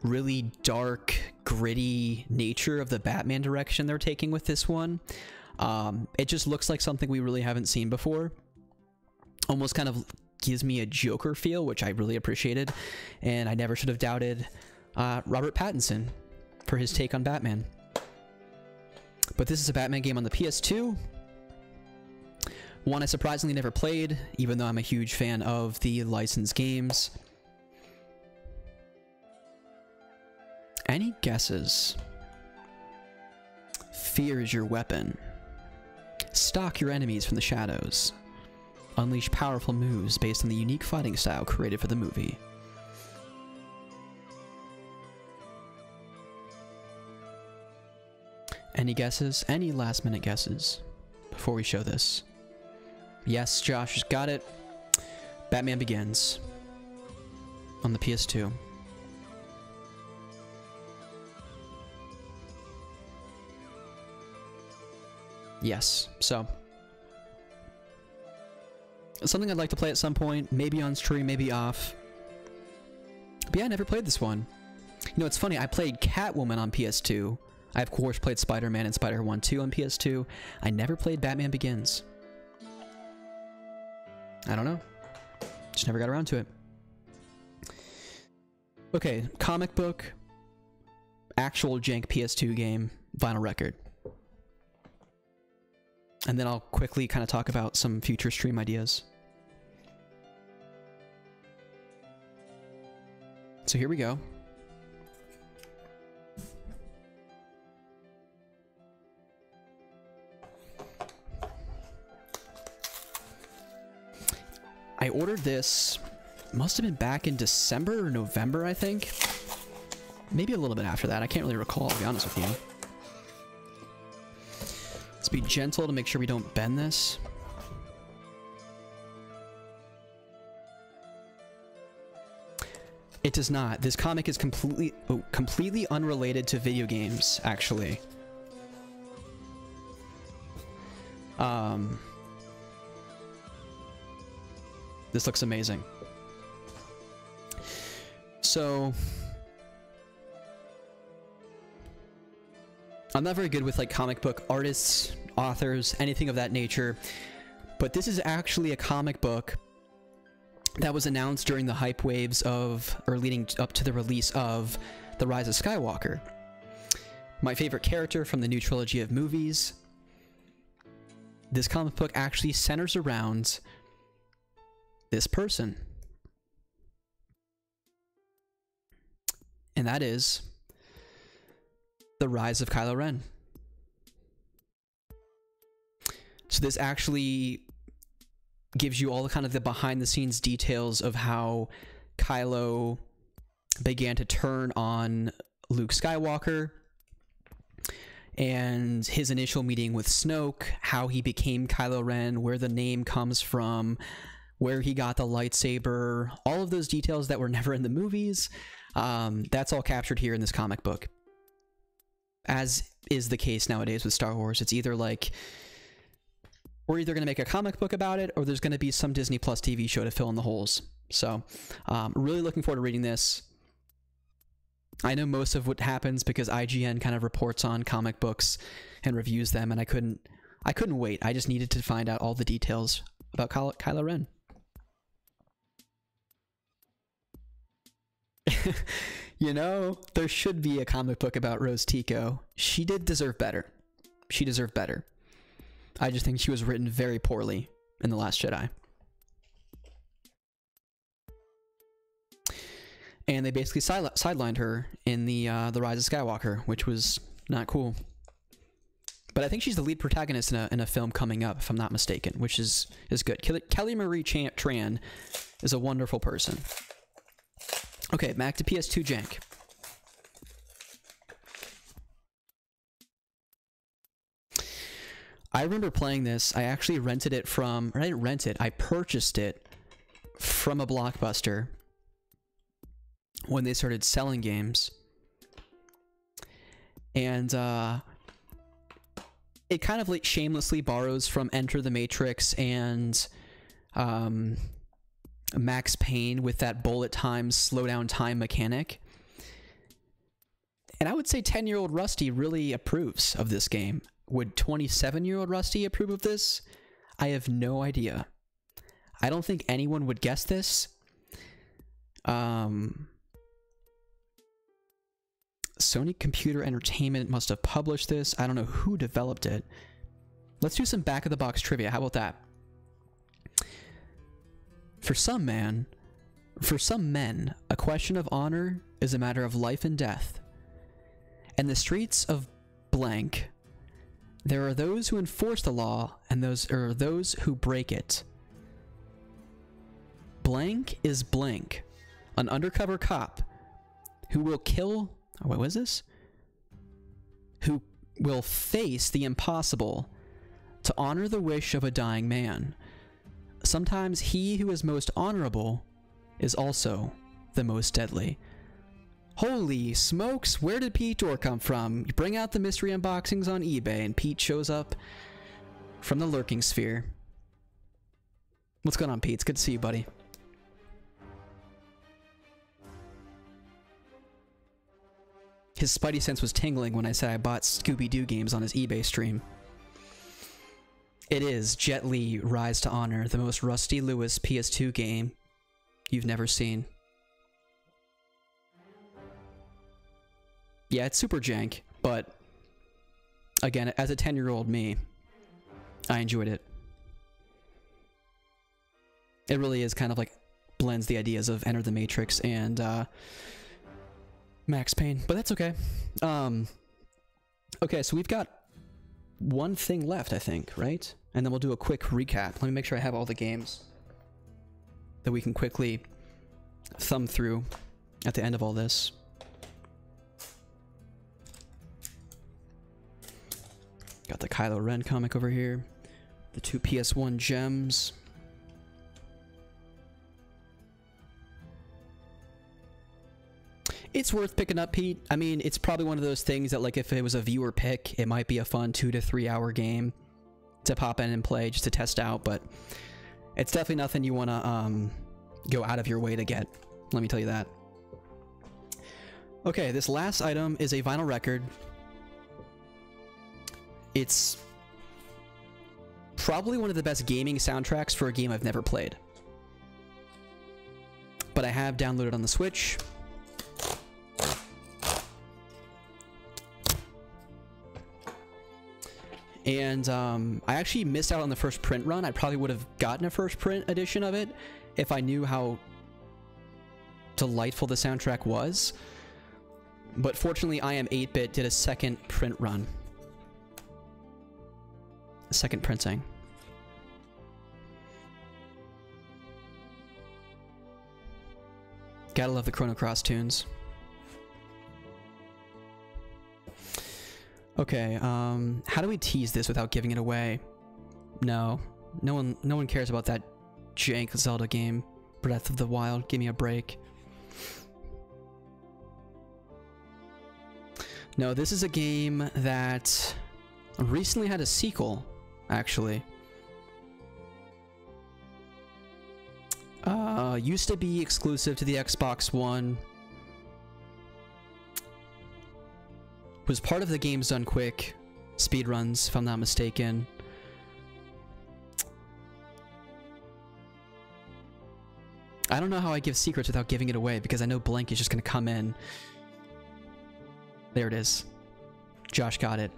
really dark, gritty nature of the Batman direction they're taking with this one. It just looks like something we really haven't seen before. Almost kind of gives me a Joker feel, which I really appreciated, and I never should have doubted Robert Pattinson for his take on Batman. But this is a Batman game on the PS2. One I surprisingly never played, even though I'm a huge fan of the licensed games. Any guesses? Fear is your weapon. Stalk your enemies from the shadows. Unleash powerful moves based on the unique fighting style created for the movie. Any guesses? Any last minute guesses before we show this? Yes, Josh has got it. Batman Begins on the PS2. Yes, so it's something I'd like to play at some point, maybe on stream, maybe off. But yeah, I never played this one. You know, it's funny, I played Catwoman on PS2. I, of course, played Spider-Man and Spider-Man 2 on PS2. I never played Batman Begins. I don't know. Just never got around to it. Okay, comic book, actual jank PS2 game, vinyl record. And then I'll quickly kind of talk about some future stream ideas. So here we go. I ordered this, must have been back in December or November, I think. Maybe a little bit after that. I can't really recall, to be honest with you. Let's be gentle to make sure we don't bend this. It does not. This comic is completely unrelated to video games, actually. This looks amazing. So I'm not very good with like comic book artists, authors, anything of that nature, but this is actually a comic book that was announced during the hype waves of, or leading up to the release of The Rise of Skywalker. My favorite character from the new trilogy of movies. This comic book actually centers around this person. And that is the rise of Kylo Ren. So this actually gives you all the kind of the behind the scenes details of how Kylo began to turn on Luke Skywalker and his initial meeting with Snoke, how he became Kylo Ren, where the name comes from, where he got the lightsaber, all of those details that were never in the movies. That's all captured here in this comic book. As is the case nowadays with Star Wars. It's either like, we're either going to make a comic book about it, or there's going to be some Disney Plus TV show to fill in the holes. So, really looking forward to reading this. I know most of what happens because IGN kind of reports on comic books and reviews them, and I couldn't wait. I just needed to find out all the details about Kylo Ren. You know, there should be a comic book about Rose Tico. She did deserve better. She deserved better. I just think she was written very poorly in The Last Jedi. And they basically sidelined her in the Rise of Skywalker, which was not cool. But I think she's the lead protagonist in a film coming up, if I'm not mistaken, which is good. Kelly Marie Tran is a wonderful person. Okay, back to PS2 jank. I remember playing this. I actually rented it from, or I didn't rent it, I purchased it from a Blockbuster when they started selling games. And it kind of like shamelessly borrows from Enter the Matrix and Max Payne with that bullet time, slow down time mechanic. And I would say 10-year-old Rusty really approves of this game. Would 27-year-old Rusty approve of this? I have no idea. I don't think anyone would guess this. Sony Computer Entertainment must have published this. I don't know who developed it. Let's do some back-of-the-box trivia. How about that? For some men, a question of honor is a matter of life and death. In the streets of blank, there are those who enforce the law and those are those who break it. Blank is blank, an undercover cop who will kill... What was this? Who will face the impossible to honor the wish of a dying man. Sometimes he who is most honorable is also the most deadly. Holy smokes, where did Pete Dorr come from? You bring out the mystery unboxings on eBay and Pete shows up from the lurking sphere. What's going on, Pete? It's good to see you, buddy. His spidey sense was tingling when I said I bought Scooby-Doo games on his eBay stream. It is Jet Li Rise to Honor, the most Rusty Lewis PS2 game you've never seen. Yeah, it's super jank, but again, as a 10-year-old me, I enjoyed it. It really is kind of like blends the ideas of Enter the Matrix and Max Payne, but that's okay. Okay, so we've got one thing left, I think, right? And then we'll do a quick recap. Let me make sure I have all the games that we can quickly thumb through at the end of all this. Got the Kylo Ren comic over here. The 2 PS1 gems. It's worth picking up, Pete. I mean, it's probably one of those things that, like, if it was a viewer pick, it might be a fun 2 to 3 hour game to pop in and play just to test out, but it's definitely nothing you want to go out of your way to get. Let me tell you that. Okay, this last item is a vinyl record. It's probably one of the best gaming soundtracks for a game I've never played. But I have downloaded on the Switch. And I actually missed out on the first print run. I probably would have gotten a first print edition of it if I knew how delightful the soundtrack was. But fortunately, I Am 8-Bit did a second print run. A second printing. Gotta love the Chrono Cross tunes. Okay, how do we tease this without giving it away? No one cares about that jank Zelda game, Breath of the Wild. Give me a break. No, this is a game that recently had a sequel, actually. Used to be exclusive to the Xbox One. Was part of the Games Done Quick speedruns, if I'm not mistaken. I don't know how I give secrets without giving it away, because I know Blank is just going to come in. There it is. Josh got it.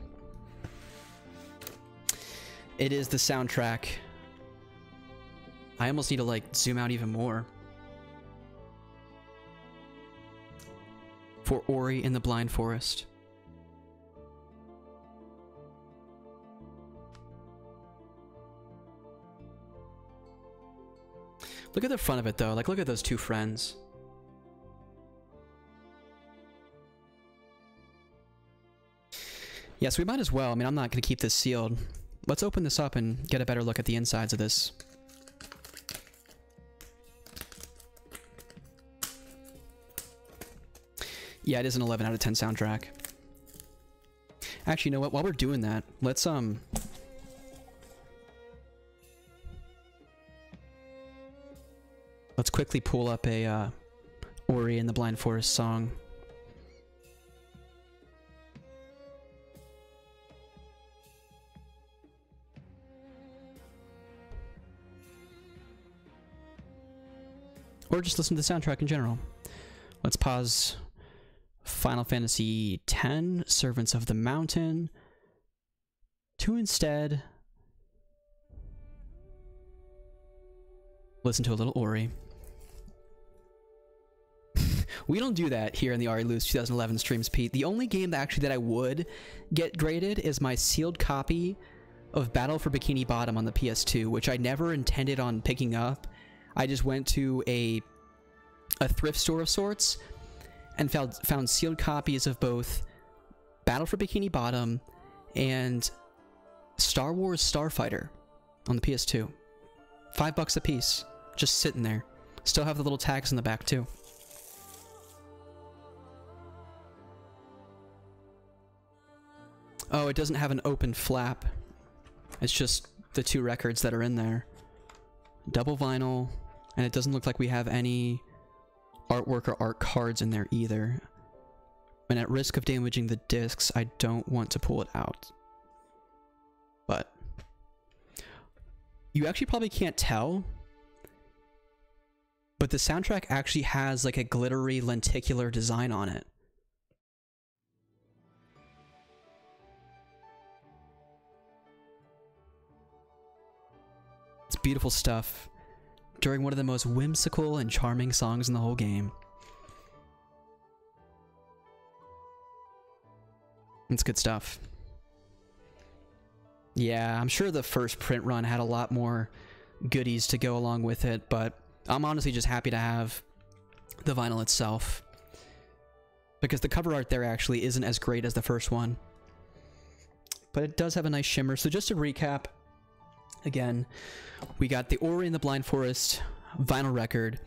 It is the soundtrack. I almost need to, like, zoom out even more. For Ori in the Blind Forest. Look at the front of it, though. Like, look at those two friends. Yes, we might as well. I mean, I'm not going to keep this sealed. Let's open this up and get a better look at the insides of this. Yeah, it is an 11 out of 10 soundtrack. Actually, you know what? While we're doing that, let's Let's quickly pull up a Ori and the Blind Forest song. Or just listen to the soundtrack in general. Let's pause Final Fantasy X, Servants of the Mountain, to instead listen to a little Ori. We don't do that here in the Ari Loose 2011 streams, Pete. The only game that I would get graded is my sealed copy of Battle for Bikini Bottom on the PS2, which I never intended on picking up. I just went to a thrift store of sorts and found sealed copies of both Battle for Bikini Bottom and Star Wars Starfighter on the PS2. $5 a piece, just sitting there. Still have the little tags in the back too. Oh, it doesn't have an open flap. It's just the two records that are in there. Double vinyl, and it doesn't look like we have any artwork or art cards in there either. And at risk of damaging the discs, I don't want to pull it out. But you actually probably can't tell, but the soundtrack actually has like a glittery lenticular design on it. It's beautiful stuff during one of the most whimsical and charming songs in the whole game. It's good stuff. Yeah, I'm sure the first print run had a lot more goodies to go along with it, but I'm honestly just happy to have the vinyl itself, because the cover art there actually isn't as great as the first one, but it does have a nice shimmer. So just to recap, again, we got the Ori and the Blind Forest vinyl record.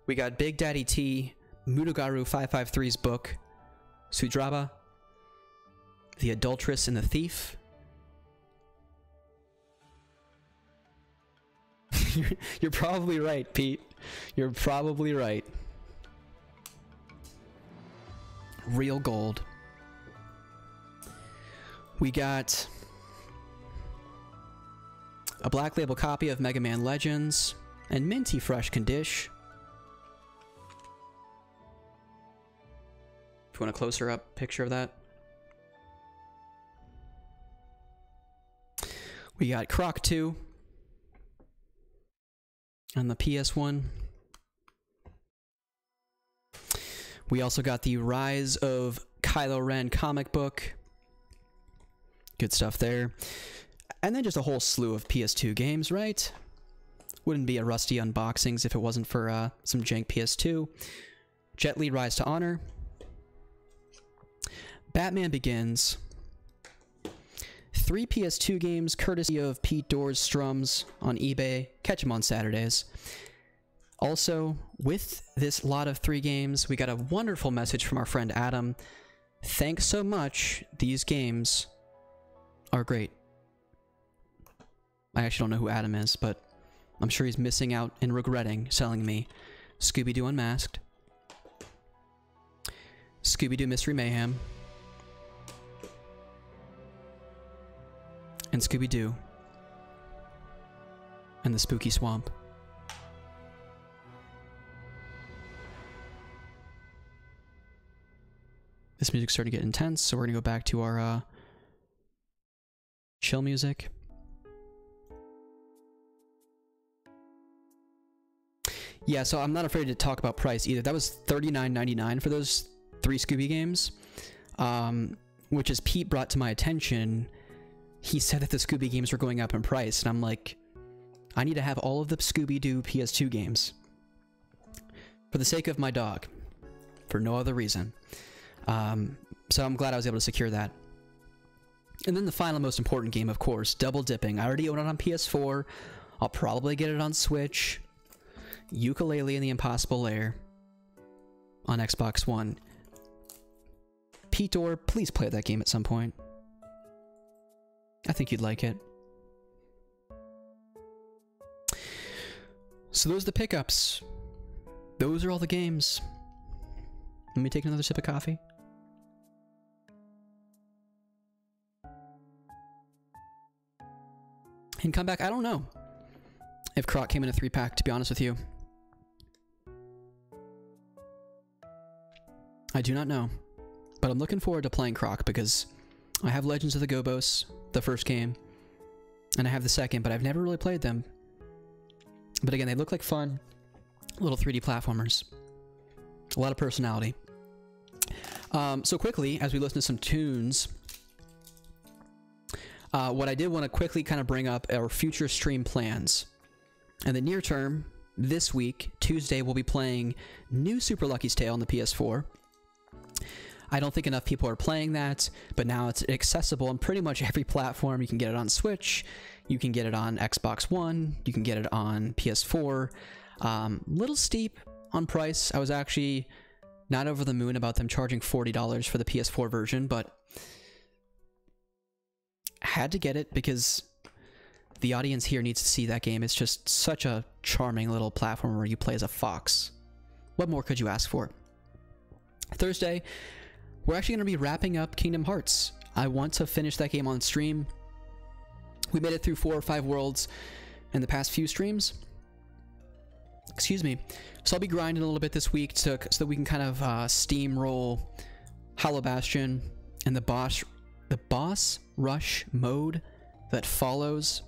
We got Big Daddy T, Mudogaru 553's book, Sudraba, The Adulteress and the Thief. You're probably right, Pete. You're probably right. Real gold. We got a black label copy of Mega Man Legends and minty fresh condition. If you want a closer up picture of that. We got Croc 2 on the PS1. We also got the Rise of Kylo Ren comic book. Good stuff there. And then just a whole slew of PS2 games, right? Wouldn't be a Rusty Unboxings if it wasn't for some jank PS2. Jet Li Rise to Honor. Batman Begins. 3 PS2 games courtesy of Pete Doors Strums on eBay. Catch them on Saturdays. Also, with this lot of 3 games, we got a wonderful message from our friend Adam. Thanks so much. These games are great. I actually don't know who Adam is, but I'm sure he's missing out and regretting selling me Scooby-Doo Unmasked, Scooby-Doo Mystery Mayhem, and Scooby-Doo and the Spooky Swamp. This music's starting to get intense, so we're gonna go back to our chill music. Yeah, so I'm not afraid to talk about price either. That was $39.99 for those 3 Scooby games, which as Pete brought to my attention, he said that the Scooby games were going up in price, and I'm like, I need to have all of the Scooby-Doo PS2 games for the sake of my dog, for no other reason. So I'm glad I was able to secure that. And then the final most important game, of course, Double Dipping. I already own it on PS4. I'll probably get it on Switch. Yooka-Laylee and the Impossible Lair on Xbox One. Pete Dorr, please play that game at some point. I think you'd like it. So those are the pickups. Those are all the games. Let me take another sip of coffee. And come back, I don't know if Croc came in a 3-pack, to be honest with you. I do not know. But I'm looking forward to playing Croc because I have Legends of the Gobos, the first game, and I have the second, but I've never really played them. But again, they look like fun little 3D platformers. A lot of personality. So quickly, as we listen to some tunes, what I did want to quickly kind of bring up are future stream plans. In the near term, this week, Tuesday, we'll be playing new Super Lucky's Tale on the PS4. I don't think enough people are playing that, but now it's accessible on pretty much every platform. You can get it on Switch, you can get it on Xbox One, you can get it on PS4. Little steep on price. I was actually not over the moon about them charging $40 for the PS4 version, but had to get it because the audience here needs to see that game. It's just such a charming little platform where you play as a fox. What more could you ask for? Thursday, we're actually going to be wrapping up Kingdom Hearts. I want to finish that game on stream. We made it through 4 or 5 worlds in the past few streams. Excuse me. So I'll be grinding a little bit this week so that we can kind of steamroll Hollow Bastion and the boss rush mode that follows.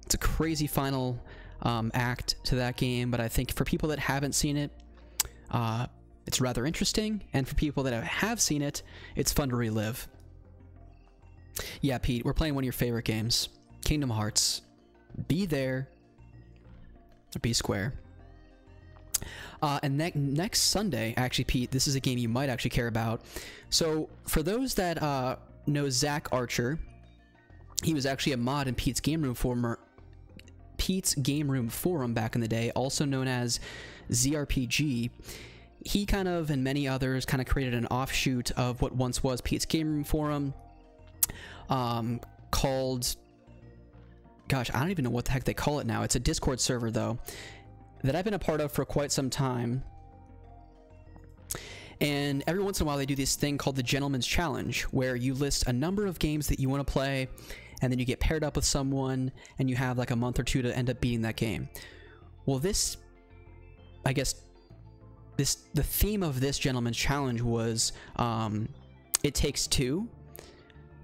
It's a crazy final act to that game, but I think for people that haven't seen it, it's rather interesting, and for people that have seen it, it's fun to relive. Yeah, Pete, we're playing one of your favorite games, Kingdom Hearts. Be there, or be square. And next Sunday, actually, Pete, this is a game you might actually care about. So, for those that know Zach Archer, he was actually a mod in Pete's Game Room forum back in the day, also known as ZRPG. He kind of, and many others, kind of created an offshoot of what once was Pete's Game Room forum, called, gosh, I don't even know what the heck they call it now. It's a Discord server, though, that I've been a part of for quite some time. And every once in a while, they do this thing called the Gentleman's Challenge, where you list a number of games that you want to play, and then you get paired up with someone, and you have like a month or two to end up beating that game. Well, this, I guess, the theme of this Gentleman's Challenge was It Takes Two,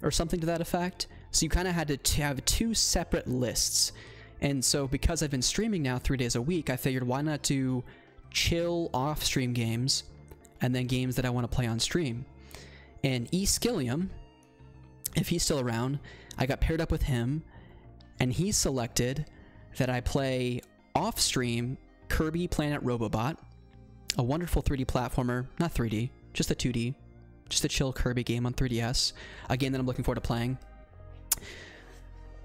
or something to that effect. So you kind of had to have 2 separate lists. And so because I've been streaming now 3 days a week, I figured why not do chill off-stream games and then games that I want to play on stream. And E. Skilliam, if he's still around, I got paired up with him, and he selected that I play off-stream Kirby Planet Robobot, a wonderful 3D platformer, not 3D, just a 2D, just a chill Kirby game on 3DS, a game that I'm looking forward to playing.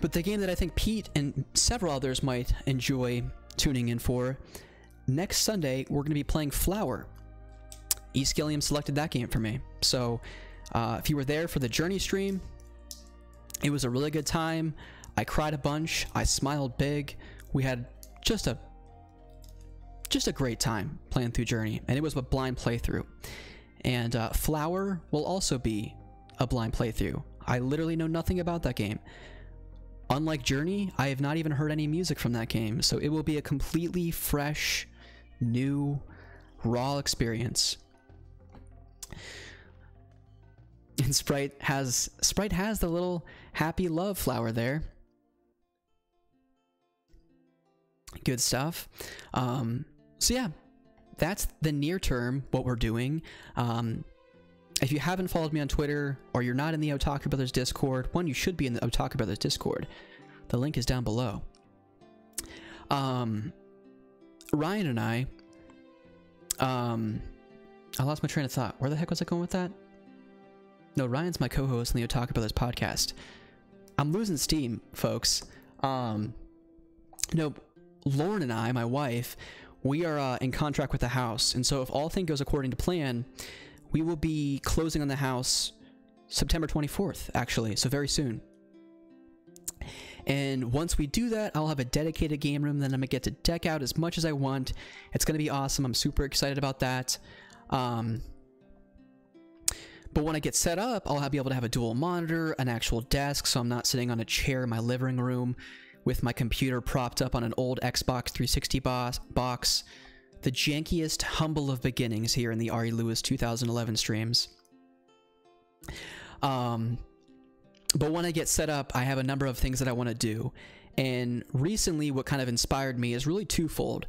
But the game that I think Pete and several others might enjoy tuning in for, next Sunday, we're going to be playing Flower. E. Skilliam selected that game for me. So, if you were there for the Journey stream, it was a really good time. I cried a bunch. I smiled big. We had just a great time playing through Journey, and it was a blind playthrough. And Flower will also be a blind playthrough. I literally know nothing about that game. Unlike Journey, I have not even heard any music from that game, so it will be a completely fresh, new, raw experience. And Sprite has the little happy love flower there. Good stuff. So yeah, that's the near term, what we're doing. If you haven't followed me on Twitter, or you're not in the Otaku Brothers Discord, one, you should be in the Otaku Brothers Discord. The link is down below. Ryan and I lost my train of thought. Where the heck was I going with that? No, Ryan's my co-host on the Otaku Brothers podcast. I'm losing steam, folks. No, Lauren and I, my wife, we are in contract with the house, and so if all things goes according to plan, we will be closing on the house September 24th, actually, so very soon. And once we do that, I'll have a dedicated game room. Then I'm gonna get to deck out as much as I want. It's gonna be awesome. I'm super excited about that. But when I get set up, I'll be able to have a dual monitor, an actual desk, so I'm not sitting on a chair in my living room with my computer propped up on an old Xbox 360 box. The jankiest humble of beginnings here in the Ari Lewis 2011 streams. But when I get set up, I have a number of things that I want to do. And recently, what kind of inspired me is really twofold.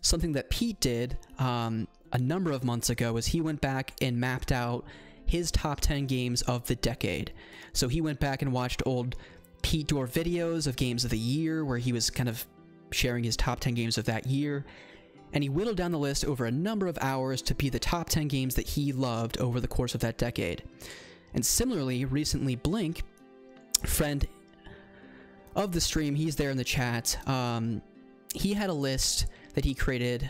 Something that Pete did a number of months ago is he went back and mapped out his top 10 games of the decade. So he went back and watched old Pete Dorr videos of games of the year where he was kind of sharing his top 10 games of that year. And he whittled down the list over a number of hours to be the top 10 games that he loved over the course of that decade. And similarly, recently Blink, friend of the stream, he's there in the chat, he had a list that he created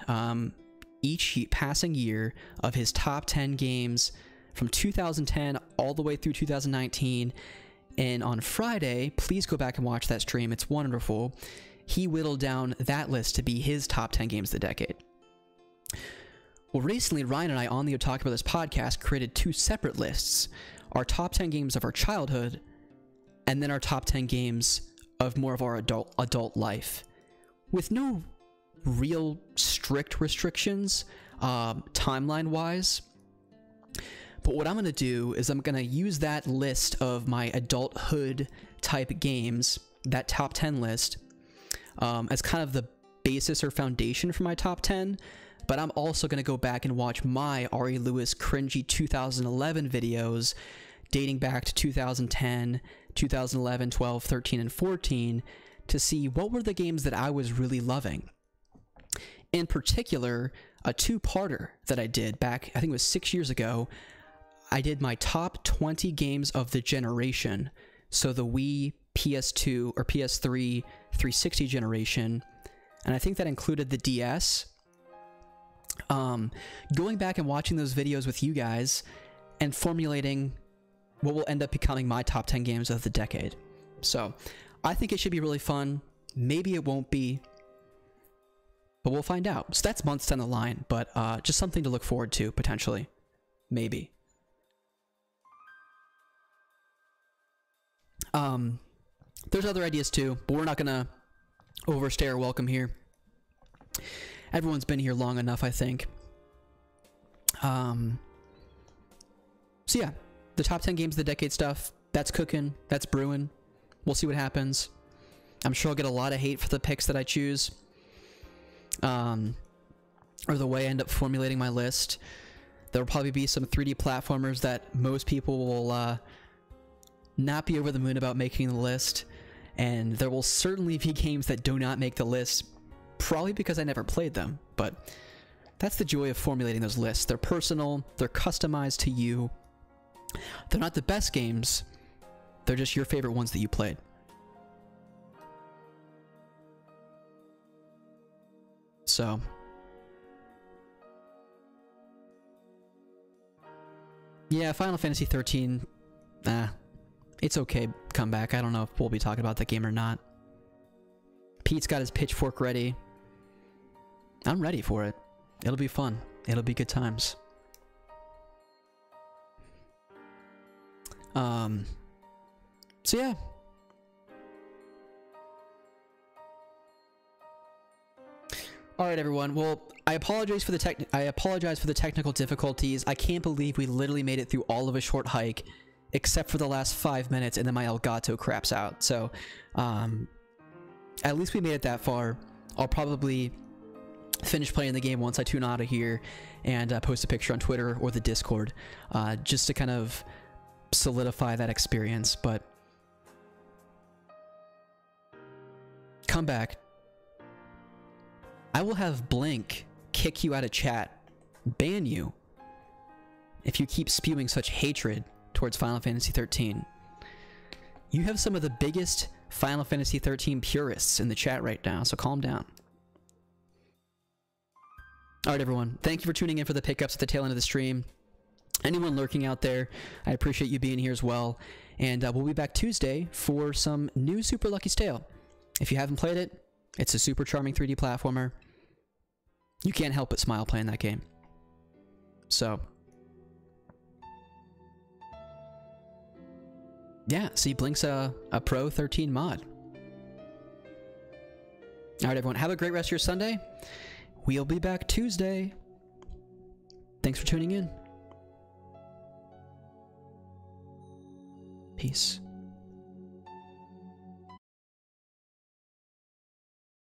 each passing year of his top 10 games from 2010 all the way through 2019. And on Friday, please go back and watch that stream, it's wonderful. He whittled down that list to be his top 10 games of the decade. Well, recently, Ryan and I on the Otaku Brothers podcast created two separate lists. Our top 10 games of our childhood, and then our top 10 games of more of our adult life. With no real strict restrictions, timeline-wise. But what I'm going to do is I'm going to use that list of my adulthood type games, that top 10 list, as kind of the basis or foundation for my top 10, but I'm also going to go back and watch my Ari Lewis cringy 2011 videos dating back to 2010, 2011, 12, 13, and 14 to see what were the games that I was really loving. In particular, a two-parter that I did back, I think it was 6 years ago, I did my top 20 games of the generation, so the Wii, PS2, or PS3, 360 generation, and I think that included the DS. Going back and watching those videos with you guys and formulating what will end up becoming my top 10 games of the decade. So, I think it should be really fun. Maybe it won't be, but we'll find out. So that's months down the line, but just something to look forward to, potentially. Maybe. There's other ideas too, but we're not gonna overstay our welcome here. Everyone's been here long enough, I think. So yeah, the top 10 games of the decade stuff, that's cooking, that's brewing. We'll see what happens. I'm sure I'll get a lot of hate for the picks that I choose. Or the way I end up formulating my list. There'll probably be some 3D platformers that most people will not be over the moon about making the list. And there will certainly be games that do not make the list, probably because I never played them. But that's the joy of formulating those lists. They're personal, they're customized to you. They're not the best games, they're just your favorite ones that you played. So yeah, Final Fantasy 13, it's okay comeback. I don't know if we'll be talking about that game or not. Pete's got his pitchfork ready. I'm ready for it. It'll be fun. It'll be good times. So yeah. All right, everyone. Well, I apologize for the technical difficulties. I can't believe we literally made it through all of a short hike, except for the last 5 minutes, and then my Elgato craps out. So, at least we made it that far. I'll probably finish playing the game once I tune out of here and post a picture on Twitter or the Discord, just to kind of solidify that experience. But come back. I will have Blink kick you out of chat, ban you, if you keep spewing such hatred towards Final Fantasy 13. You have some of the biggest Final Fantasy 13 purists in the chat right now, so calm down. Alright, everyone. Thank you for tuning in for the pickups at the tail end of the stream. Anyone lurking out there, I appreciate you being here as well. And we'll be back Tuesday for some new Super Lucky's Tale. If you haven't played it, it's a super charming 3D platformer. You can't help but smile playing that game. So, yeah, see, Blink's a Pro 13 mod. Alright, everyone, have a great rest of your Sunday. We'll be back Tuesday. Thanks for tuning in. Peace.